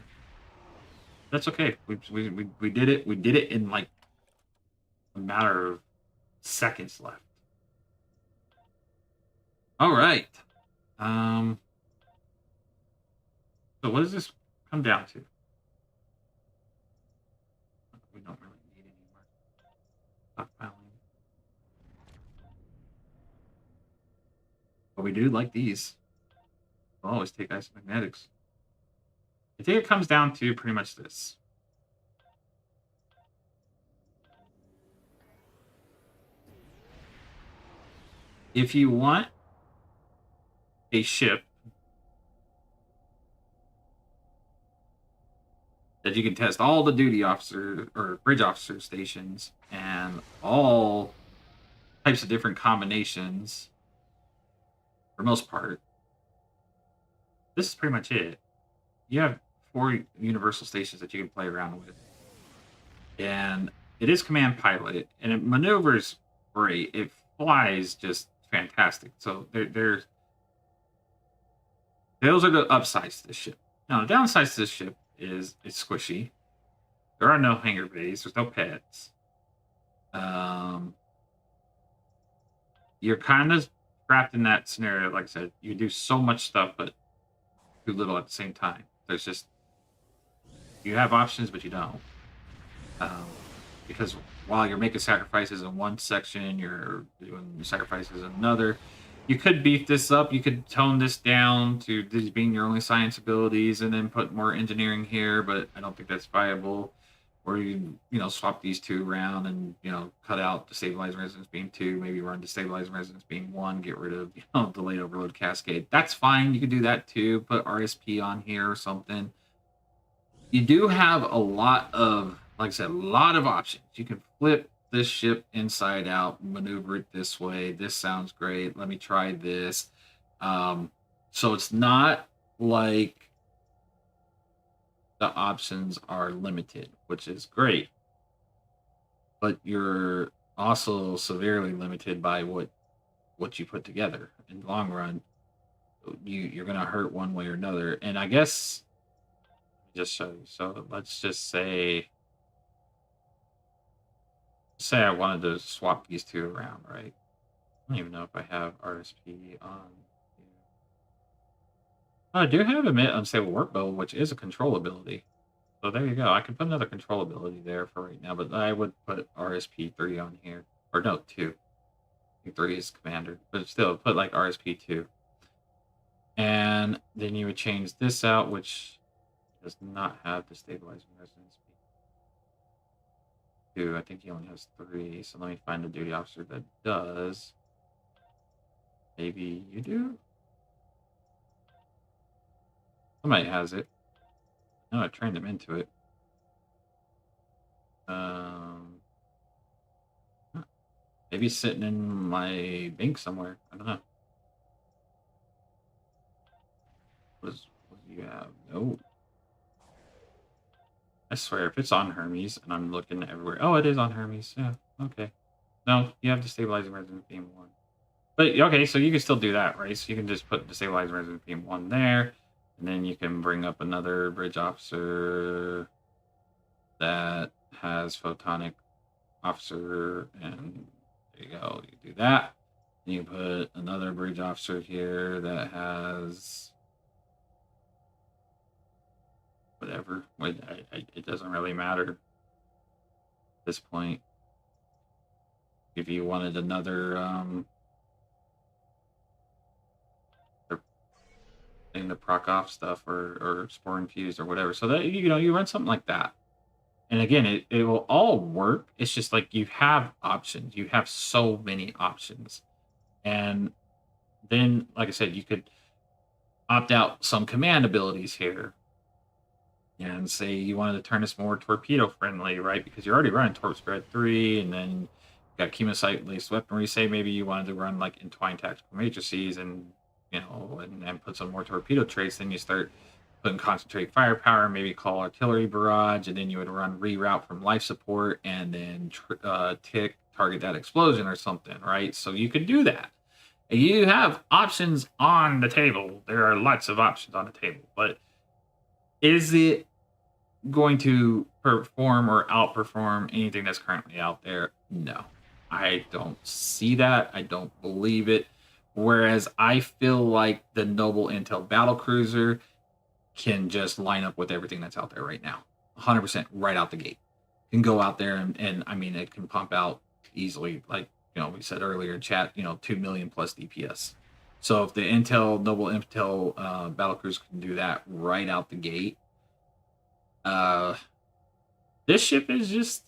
That's okay. We did it. We did it in like a matter of seconds left. All right. So what does this come down to? We don't really need any more stockpiling. But we do like these. We'll always take ice magnetics. I think it comes down to pretty much this. If you want a ship that you can test all the duty officer or bridge officer stations and all types of different combinations, for most part, this is pretty much it. You have 4 universal stations that you can play around with. And it is command pilot, and it maneuvers great. flies just fantastic. So those are the upsides to the ship. Now the downsides to the ship is it's squishy. There are no hangar bays. There's no pets. You're kind of trapped in that scenario. Like I said, you do so much stuff, but too little at the same time. There's just you have options, but you don't. Because while you're making sacrifices in one section, you're doing sacrifices in another. You could beef this up. You could tone this down to these being your only science abilities, and then put more engineering here. But I don't think that's viable. Or you swap these two around and cut out destabilizing resonance beam 2, maybe run destabilizing resonance beam 1, get rid of delayed overload cascade. That's fine. You could do that too. Put RSP on here or something. You do have a lot of, like I said, a lot of options. You can flip this ship inside out, maneuver it this way. This sounds great. Let me try this. So it's not like the options are limited, which is great. But you're also severely limited by what you put together. In the long run, you're going to hurt one way or another. And I guess, just show you. So let's just say I wanted to swap these two around, right? I don't even know if I have RSP on. Oh, I do have unstable work bow, which is a control ability. So there you go. I could put another control ability there for right now, but I would put RSP 3 on here. Or no, 2. I think 3 is commander, but still put like RSP 2. And then you would change this out, which does not have the stabilizing resonance. 2. I think he only has 3. So let me find a duty officer that does. Maybe you do? Somebody has it. No, I trained him into it. Maybe he's sitting in my bank somewhere. I don't know. What do you have? No. I swear, if it's on Hermes and I'm looking everywhere. Oh, it is on Hermes. Yeah, okay. No, you have to stabilizing resonance beam 1. But okay, so you can still do that, right? So you can just put the stabilizing resonance beam 1 there. And then you can bring up another bridge officer that has photonic officer, and there you go. You do that. And you put another bridge officer here that has whatever. It doesn't really matter at this point. If you wanted another in the proc off stuff or spore infused or whatever, so that you run something like that, and again it will all work. It's just like you have options. You have so many options, and then like I said, you could opt out some command abilities here and say you wanted to turn this more torpedo friendly, right? Because you're already running Torp Spread 3, and then you got chemosite laced weaponry. Say maybe you wanted to run like entwined tactical matrices and and put some more torpedo traits. Then you start putting concentrate firepower, maybe call artillery barrage, and then you would run reroute from life support and then target that explosion or something, right? So you could do that. You have options on the table. There are lots of options on the table, but is it going to perform or outperform anything that's currently out there? No, I don't see that. I don't believe it. Whereas I feel like the Noble Intel Battlecruiser can just line up with everything that's out there right now. 100% right out the gate. Can go out there and I mean, it can pump out easily, like, we said earlier in chat, 2 million plus DPS. So if the Noble Intel Battlecruiser can do that right out the gate, this ship is just,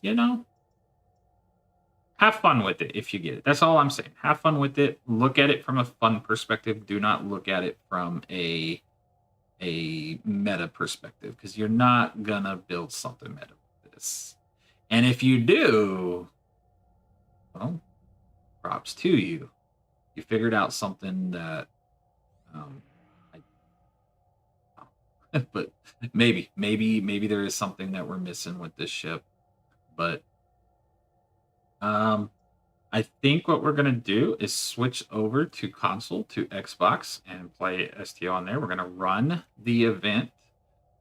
have fun with it if you get it. That's all I'm saying. Have fun with it. Look at it from a fun perspective. Do not look at it from a meta perspective, because you're not gonna build something meta with this. And if you do, well, props to you. You figured out something that but maybe there is something that we're missing with this ship. But I think what we're gonna do is switch over to console, to Xbox, and play STO on there. We're gonna run the event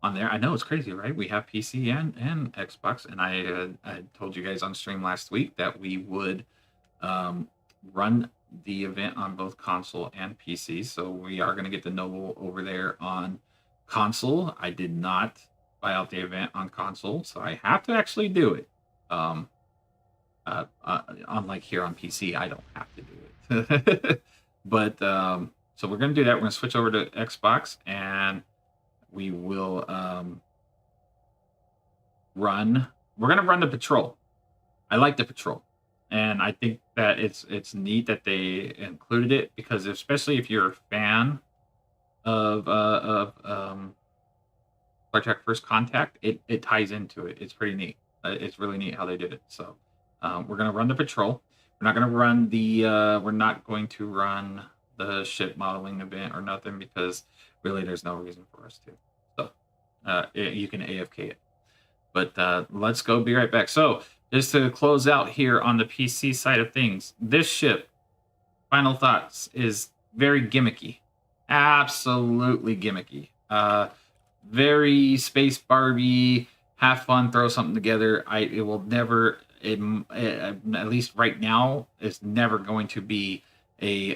on there. I know it's crazy, right? We have PC and Xbox, and I told you guys on stream last week that we would run the event on both console and PC. So we are going to get the Noble over there on console. I did not buy out the event on console, so I have to actually do it. Unlike here on PC, I don't have to do it. But so we're going to do that. We're going to switch over to Xbox, and we will run. We're going to run the patrol. I like the patrol, and I think that it's neat that they included it, because especially if you're a fan of Star Trek First Contact, it ties into it. It's pretty neat. It's really neat how they did it. So we're gonna run the patrol. We're not gonna run the. We're not going to run the ship modeling event or nothing, because really there's no reason for us to. So you can AFK it. But let's go. Be right back. So just to close out here on the PC side of things, this ship, final thoughts, is very gimmicky. Absolutely gimmicky. Very Space Barbie. Have fun, throw something together. It will never, at least right now, it's never going to be a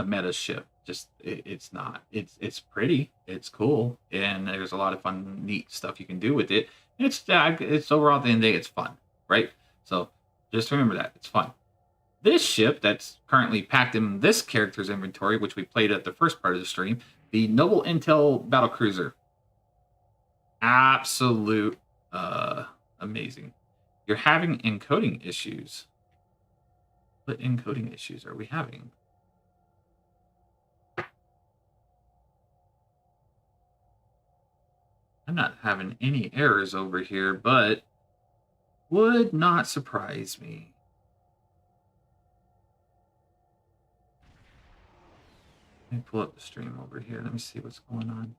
meta ship. Just it's not. It's pretty. It's cool, and there's a lot of fun, neat stuff you can do with it. It's overall at the end of the day, it's fun, right? So just remember that it's fun. This ship that's currently packed in this character's inventory, which we played at the first part of the stream, the Noble Intel Battlecruiser. Absolute amazing. You're having encoding issues. What encoding issues are we having? I'm not having any errors over here, but would not surprise me. Let me pull up the stream over here. Let me see what's going on.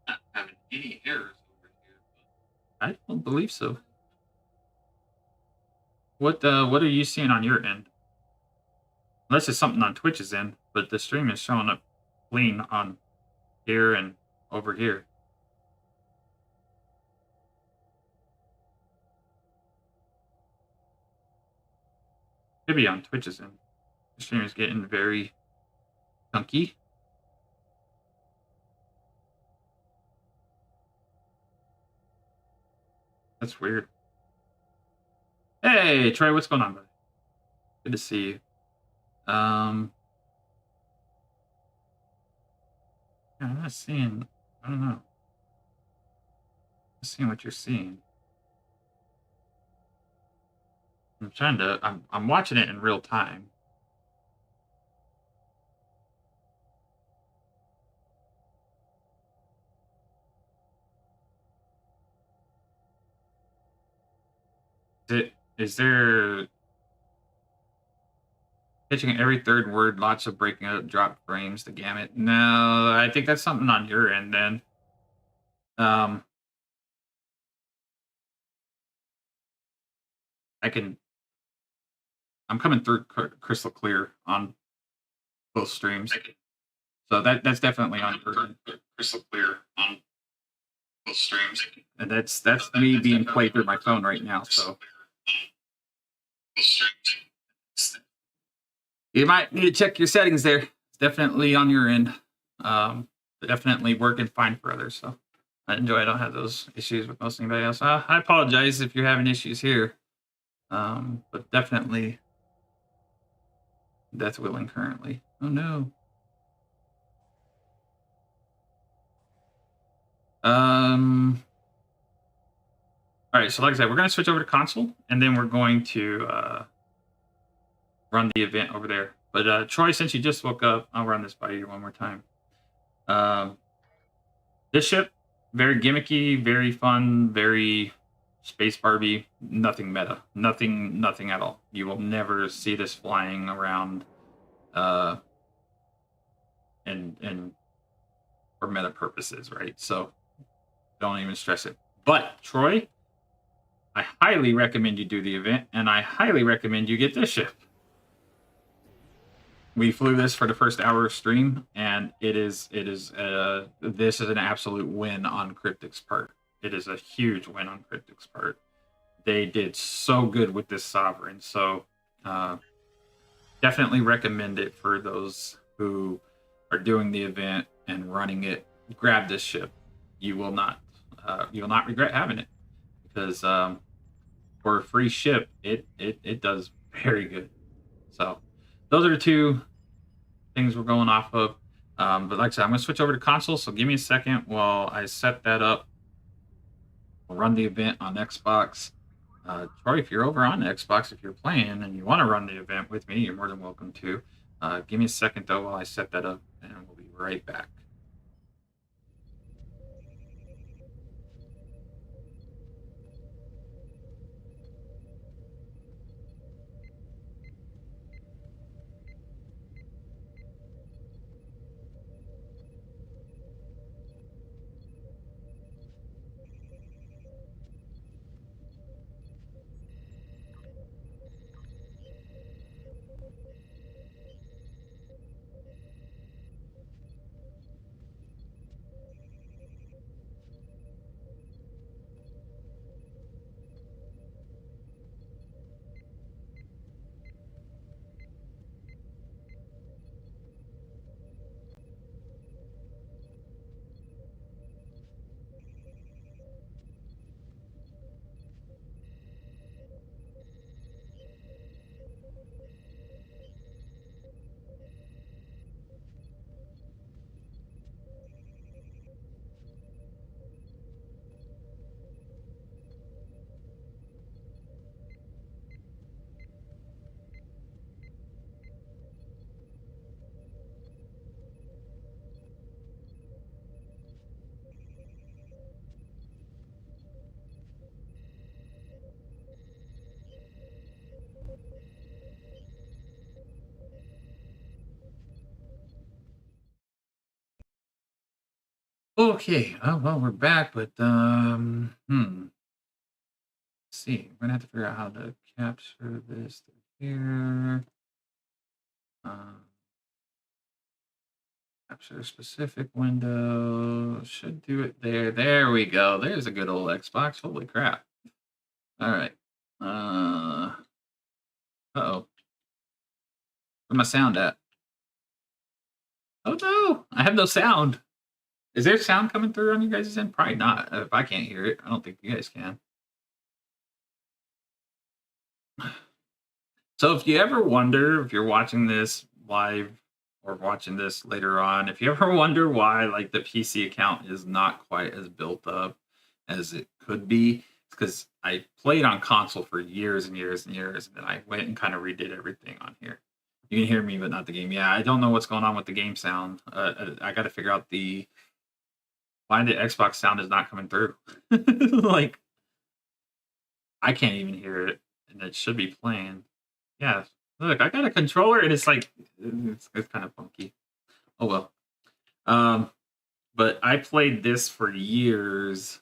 Not having any errors over here. I don't believe so. What are you seeing on your end? Unless it's something on Twitch's end, but the stream is showing up clean on here and over here. Could be on Twitch's end. The stream is getting very chunky. That's weird. Hey, Trey, what's going on, buddy? Good to see you. I'm not seeing. I don't know. I'm seeing what you're seeing. I'm trying to. I'm watching it in real time. Is there pitching every third word, lots of breaking up, drop frames, the gamut? No, I think that's something on your end then. I'm coming through crystal clear on both streams. So that's definitely on your end. Crystal clear on both streams. And that's me being played through my phone right now, so you might need to check your settings there. It's definitely on your end. Definitely working fine for others. So I don't have those issues with most anybody else. I apologize if you're having issues here. But definitely that's willing currently. Oh no. All right, so like I said, we're going to switch over to console, and then we're going to run the event over there. But Troy, since you just woke up, I'll run this by you one more time. This ship, very gimmicky, very fun, very Space Barbie, nothing meta, nothing at all. You will never see this flying around and for meta purposes, right? So don't even stress it. But Troy, I highly recommend you do the event, and I highly recommend you get this ship. We flew this for the first hour of stream, and this is an absolute win on Cryptic's part. It is a huge win on Cryptic's part. They did so good with this Sovereign, so definitely recommend it for those who are doing the event and running it. Grab this ship. You will not regret having it, because for a free ship, it does very good. So those are the two things we're going off of. But like I said, I'm going to switch over to console, so give me a second while I set that up. We'll run the event on Xbox. Troy, if you're over on Xbox, if you're playing and you want to run the event with me, you're more than welcome to. Give me a second, though, while I set that up, and we'll be right back. Okay, well, we're back, but let's see. We're gonna have to figure out how to capture this here. Capture a specific window. Should do it there. There we go. There's a good old Xbox. Holy crap. All right. Uh-oh. Where's my sound at? Oh no, I have no sound. Is there sound coming through on you guys' end? Probably not. If I can't hear it, I don't think you guys can. So if you ever wonder, if you're watching this live or watching this later on, if you ever wonder why like the PC account is not quite as built up as it could be, it's because I played on console for years and years and years, and then I went and kind of redid everything on here. You can hear me, but not the game. Yeah, I don't know what's going on with the game sound. I got to figure out why the Xbox sound is not coming through. Like, I can't even hear it, and it should be playing. Yeah, look, I got a controller, and it's like it's kind of funky. Oh well. But I played this for years,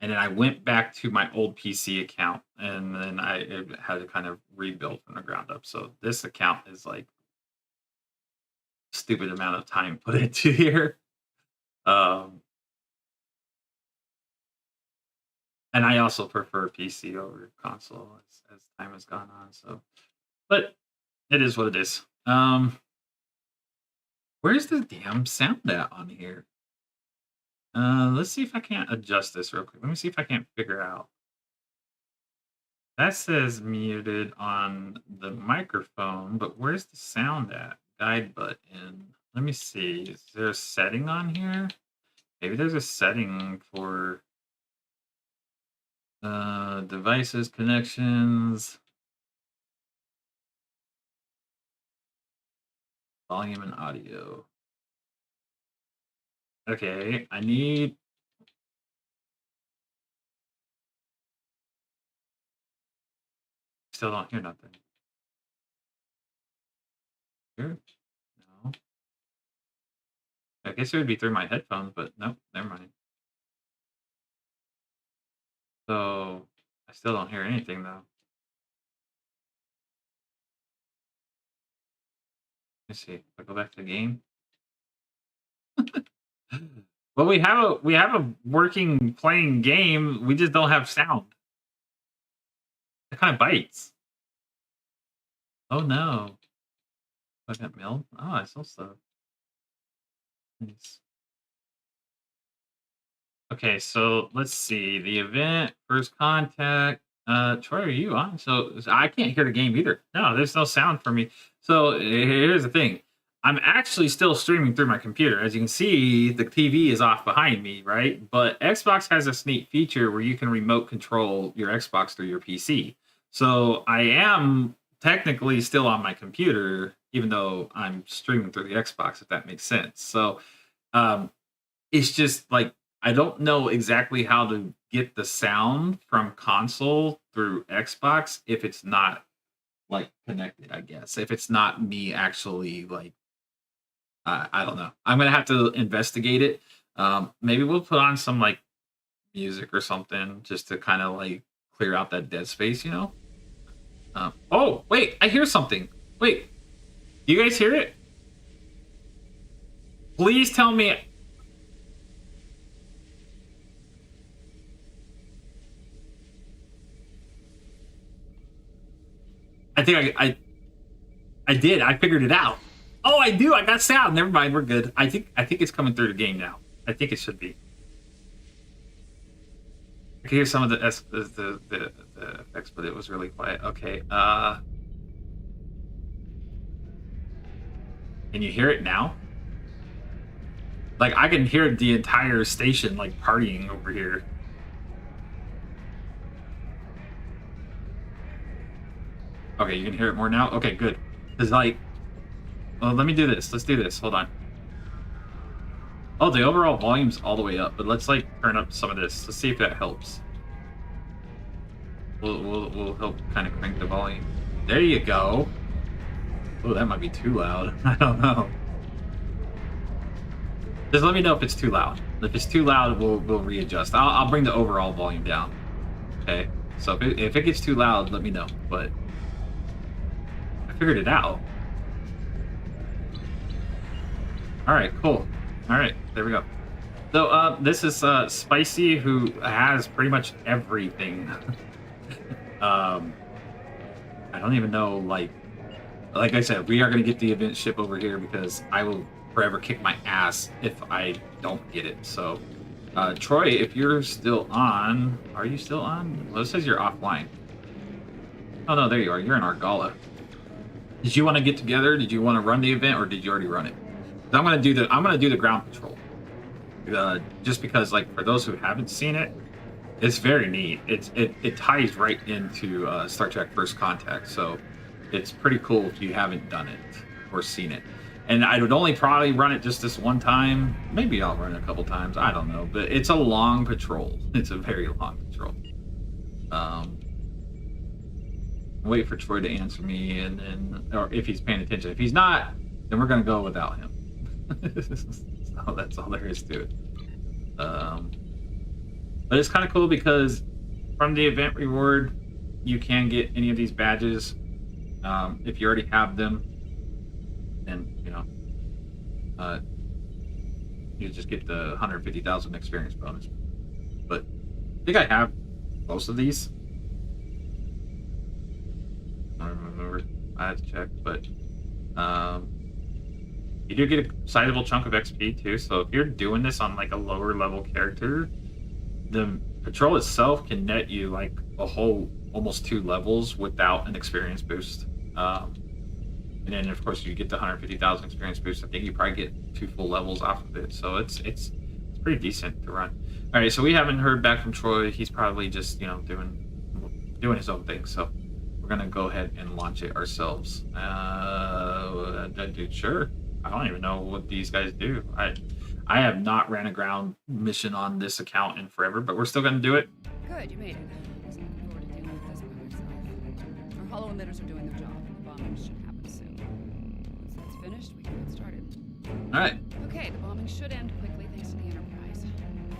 and then I went back to my old PC account, and then I had to kind of rebuild from the ground up. So this account is like stupid amount of time put into here. And I also prefer PC over console as time has gone on. So, but it is what it is. Where's the damn sound at on here? Let's see if I can't adjust this real quick. Let me see if I can't figure out. That says muted on the microphone, but where's the sound at? Guide button. Let me see. Is there a setting on here? Maybe there's a setting for devices, connections, volume, and audio. Okay, I need. Still don't hear nothing. Here? No. I guess it would be through my headphones, but nope, never mind. So I still don't hear anything though. Let's see. If I go back to the game. Well, we have a working playing game. We just don't have sound. It kind of bites. Oh no! I got milled. Oh, I saw stuff. Nice. Okay, so let's see. The event, first contact. Troy, are you on? So I can't hear the game either. No, there's no sound for me. So here's the thing. I'm actually still streaming through my computer. As you can see, the TV is off behind me, right? But Xbox has this neat feature where you can remote control your Xbox through your PC. So I am technically still on my computer, even though I'm streaming through the Xbox, if that makes sense. So um, it's just like I don't know exactly how to get the sound from console through Xbox if it's not like connected, I guess. If it's not me actually like I don't know. I'm gonna have to investigate it. Maybe we'll put on some like music or something just to kind of like clear out that dead space, you know? Oh, wait, I hear something. Wait, do you guys hear it? Please tell me. I think I did. I figured it out. Oh, I do. I got sound. Never mind. We're good. I think it's coming through the game now. I think it should be. I can hear some of the effects, but it was really quiet. Okay. Can you hear it now? Like I can hear the entire station like partying over here. Okay, you can hear it more now? Okay, good. Because, like... Well, let me do this. Let's do this. Hold on. Oh, the overall volume's all the way up. But let's, like, turn up some of this. Let's see if that helps. We'll help kind of crank the volume. There you go. Oh, that might be too loud. I don't know. Just let me know if it's too loud. If it's too loud, we'll readjust. I'll bring the overall volume down. Okay? So if it gets too loud, let me know. But... figured it out. All right, cool. All right, there we go. So this is Spicy, who has pretty much everything. I don't even know, like I said, we are going to get the event ship over here because I will forever kick my ass if I don't get it. So Troy, if you're still on, are you still on? Well, it says you're offline. Oh no, there you are. You're in Argala. Did you want to get together? Did you want to run the event, or did you already run it? I'm gonna do the ground patrol. Just because, like, for those who haven't seen it, it's very neat. It ties right into Star Trek First Contact, so it's pretty cool if you haven't done it or seen it. And I would only probably run it just this one time. Maybe I'll run it a couple times. I don't know, but it's a long patrol. It's a very long patrol. Wait for Troy to answer me, or if he's paying attention. If he's not, then we're gonna go without him. So that's all there is to it. But it's kind of cool because from the event reward, you can get any of these badges. If you already have them, then you just get the 150,000 experience bonus. But I think I have most of these. I don't remember. I have to check, but you do get a sizable chunk of XP too. So if you're doing this on like a lower level character, the patrol itself can net you like a whole almost 2 levels without an experience boost. And then of course you get the 150,000 experience boost. I think you probably get 2 full levels off of it. So it's pretty decent to run. All right, so we haven't heard back from Troy. He's probably just doing his own thing. So we're gonna go ahead and launch it ourselves. Dude, sure. I don't even know what these guys do. I have not ran a ground mission on this account in forever, but we're still gonna do it. Good, you made it. I was looking forward to dealing with this by myself. Our hollow emitters are doing their job, and the bombing should happen soon. Once that's finished, we can get started. All right. Okay, the bombing should end quickly thanks to the Enterprise.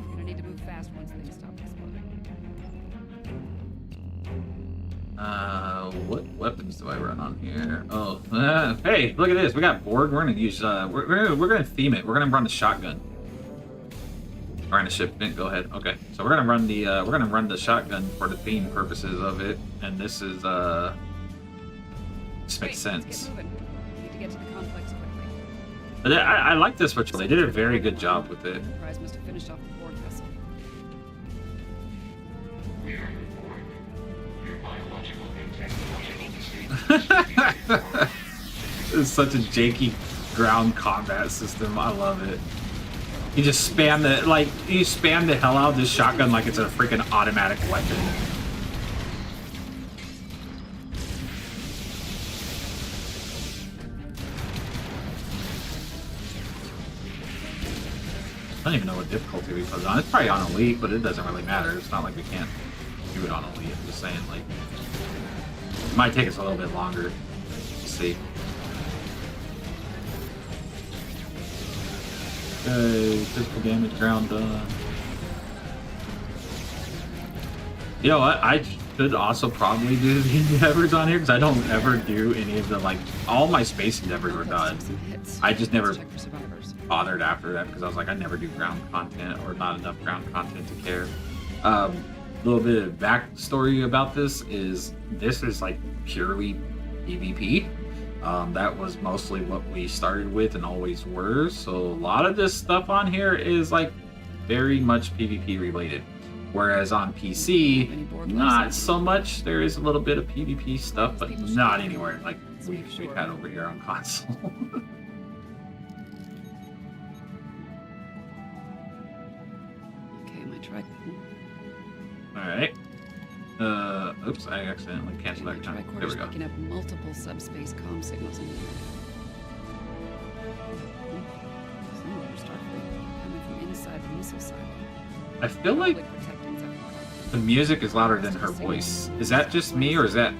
We're gonna need to move fast once things stop exploding. What weapons do I run on here? Oh, hey, look at this. We got Borg. We're gonna use. We're gonna theme it. We're gonna run the shotgun. Or in a ship. Go ahead. Okay, so we're gonna run the shotgun for the theme purposes of it, and this is this makes Great, let's sense. get moving. We need to get to the complex quickly. But I like this ritual. They did a very good job with it. Enterprise must have finished off the Borg vessel. It's such a janky ground combat system. I love it. You just spam the hell out of this shotgun like it's a freaking automatic weapon. I don't even know what difficulty we put it on. It's probably on elite, but it doesn't really matter. It's not like we can't do it on elite. I'm just saying, like, it might take us a little bit longer. Let's see. Okay, physical damage, ground done. You know what? I should also probably do the endeavors on here because I don't ever do any of the, like, all my space endeavors were done. I just never Check for survivors. bothered after that because I was like, I never do ground content or not enough ground content to care. A little bit of backstory about this is like purely PvP. That was mostly what we started with and always were. So a lot of this stuff on here is like very much PvP related. Whereas on PC, not so much. There is a little bit of PvP stuff, but not anywhere like we've had over here on console. Okay, my tricorder. Alright. Oops, I accidentally canceled that time. There we go. Picking up multiple subspace comm signals in the air. Some of them are Starfleet, coming from inside the missile silo. I feel like Probably protecting Zephyr. the music is louder than her voice. Is that just me, or is that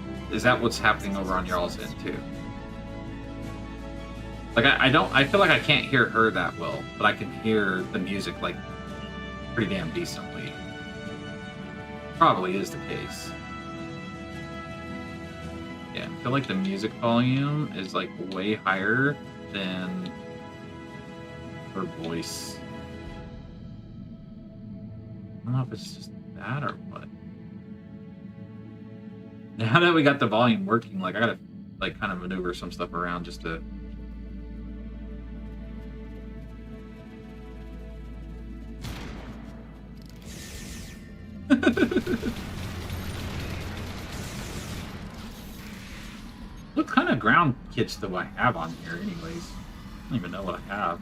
what's happening over on y'all's end too? Like I feel like I can't hear her that well, but I can hear the music like pretty damn decently. Probably is the case. Yeah, I feel like the music volume is like way higher than her voice. I don't know if it's just that or what. Now that we got the volume working, like I gotta like kind of maneuver some stuff around just to. What kind of ground kits do I have on here anyways? I don't even know what I have.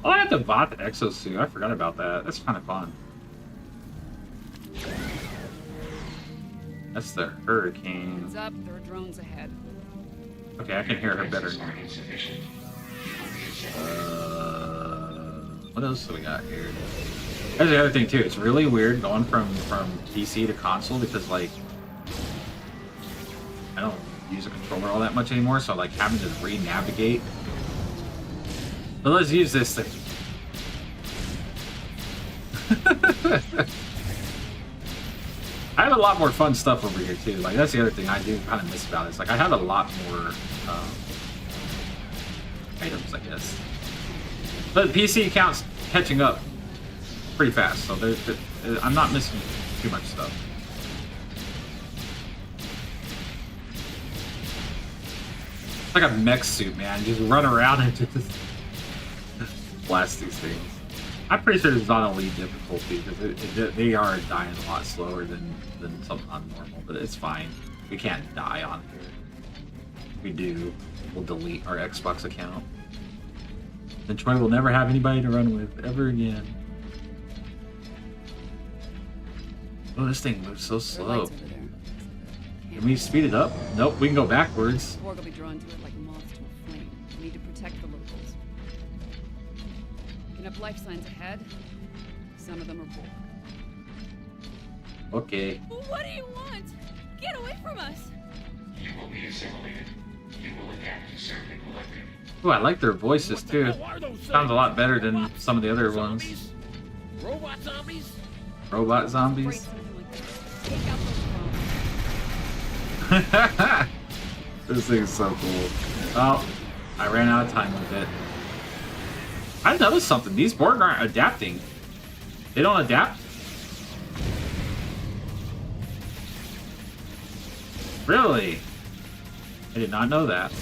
Oh, I have to bought the exosuit. I forgot about that. That's kind of fun. That's the Hurricane. Heads up, there are drones ahead. Okay, I can hear her better now. What else do we got here? That's the other thing too. It's really weird going from PC to console because like I don't use a controller all that much anymore, so like having to re-navigate. But let's use this thing. I have a lot more fun stuff over here too. Like that's the other thing I do kind of miss about it. It's like I have a lot more items, I guess. But the PC account's catching up pretty fast, so I'm not missing too much stuff. It's like a mech suit, man. Just run around and just blast these things. I'm pretty sure it's not only difficulty because they are dying a lot slower than something on normal, but it's fine. We can't die on here. If we do, we'll delete our Xbox account. Then Troy will never have anybody to run with ever again. Oh, this thing moves so There are slow. lights over there. Can we speed it up? Nope, we can go backwards. Borg will be drawn to it like moths to a flame. We need to protect the locals. Picking up life signs ahead. Some of them are Borg. Okay. What do you want? Get away from us! You will be assimilated. Ooh, I like their voices too. Sounds a lot better than some of the other ones. Robot zombies? Robot Break zombies. something like this. Take out those phones. This thing's so cool. Oh, I ran out of time with it. I noticed something. These Borg aren't adapting. They don't adapt? Really? I did not know that.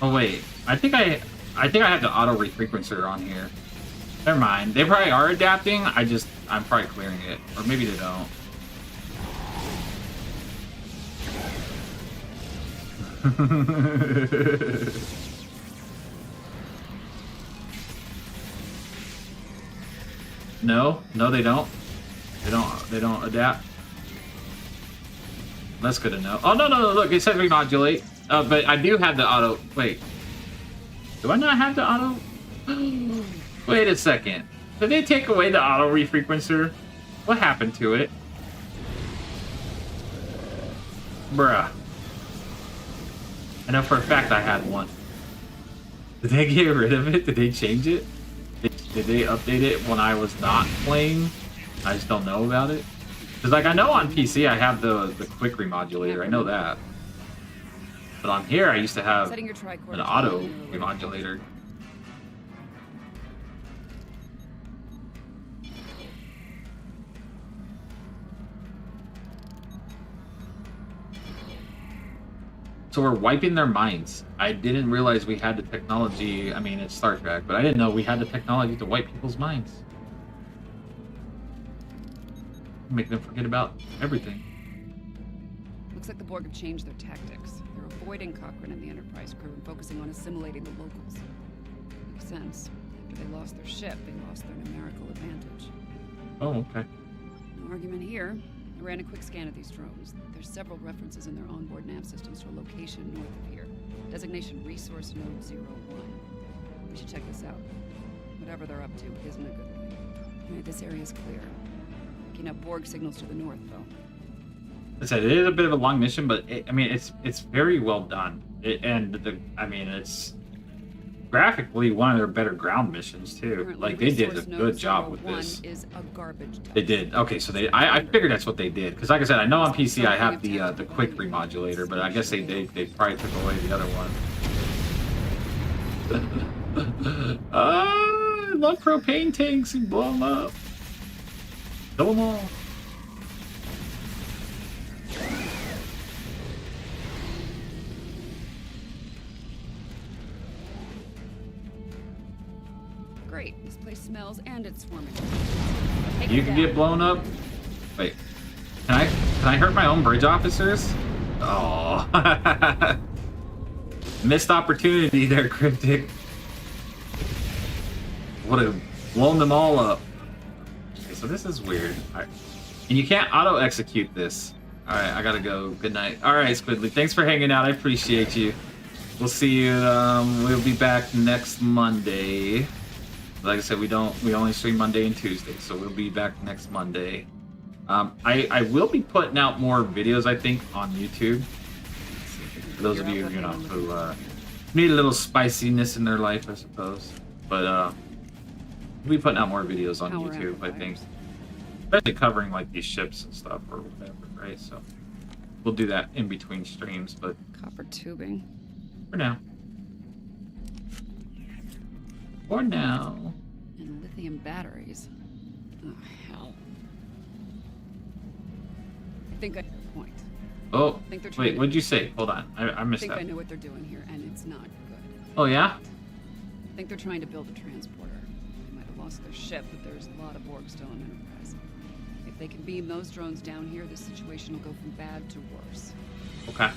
Oh wait, I think I have the auto refrequencer on here. Never mind. They probably are adapting. I'm probably clearing it, or maybe they don't. No, they don't. They don't adapt. That's good to know. Oh no, look, it says remodulate. But I do have the auto. Wait, do I not have the auto? Wait a second. Did they take away the auto refrequencer? What happened to it? Bruh. I know for a fact I had one. Did they get rid of it? Did they change it? Did they update it when I was not playing? I just don't know about it. Because, like, I know on PC I have the quick remodulator. I know that. But on here I used to have Setting your tricorder an to auto linear remodulator. So we're wiping their minds. I didn't realize we had the technology. I mean, it's Star Trek, but I didn't know we had the technology to wipe people's minds. Make them forget about everything. Looks like the Borg have changed their tactics. They're avoiding Cochrane and the Enterprise crew and focusing on assimilating the locals. Makes sense. After they lost their ship, they lost their numerical advantage. Oh, okay. No argument here. I ran a quick scan of these drones. There's several references in their onboard nav systems to a location north of here. Designation Resource Node 01. We should check this out. Whatever they're up to isn't a good thing. Alright, this area's clear. Picking up Borg signals to the north, though. I said it is a bit of a long mission, but it's very well done. It's graphically one of their better ground missions too. Currently, Like they did a Resource good Node job with 01 this. is a garbage dump. They did. Okay, so I figured that's what they did. Because like I said, I know on PC I have the quick remodulator, but I guess they probably took away the other one. I love propane tanks and blow them up. Kill them all. Great. This place smells and it's swarming. You can get blown up. Wait, can I hurt my own bridge officers? Oh, missed opportunity there, Cryptic. Would have blown them all up. Okay, so this is weird. All right. And you can't auto execute this. All right, I gotta go. Good night. All right, Squidly, thanks for hanging out. I appreciate you. We'll see you. We'll be back next Monday. Like I said, we only stream Monday and Tuesday, so we'll be back next Monday. I will be putting out more videos, I think, on YouTube. For those of you, who need a little spiciness in their life, I suppose. But we'll be putting out more videos on Power YouTube, I think. amplifiers. Especially covering like these ships and stuff or whatever, right? So we'll do that in between streams, but Copper tubing. for now. For now. And lithium batteries. Oh, hell. I think I have a point. Oh, I think they're trying wait, to- what'd you say? Hold on. I I missed think that. I know what they're doing here, and it's not good. Oh, yeah? I think they're trying to build a transporter. They might have lost their ship, but there's a lot of Borg still in Enterprise. If they can beam those drones down here, the situation will go from bad to worse. Okay.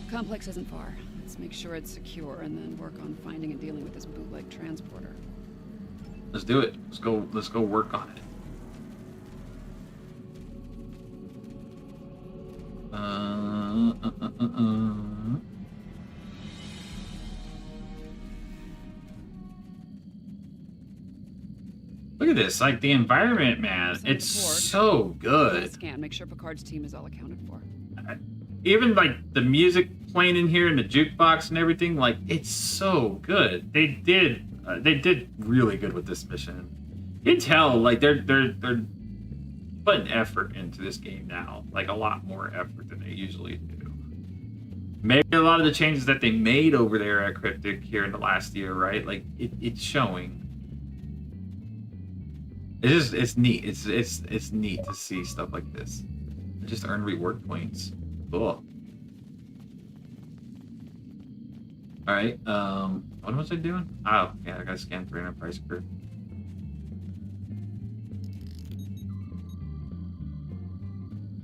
The complex isn't far. Let's make sure it's secure, and then work on finding and dealing with this bootleg transporter. Let's do it. Let's go work on it. Look at this, like the environment, man. Send it It's forward. so good. Scan. Make sure Picard's team is all accounted for. Even like the music playing in here and the jukebox and everything, like it's so good. They did really good with this mission. You can tell like they're putting effort into this game now, like a lot more effort than they usually do. Maybe a lot of the changes that they made over there at Cryptic here in the last year, right? Like it's showing. It's neat. It's neat to see stuff like this. I just earned reward points. Cool. Alright, what was I doing? Oh, yeah, I gotta scan 3 Enterprise crew.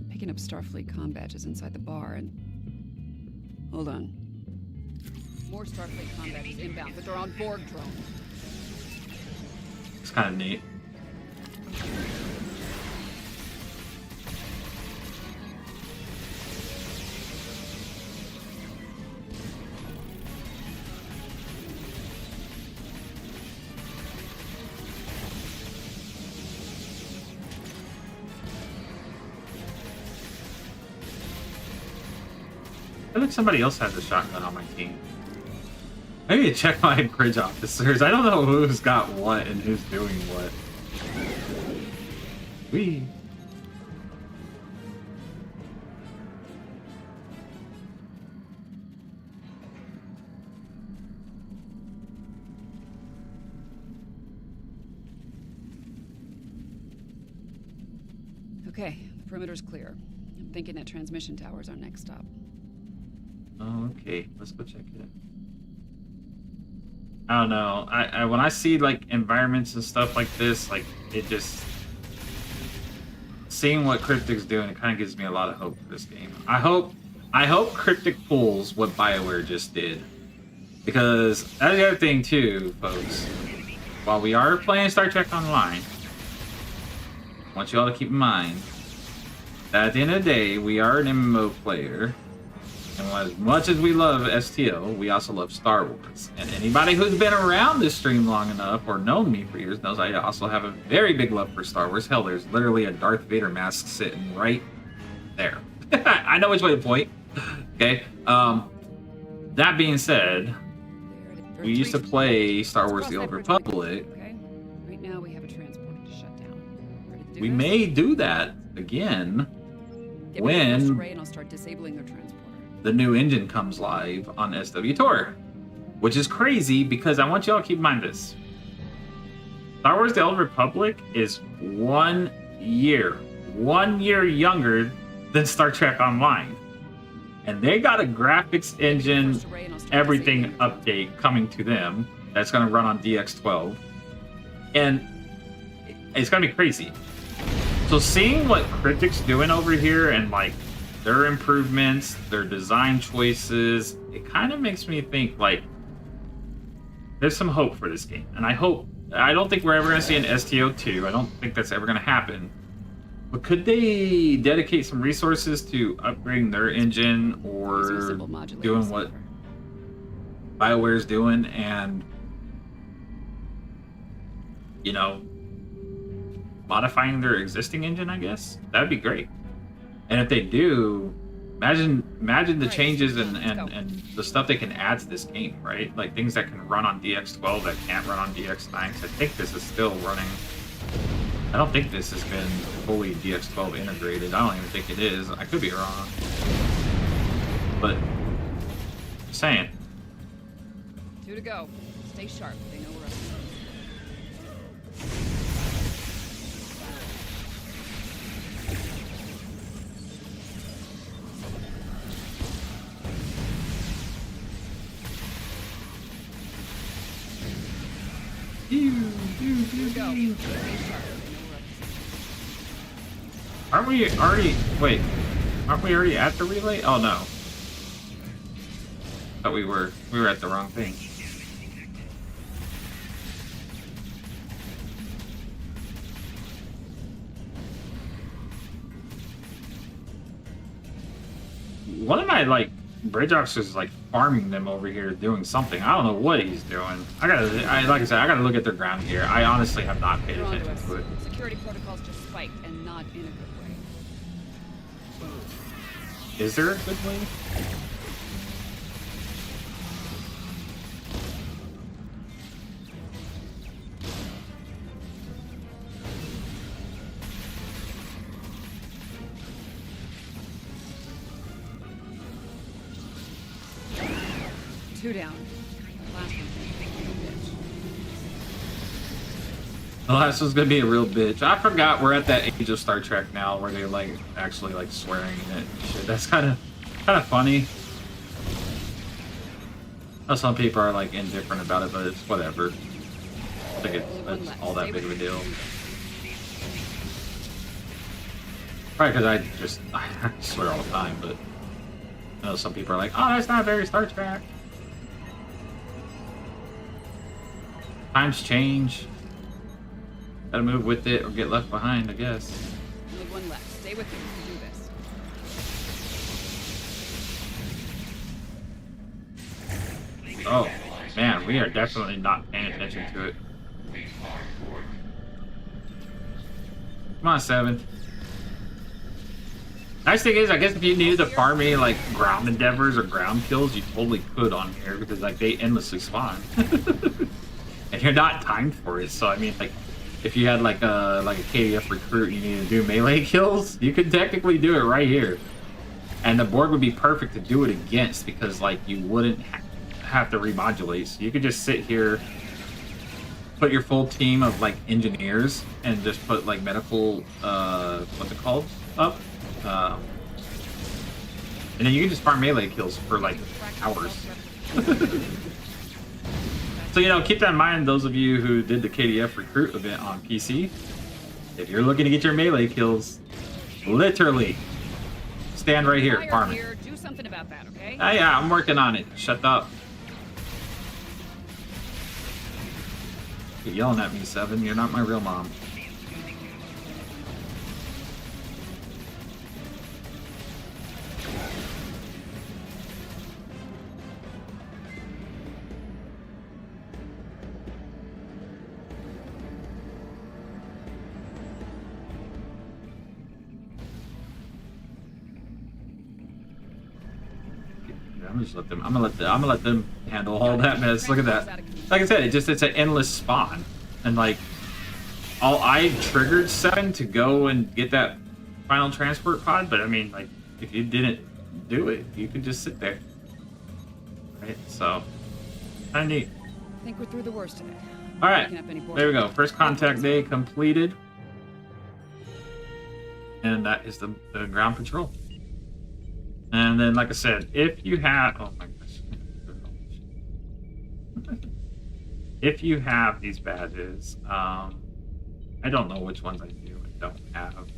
Picking up Starfleet comm badges inside the bar and... Hold on. More Starfleet comm badges inbound, but they're on Borg drones. It's kind of neat. I feel like somebody else has a shotgun on my team. I need to check my bridge officers. I don't know who's got what and who's doing what. Whee! Okay, the perimeter's clear. I'm thinking that transmission tower's our next stop. Okay, let's go check it. I don't know. I when I see like environments and stuff like this, like it just seeing what Cryptic's doing, it kind of gives me a lot of hope for this game. I hope Cryptic pulls what BioWare just did, because that's the other thing too, folks. While we are playing Star Trek Online, I want you all to keep in mind that at the end of the day, we are an MMO player. And as much as we love STO, we also love Star Wars. And anybody who's been around this stream long enough or known me for years knows I also have a very big love for Star Wars. Hell, there's literally a Darth Vader mask sitting right there. I know which way to point. Okay. That being said, we used to play Star Wars: The Old Republic. Okay. Right now we have a transporter to shut down. Ready to do We this? may do that again Get me the first when array and I'll start disabling their transporter. the new engine comes live on SW Tour, which is crazy because I want you all to keep in mind this. Star Wars: The Old Republic is 1 year younger than Star Trek Online. And they got a graphics engine, First array and I'll start everything disabling their update coming to them that's going to run on DX12. And it's going to be crazy. So seeing what Critic's doing over here and like their improvements, their design choices, it kind of makes me think like there's some hope for this game. And I don't think we're ever going to see an STO2. I don't think that's ever going to happen. But could they dedicate some resources to upgrading their engine These are or simple modulators, doing what however. BioWare's doing and, you know, modifying their existing engine, I guess? That'd be great. And if they do, imagine the Alright, changes let's go. and the stuff they can add to this game, right? Like things that can run on DX12 that can't run on DX9. I think this is still running. I don't think this has been fully DX12 integrated. I don't even think it is. I could be wrong. But, just saying. 2 to go. Stay sharp. They know we're up. Go. Stay sharp. They know we're up. Aren't we already... Wait. Aren't we already at the relay? Oh, no. Thought we were at the wrong thing. One of my, like, Bridge Officer's like farming them over here, doing something. I don't know what he's doing. Like I said, I gotta look at their ground gear. I honestly have not paid They're onto attention us. to it. Security protocols just spiked, and not in a good way. Is there a good way? Two down. Last one. Bitch. The last one's gonna be a real bitch. I forgot we're at that age of Star Trek now where they like actually like swearing in it. And shit. That's kind of funny. Well, some people are like indifferent about it, but it's whatever. I think it's all that big of a deal. Probably because I swear all the time, but I know some people are like, oh, that's not very Star Trek. Times change. Gotta move with it or get left behind, I guess. Only one left. Stay with me. We can do this. Oh, man, we are definitely not paying attention to it. Come on, 7. Nice thing is, I guess if you needed to farm any like ground endeavors or ground kills, you totally could on here because like they endlessly spawn. And you're not timed for it, so I mean, like, if you had like a KDF recruit and you needed to do melee kills, you could technically do it right here. And the board would be perfect to do it against because like you wouldn't have to remodulate. So you could just sit here, put your full team of like engineers, and just put like medical, what's it called, up. And then you can just farm melee kills for like hours. So, you know, keep that in mind, those of you who did the KDF recruit event on PC. If you're looking to get your melee kills, literally stand right here, farming. Here. Do something about that, okay? Yeah, I'm working on it. Shut up. You're yelling at me, 7. You're not my real mom. I'm gonna let them handle all that mess. Look at that. Like I said, it's an endless spawn, and like I triggered 7 to go and get that final transport pod, but I mean, like if you didn't do it, you could just sit there, right? So kind of neat. I think we're through the worst of it. All right, there we go. First contact day completed, and that is the ground patrol. And then, like I said, if you have... Oh my gosh. If you have these badges, I don't know which ones I do and don't have.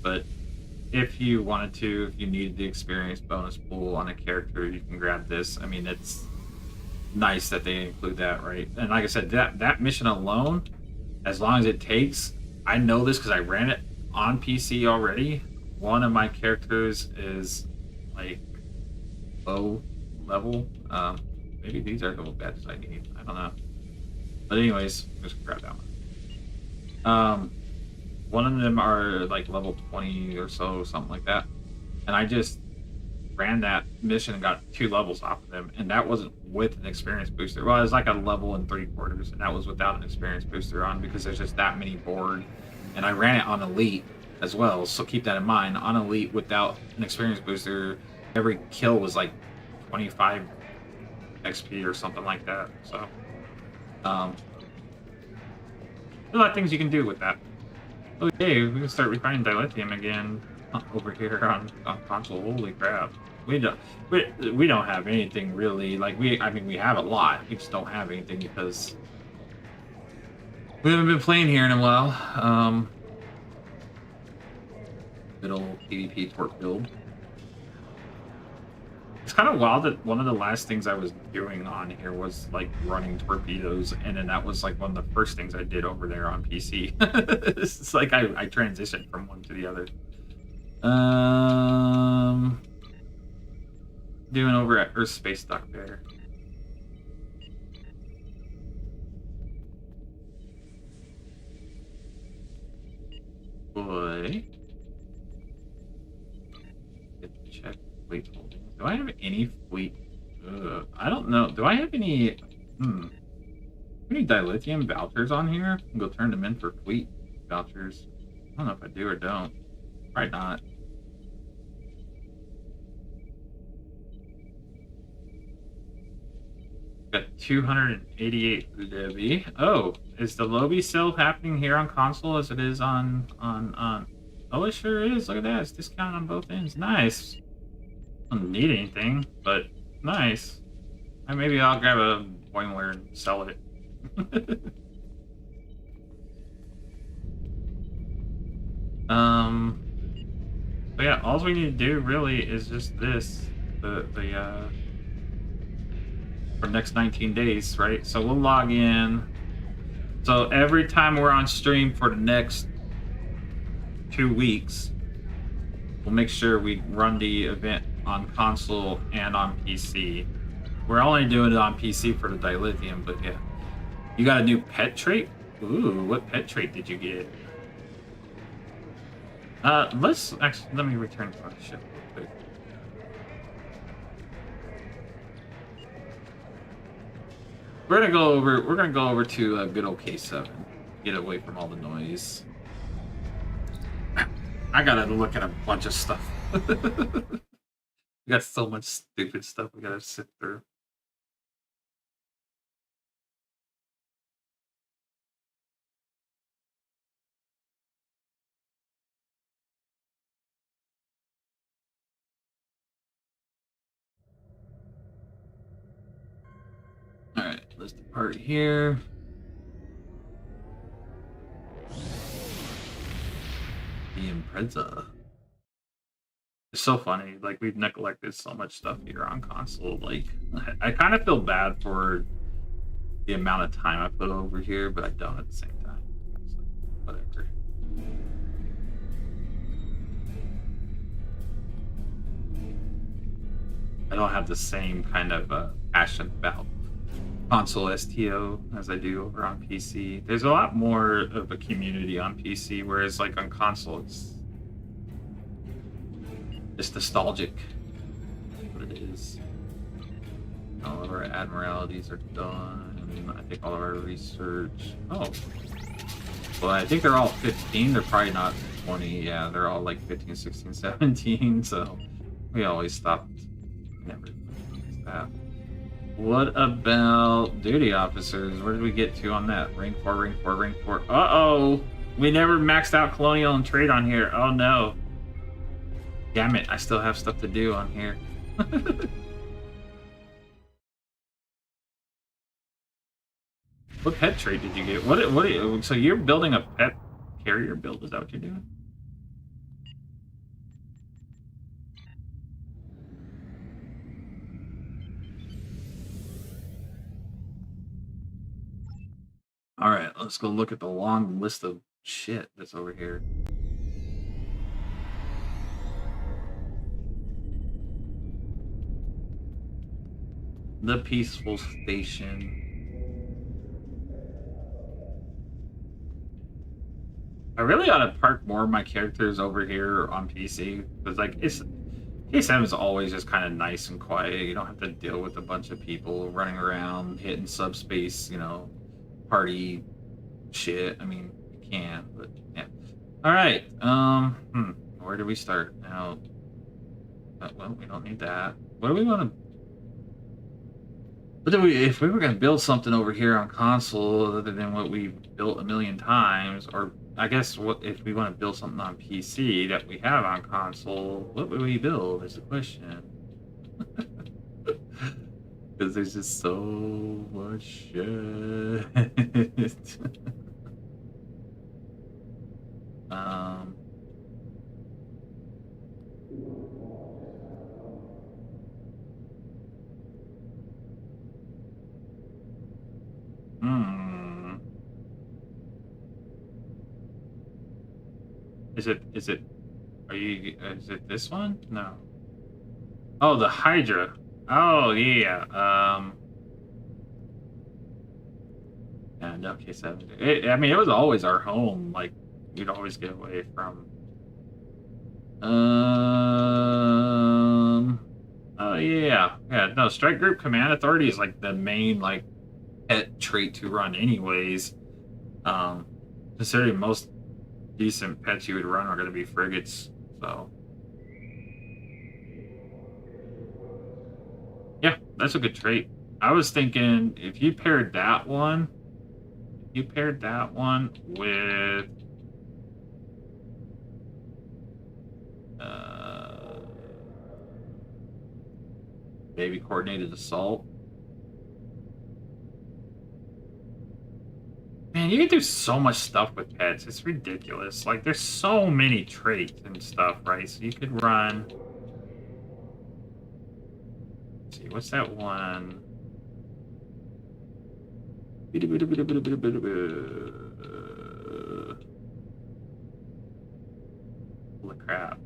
But if you wanted to, if you needed the experience bonus pool on a character, you can grab this. I mean, it's nice that they include that, right? And like I said, that mission alone, as long as it takes... I know this because I ran it on PC already. One of my characters is like low level. Maybe these are the badges I need. I don't know. But anyways, just grab that one. One of them are like level 20 or so, something like that. And I just ran that mission and got 2 levels off of them, and that wasn't with an experience booster. Well, it was like a level and 3/4, and that was without an experience booster on because there's just that many board. And I ran it on Elite as well, so keep that in mind. On Elite, without an experience booster, every kill was like 25 XP or something like that. So, there's a lot of things you can do with that. Okay, we can start refining dilithium again over here on console. Holy crap, we don't have anything really. Like I mean, we have a lot. We just don't have anything because we haven't been playing here in a while. Good old PvP torque build. It's kind of wild that one of the last things I was doing on here was like running torpedoes, and then that was like one of the first things I did over there on PC. It's like I transitioned from one to the other. doing over at Earth Space Dock there? Boy. Check fleet holdings. Do I have any fleet? I don't know. Do I have any? Any dilithium vouchers on here? I can go turn them in for fleet vouchers. I don't know if I do or don't. Probably not. Got 288 Lobby. Oh, is the Lobby sale happening here on console as it is on? Oh, it sure is. Look at that. It's discounted on both ends. Nice. I don't need anything, but nice. And maybe I'll grab a boiler and sell it. But yeah, all we need to do really is just this. For next 19 days, right? So we'll log in. So every time we're on stream for the next 2 weeks, we'll make sure we run the event on console and on PC. We're only doing it on PC for the dilithium, but yeah. You got a new pet trait? Ooh, what pet trait did you get? Let me return to our ship real quick. We're gonna go over to good old K7. Get away from all the noise. I gotta look at a bunch of stuff. We got so much stupid stuff we gotta sit through. Alright, let's depart here. The Impreza. It's so funny, like we've neglected so much stuff here on console. Like, I kind of feel bad for the amount of time I put over here, but I don't at the same time. It's like, whatever. I don't have the same kind of passion about console STO as I do over on PC. There's a lot more of a community on PC, whereas like on console, it's nostalgic. That's what it is. All of our admiralities are done. I think all of our research. Oh, well, I think they're all 15. They're probably not 20. Yeah, they're all like 15, 16, 17. So we always stopped. Never that. What about duty officers? Where did we get to on that? Rank 4, rank 4, rank 4. Uh-oh! We never maxed out colonial and trade on here. Oh no. Damn it, I still have stuff to do on here. What pet trait did you get? What so you're building a pet carrier build? Is that what you're doing? All right, let's go look at the long list of shit that's over here. The peaceful station. I really ought to park more of my characters over here on PC because, like, K7 is always just kind of nice and quiet. You don't have to deal with a bunch of people running around hitting subspace, you know, party shit. I mean, you can, but yeah. All right. Where do we start now? Well, we don't need that. What do we want to? But if we were going to build something over here on console other than what we've built a million times, or I guess what if we want to build something on PC that we have on console, what would we build is the question. Because there's just so much shit. Is it this one? No. Oh, the Hydra. Oh yeah. Yeah, no K7. I mean, it was always our home. Like, you'd always get away from. Oh yeah, yeah. No, Strike Group Command Authority is like the main like pet trait to run, anyways. Considering most decent pets you would run are going to be frigates, so. Yeah, that's a good trait. I was thinking if you paired that one with maybe coordinated assault. Man, you can do so much stuff with pets. It's ridiculous. Like, there's so many traits and stuff, right? So you could run. Let's see, what's that one? Holy crap.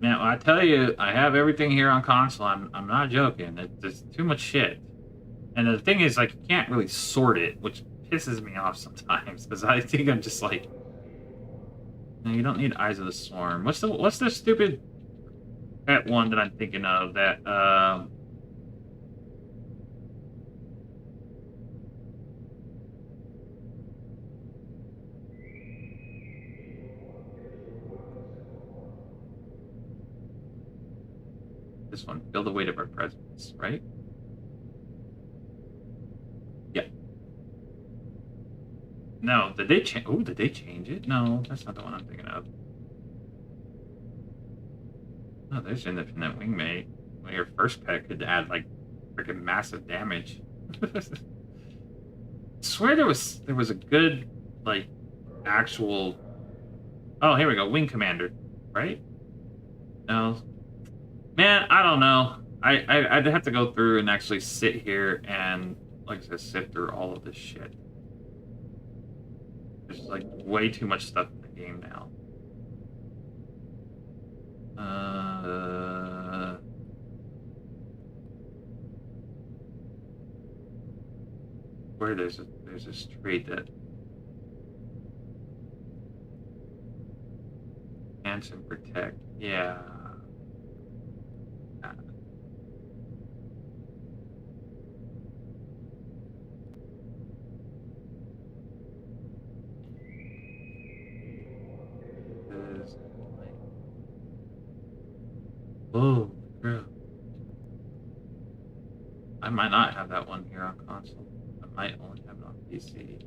Now, I tell you, I have everything here on console. I'm not joking. There's too much shit. And the thing is, like, you can't really sort it, which pisses me off sometimes, because I think I'm just like, no, you don't need Eyes of the Swarm. What's the stupid pet one that I'm thinking of that this one, feel the weight of our presence, right? Yeah. No, did they change? Oh, did they change it? No, that's not the one I'm thinking of. Oh, there's Independent Wingmate. Well, your first pet could add like freaking massive damage. I swear there was a good like actual. Oh, here we go, Wing Commander, right? No, man, I don't know. I'd have to go through and actually sit here and, like I said, sift through all of this shit. There's like way too much stuff in the game now. Where there's this trait that enhance and protect. Yeah. Oh, true. I might not have that one here on console. I might only have it on PC.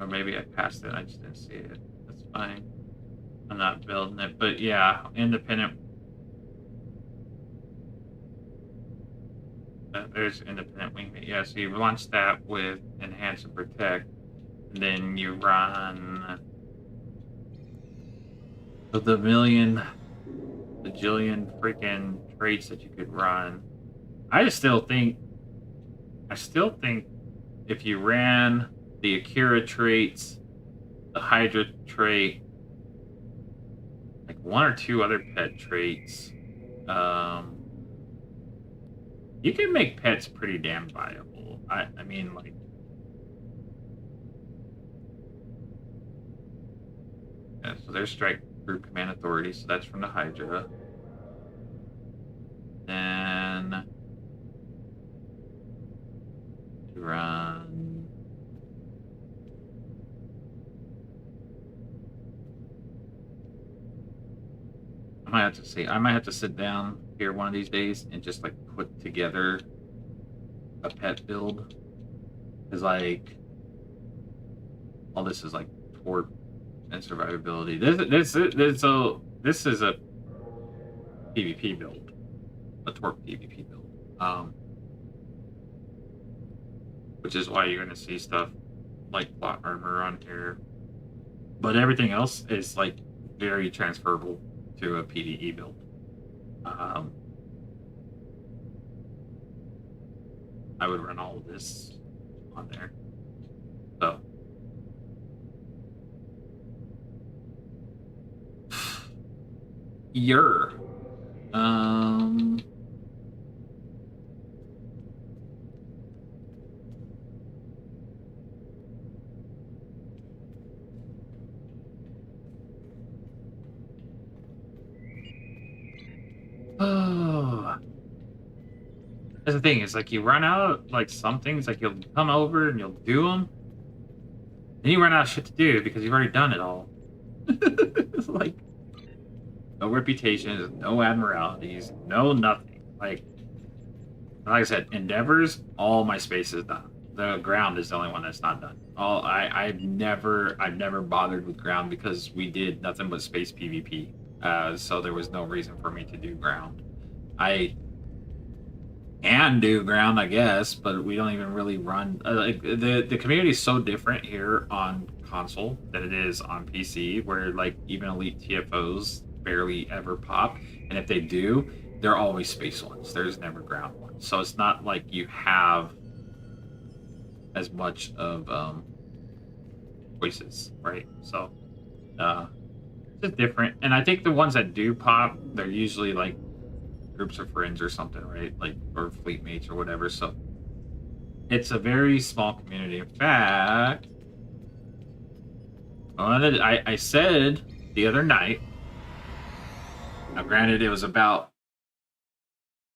Or maybe I passed it, I just didn't see it. That's fine. I'm not building it, but yeah, independent. There's independent wingmate. Yeah, so you launch that with enhance and protect, and then you run the bajillion freaking traits that you could run. I still think if you ran the Akira traits, the Hydra trait, like one or two other pet traits, you can make pets pretty damn viable. I mean, like, yeah, so there's Strike Group Command Authority, so that's from the Hydra. Then you run I might have to see. I might have to sit down here one of these days and just like put together a pet build. Because like all this is like torp and survivability. This is a PvP build, a torp PvP build. Which is why you're going to see stuff like plot armor on here. But everything else is like very transferable to a PvE build. I would run all of this on there. So you're um oh, that's the thing. Is like you run out like some things like you'll come over and you'll do them, then you run out of shit to do because you've already done it all. It's like no reputations, no admiralities, no nothing. Like I said, endeavors, all my space is done. The ground is the only one that's not done. I've never bothered with ground because we did nothing but space PvP. So there was no reason for me to do ground. I can do ground, I guess, but we don't even really run. Like the community is so different here on console than it is on PC, where like even elite TFOs barely ever pop, and if they do, they're always space ones. There's never ground ones. So it's not like you have as much of choices, right? So it's just different. And I think the ones that do pop, they're usually like groups of friends or something, right? Like, or fleet mates or whatever. So it's a very small community. In fact, I said the other night, now granted it was about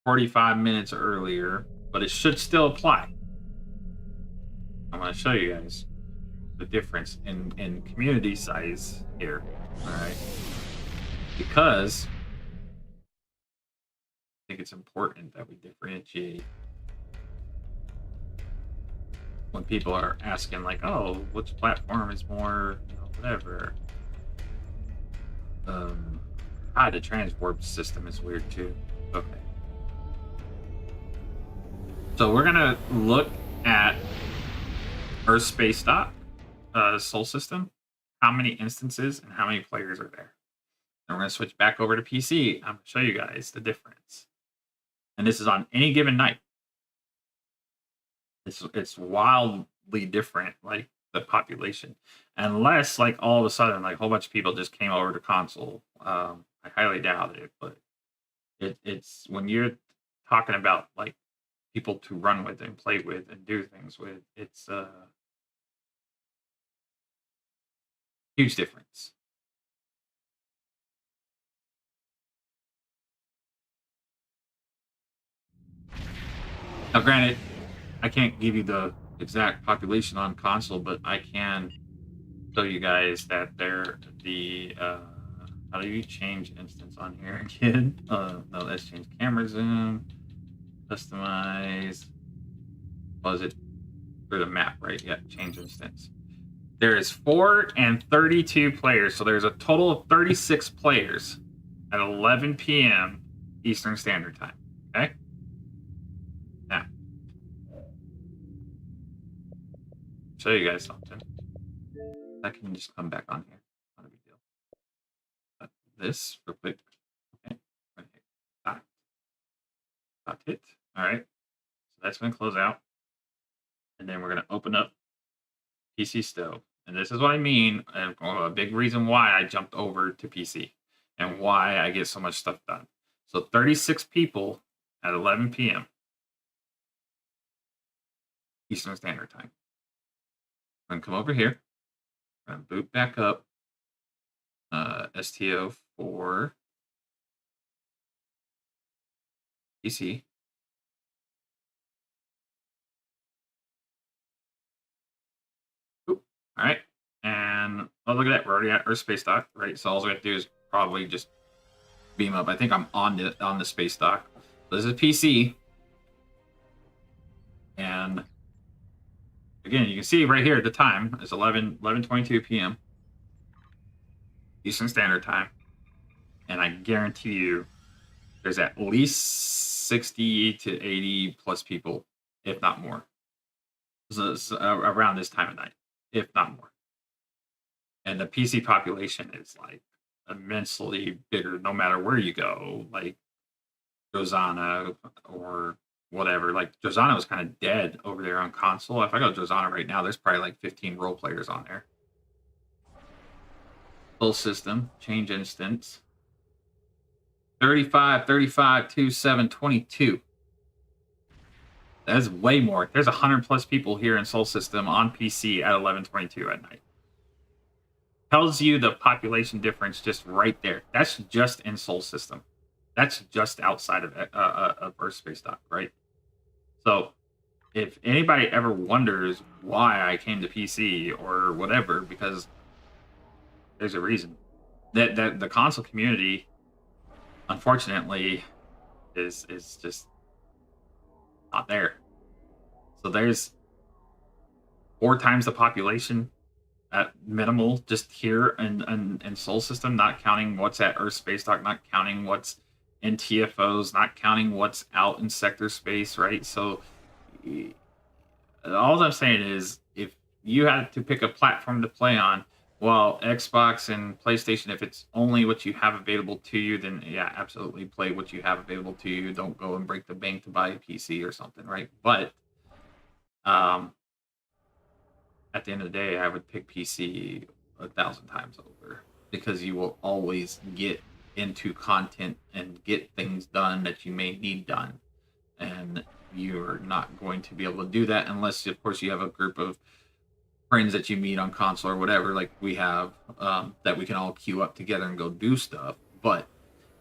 45 minutes earlier, but it should still apply. I'm going to show you guys the difference in community size here, all right? Because I think it's important that we differentiate when people are asking, like, oh, which platform is more, whatever. The transwarp system is weird too. Okay. So we're gonna look at Earth Space Dock, Sol System, how many instances and how many players are there. And we're gonna switch back over to PC. I'm gonna show you guys the difference. And this is on any given night. It's wildly different, like the population, unless like all of a sudden like a whole bunch of people just came over to console. I highly doubt it, but it's when you're talking about like people to run with and play with and do things with, it's a huge difference. Now, granted, I can't give you the exact population on console, but I can show you guys that how do you change instance on here again? No, let's change camera zoom, customize. Was it for the map, right? Yeah, change instance. There is 4 and 32 players, so there's a total of 36 players at 11 p.m. Eastern Standard Time. Okay. Now, show you guys something. I can just come back on here. Not a big deal. This real quick. Okay. Dot hit. All right. So that's going to close out. And then we're going to open up PC Stove. And this is what I mean. A big reason why I jumped over to PC and why I get so much stuff done. So 36 people at 11 p.m. Eastern Standard Time. I'm going to come over here. I'm going to boot back up STO for PC. Oop. All right. And oh, look at that. We're already at Earth Space Dock, right? So all we have to do is probably just beam up. I think I'm on the space dock. So this is PC. And again, you can see right here at the time it's 11:22 p.m. Eastern Standard Time. And I guarantee you there's at least 60 to 80 plus people, if not more, so around this time of night, if not more. And the PC population is like immensely bigger no matter where you go, like Rosanna or whatever. Like Jozana was kind of dead over there on console. If I go to Jozana right now, there's probably like 15 role players on there. Full system, change instance. 35, 35, 27, 22. That's way more. There's 100 plus people here in Soul System on PC at 11:22 at night. Tells you the population difference just right there. That's just in Soul System. That's just outside of Earth Space Dock, right? So, if anybody ever wonders why I came to PC or whatever, because there's a reason. That the console community, unfortunately, is just not there. So there's 4 times the population at minimal just here in Soul System, not counting what's at Earth Space Dock, not counting what's in TFOs, not counting what's out in sector space, right? So all I'm saying is if you had to pick a platform to play on, well, Xbox and PlayStation, if it's only what you have available to you, then yeah, absolutely play what you have available to you. Don't go and break the bank to buy a PC or something, right? But at the end of the day, I would pick PC 1,000 times over because you will always get into content and get things done that you may need done. And you're not going to be able to do that unless, of course, you have a group of friends that you meet on console or whatever, like we have, that we can all queue up together and go do stuff. But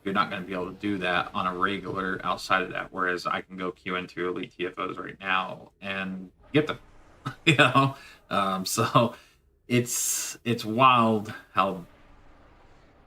you're not going to be able to do that on a regular outside of that. Whereas I can go queue into Elite TFOs right now and get them, you know? So it's wild how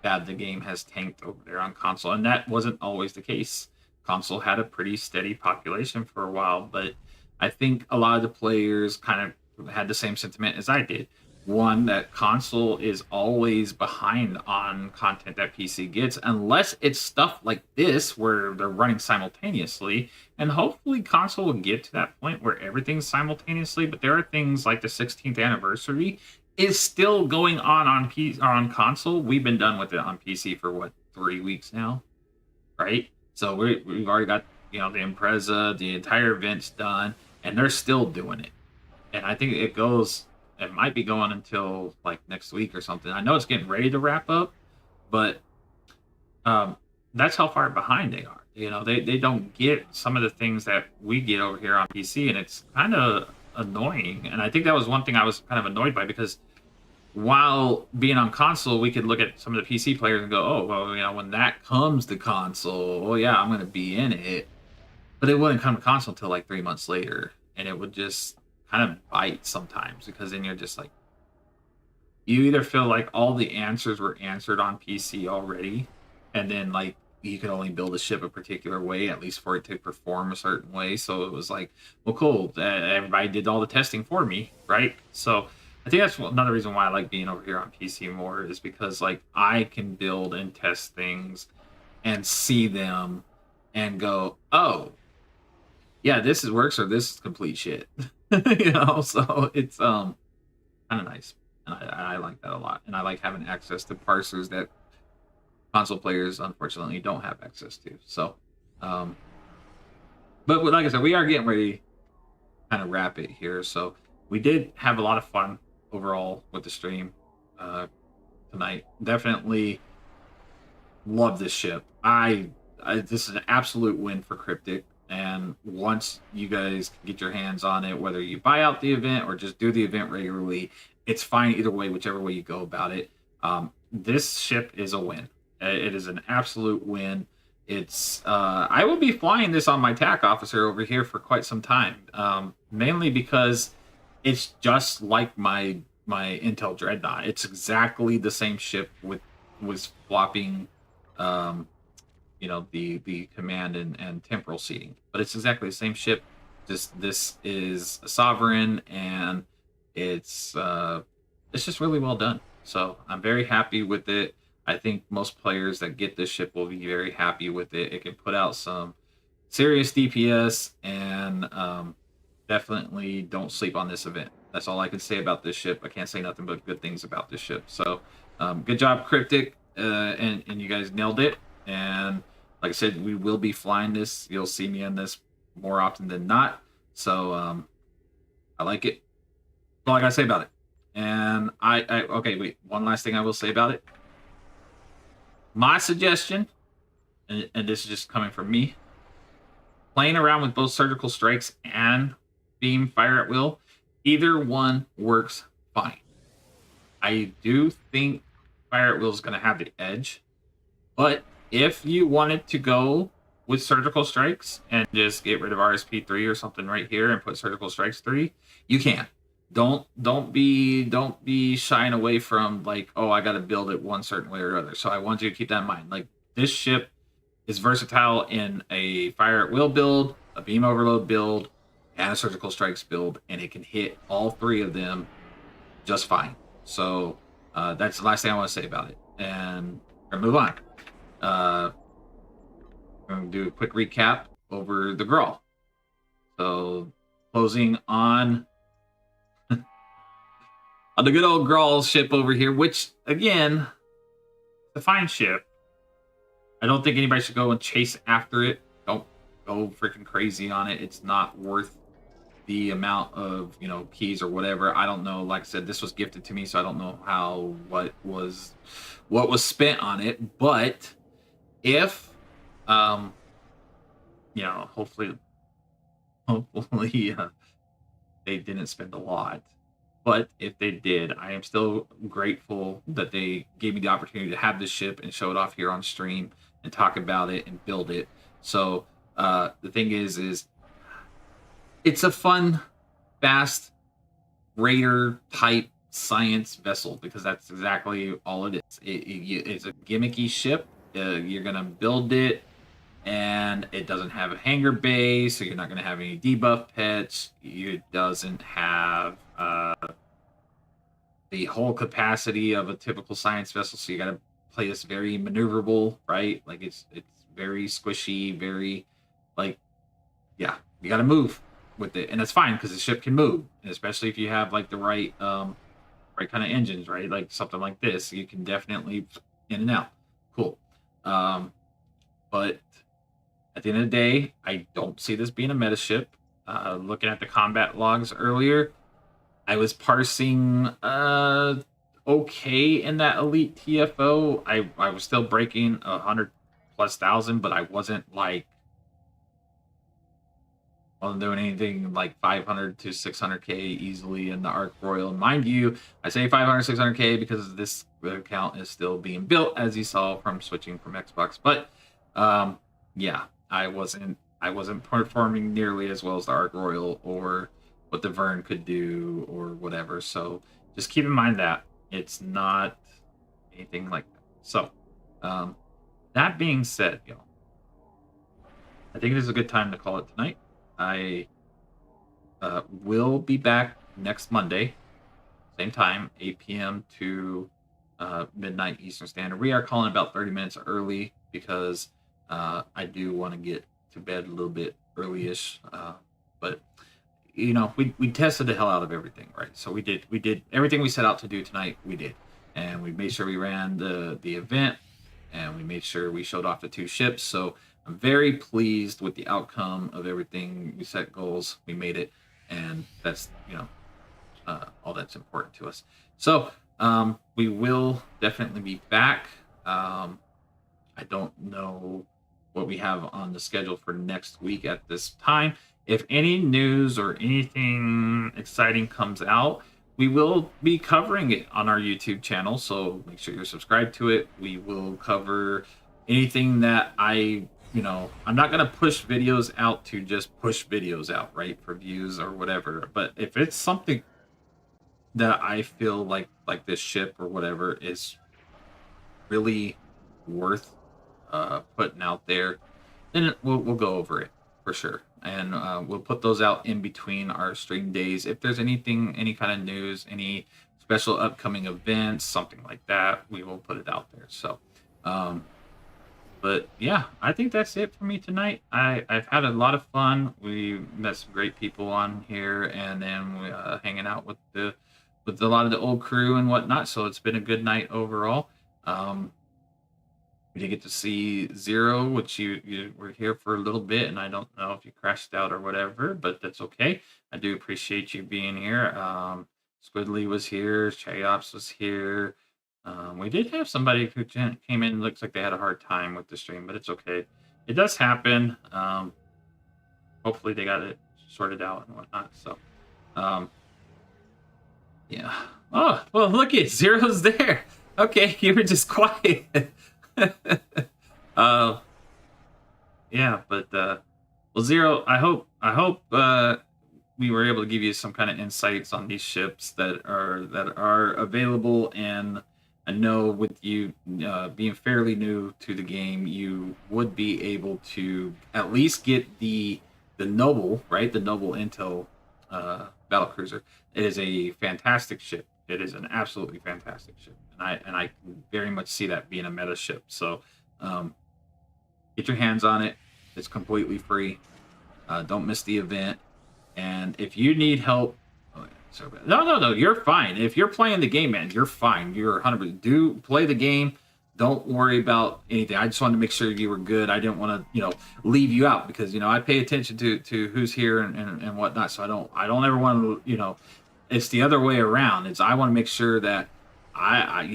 bad the game has tanked over there on console. And that wasn't always the case. Console had a pretty steady population for a while, but I think a lot of the players kind of had the same sentiment as I did. One, that console is always behind on content that PC gets, unless it's stuff like this where they're running simultaneously. And hopefully console will get to that point where everything's simultaneously, but there are things like the 16th anniversary is still going on console. We've been done with it on PC for what, 3 weeks now, right? So we've already got, you know, the Impreza, the entire event's done, and they're still doing it. And I think it might be going until like next week or something. I know it's getting ready to wrap up, but that's how far behind they are. You know, they don't get some of the things that we get over here on PC, and it's kind of annoying. And I think that was one thing I was kind of annoyed by, because while being on console, we could look at some of the PC players and go, oh, well, you know, when that comes to console, oh yeah, I'm going to be in it. But it wouldn't come to console until like 3 months later. And it would just kind of bite sometimes, because then you're just like, you either feel like all the answers were answered on PC already, and then like you could only build a ship a particular way, at least for it to perform a certain way. So it was like, well, cool, everybody did all the testing for me, right? So I think that's another reason why I like being over here on PC more, is because like I can build and test things and see them and go, oh yeah, this works, or this is complete shit. You know, so it's kind of nice, and I like that a lot. And I like having access to parsers that console players unfortunately don't have access to. So but like I said, we are getting ready to kind of wrap it here. So we did have a lot of fun overall with the stream tonight. Definitely love this ship. This is an absolute win for Cryptic. And once you guys get your hands on it, whether you buy out the event or just do the event regularly, it's fine either way, whichever way you go about it. This ship is a win. It is an absolute win. It's I will be flying this on my TAC officer over here for quite some time, mainly because it's just like my Intel Dreadnought. It's exactly the same ship with flopping you know, the command and temporal seating, but it's exactly the same ship. This is a Sovereign, and it's just really well done. So I'm very happy with it. I think most players that get this ship will be very happy with it. It can put out some serious DPS, and definitely don't sleep on this event. That's all I can say about this ship. I can't say nothing but good things about this ship. So good job, Cryptic, and you guys nailed it. And like I said, we will be flying this. You'll see me in this more often than not. So I like it. That's all I gotta say about it. And okay, wait. One last thing I will say about it. My suggestion, and this is just coming from me, playing around with both surgical strikes and beam fire at will, either one works fine. I do think fire at will is going to have the edge, but if you wanted to go with surgical strikes and just get rid of RSP3 or something right here and put surgical strikes 3, you can. Don't be shying away from like, oh, I got to build it one certain way or other. So I want you to keep that in mind. Like, this ship is versatile in a fire at will build, a beam overload build, and a surgical strikes build, and it can hit all 3 of them just fine. So that's the last thing I want to say about it. And we're gonna move on. I'm gonna do a quick recap over the Gral. So closing on the good old Gral ship over here, which again, the fine ship. I don't think anybody should go and chase after it. Don't go freaking crazy on it. It's not worth the amount of, keys or whatever. I don't know. Like I said, this was gifted to me, so I don't know what was spent on it. But if, hopefully, they didn't spend a lot. But if they did, I am still grateful that they gave me the opportunity to have this ship and show it off here on stream and talk about it and build it. So the thing is it's a fun, fast raider type science vessel, because that's exactly all it is. It's a gimmicky ship. You're gonna build it, and it doesn't have a hangar bay, so you're not gonna have any debuff pets. It doesn't have the whole capacity of a typical science vessel, so you gotta play this very maneuverable, right? Like it's very squishy, very you gotta move with it, and that's fine because the ship can move, and especially if you have like the right kind of engines, right? Like something like this, you can definitely in and out. Cool. But at the end of the day, I don't see this being a meta ship. Looking at the combat logs earlier, I was parsing okay in that elite TFO. I was still breaking 100,000+, but I wasn't doing anything like 500 to 600k easily in the Arc Royal. Mind you, I say 500, 600k because this account is still being built, as you saw from switching from Xbox. But yeah, I wasn't performing nearly as well as the Arc Royal or what the Vern could do or whatever. So just keep in mind that it's not anything like that. So that being said, I think it is a good time to call it tonight. I will be back next Monday, same time, 8 p.m. to midnight Eastern Standard. We are calling about 30 minutes early because I do want to get to bed a little bit early-ish. But we tested the hell out of everything, right? So we did everything we set out to do tonight. We did, and we made sure we ran the event, and we made sure we showed off the 2 ships. So I'm very pleased with the outcome of everything. We set goals, we made it, and that's all that's important to us. So we will definitely be back. I don't know what we have on the schedule for next week at this time. If any news or anything exciting comes out, we will be covering it on our YouTube channel, so make sure you're subscribed to it. We will cover anything that I'm not going to push videos out to just push videos out, right, for views or whatever. But if it's something that I feel like this ship or whatever is really worth putting out there, then we'll go over it for sure. And we'll put those out in between our stream days. If there's anything, any kind of news, any special upcoming events, something like that, we will put it out there. So, but yeah, I think that's it for me tonight. I've had a lot of fun. We met some great people on here, and then we hanging out with a lot of the old crew and whatnot. So it's been a good night overall. We did get to see Zero, which you were here for a little bit, and I don't know if you crashed out or whatever, but that's okay. I do appreciate you being here. Squidly was here, Chaops was here. We did have somebody who came in. Looks like they had a hard time with the stream, but it's okay. It does happen. Hopefully they got it sorted out and whatnot. So, yeah. Oh, well, look at Zero's there. Okay, you were just quiet. Yeah, but well, Zero, I hope we were able to give you some kind of insights on these ships that are available, and I know with you being fairly new to the game, you would be able to at least get the Noble, right? The Noble Intel battlecruiser. It is a fantastic ship. It is an absolutely fantastic ship, and I can very much see that being a meta ship. So get your hands on it. It's completely free. Don't miss the event. And if you need help, no, you're fine. If you're playing the game, man, you're fine. You're 100%. Do play the game. Don't worry about anything. I just wanted to make sure you were good. I didn't want to, leave you out because, I pay attention to who's here and whatnot. So I don't ever want to, it's the other way around. It's I want to make sure that I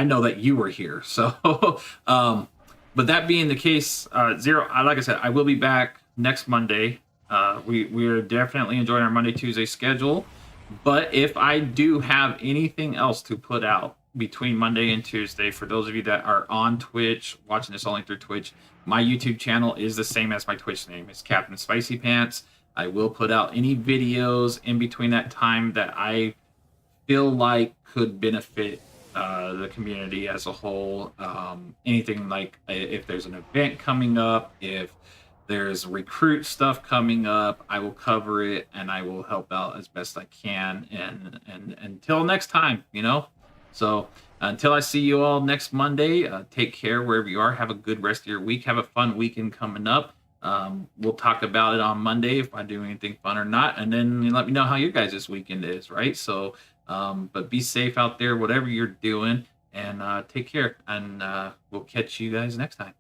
know that you were here. So, but that being the case, Zero, like I said, I will be back next Monday. We're definitely enjoying our Monday, Tuesday schedule. But if I do have anything else to put out between Monday and Tuesday, for those of you that are on Twitch, watching this only through Twitch, my YouTube channel is the same as my Twitch name. It's Captain Spicy Pants. I will put out any videos in between that time that I feel like could benefit the community as a whole. Anything like if there's an event coming up, if there's recruit stuff coming up, I will cover it and I will help out as best I can. And until next time, So until I see you all next Monday, take care wherever you are. Have a good rest of your week. Have a fun weekend coming up. We'll talk about it on Monday if I do anything fun or not, and then let me know how your guys' weekend is, right? So, but be safe out there, whatever you're doing, and take care. And we'll catch you guys next time.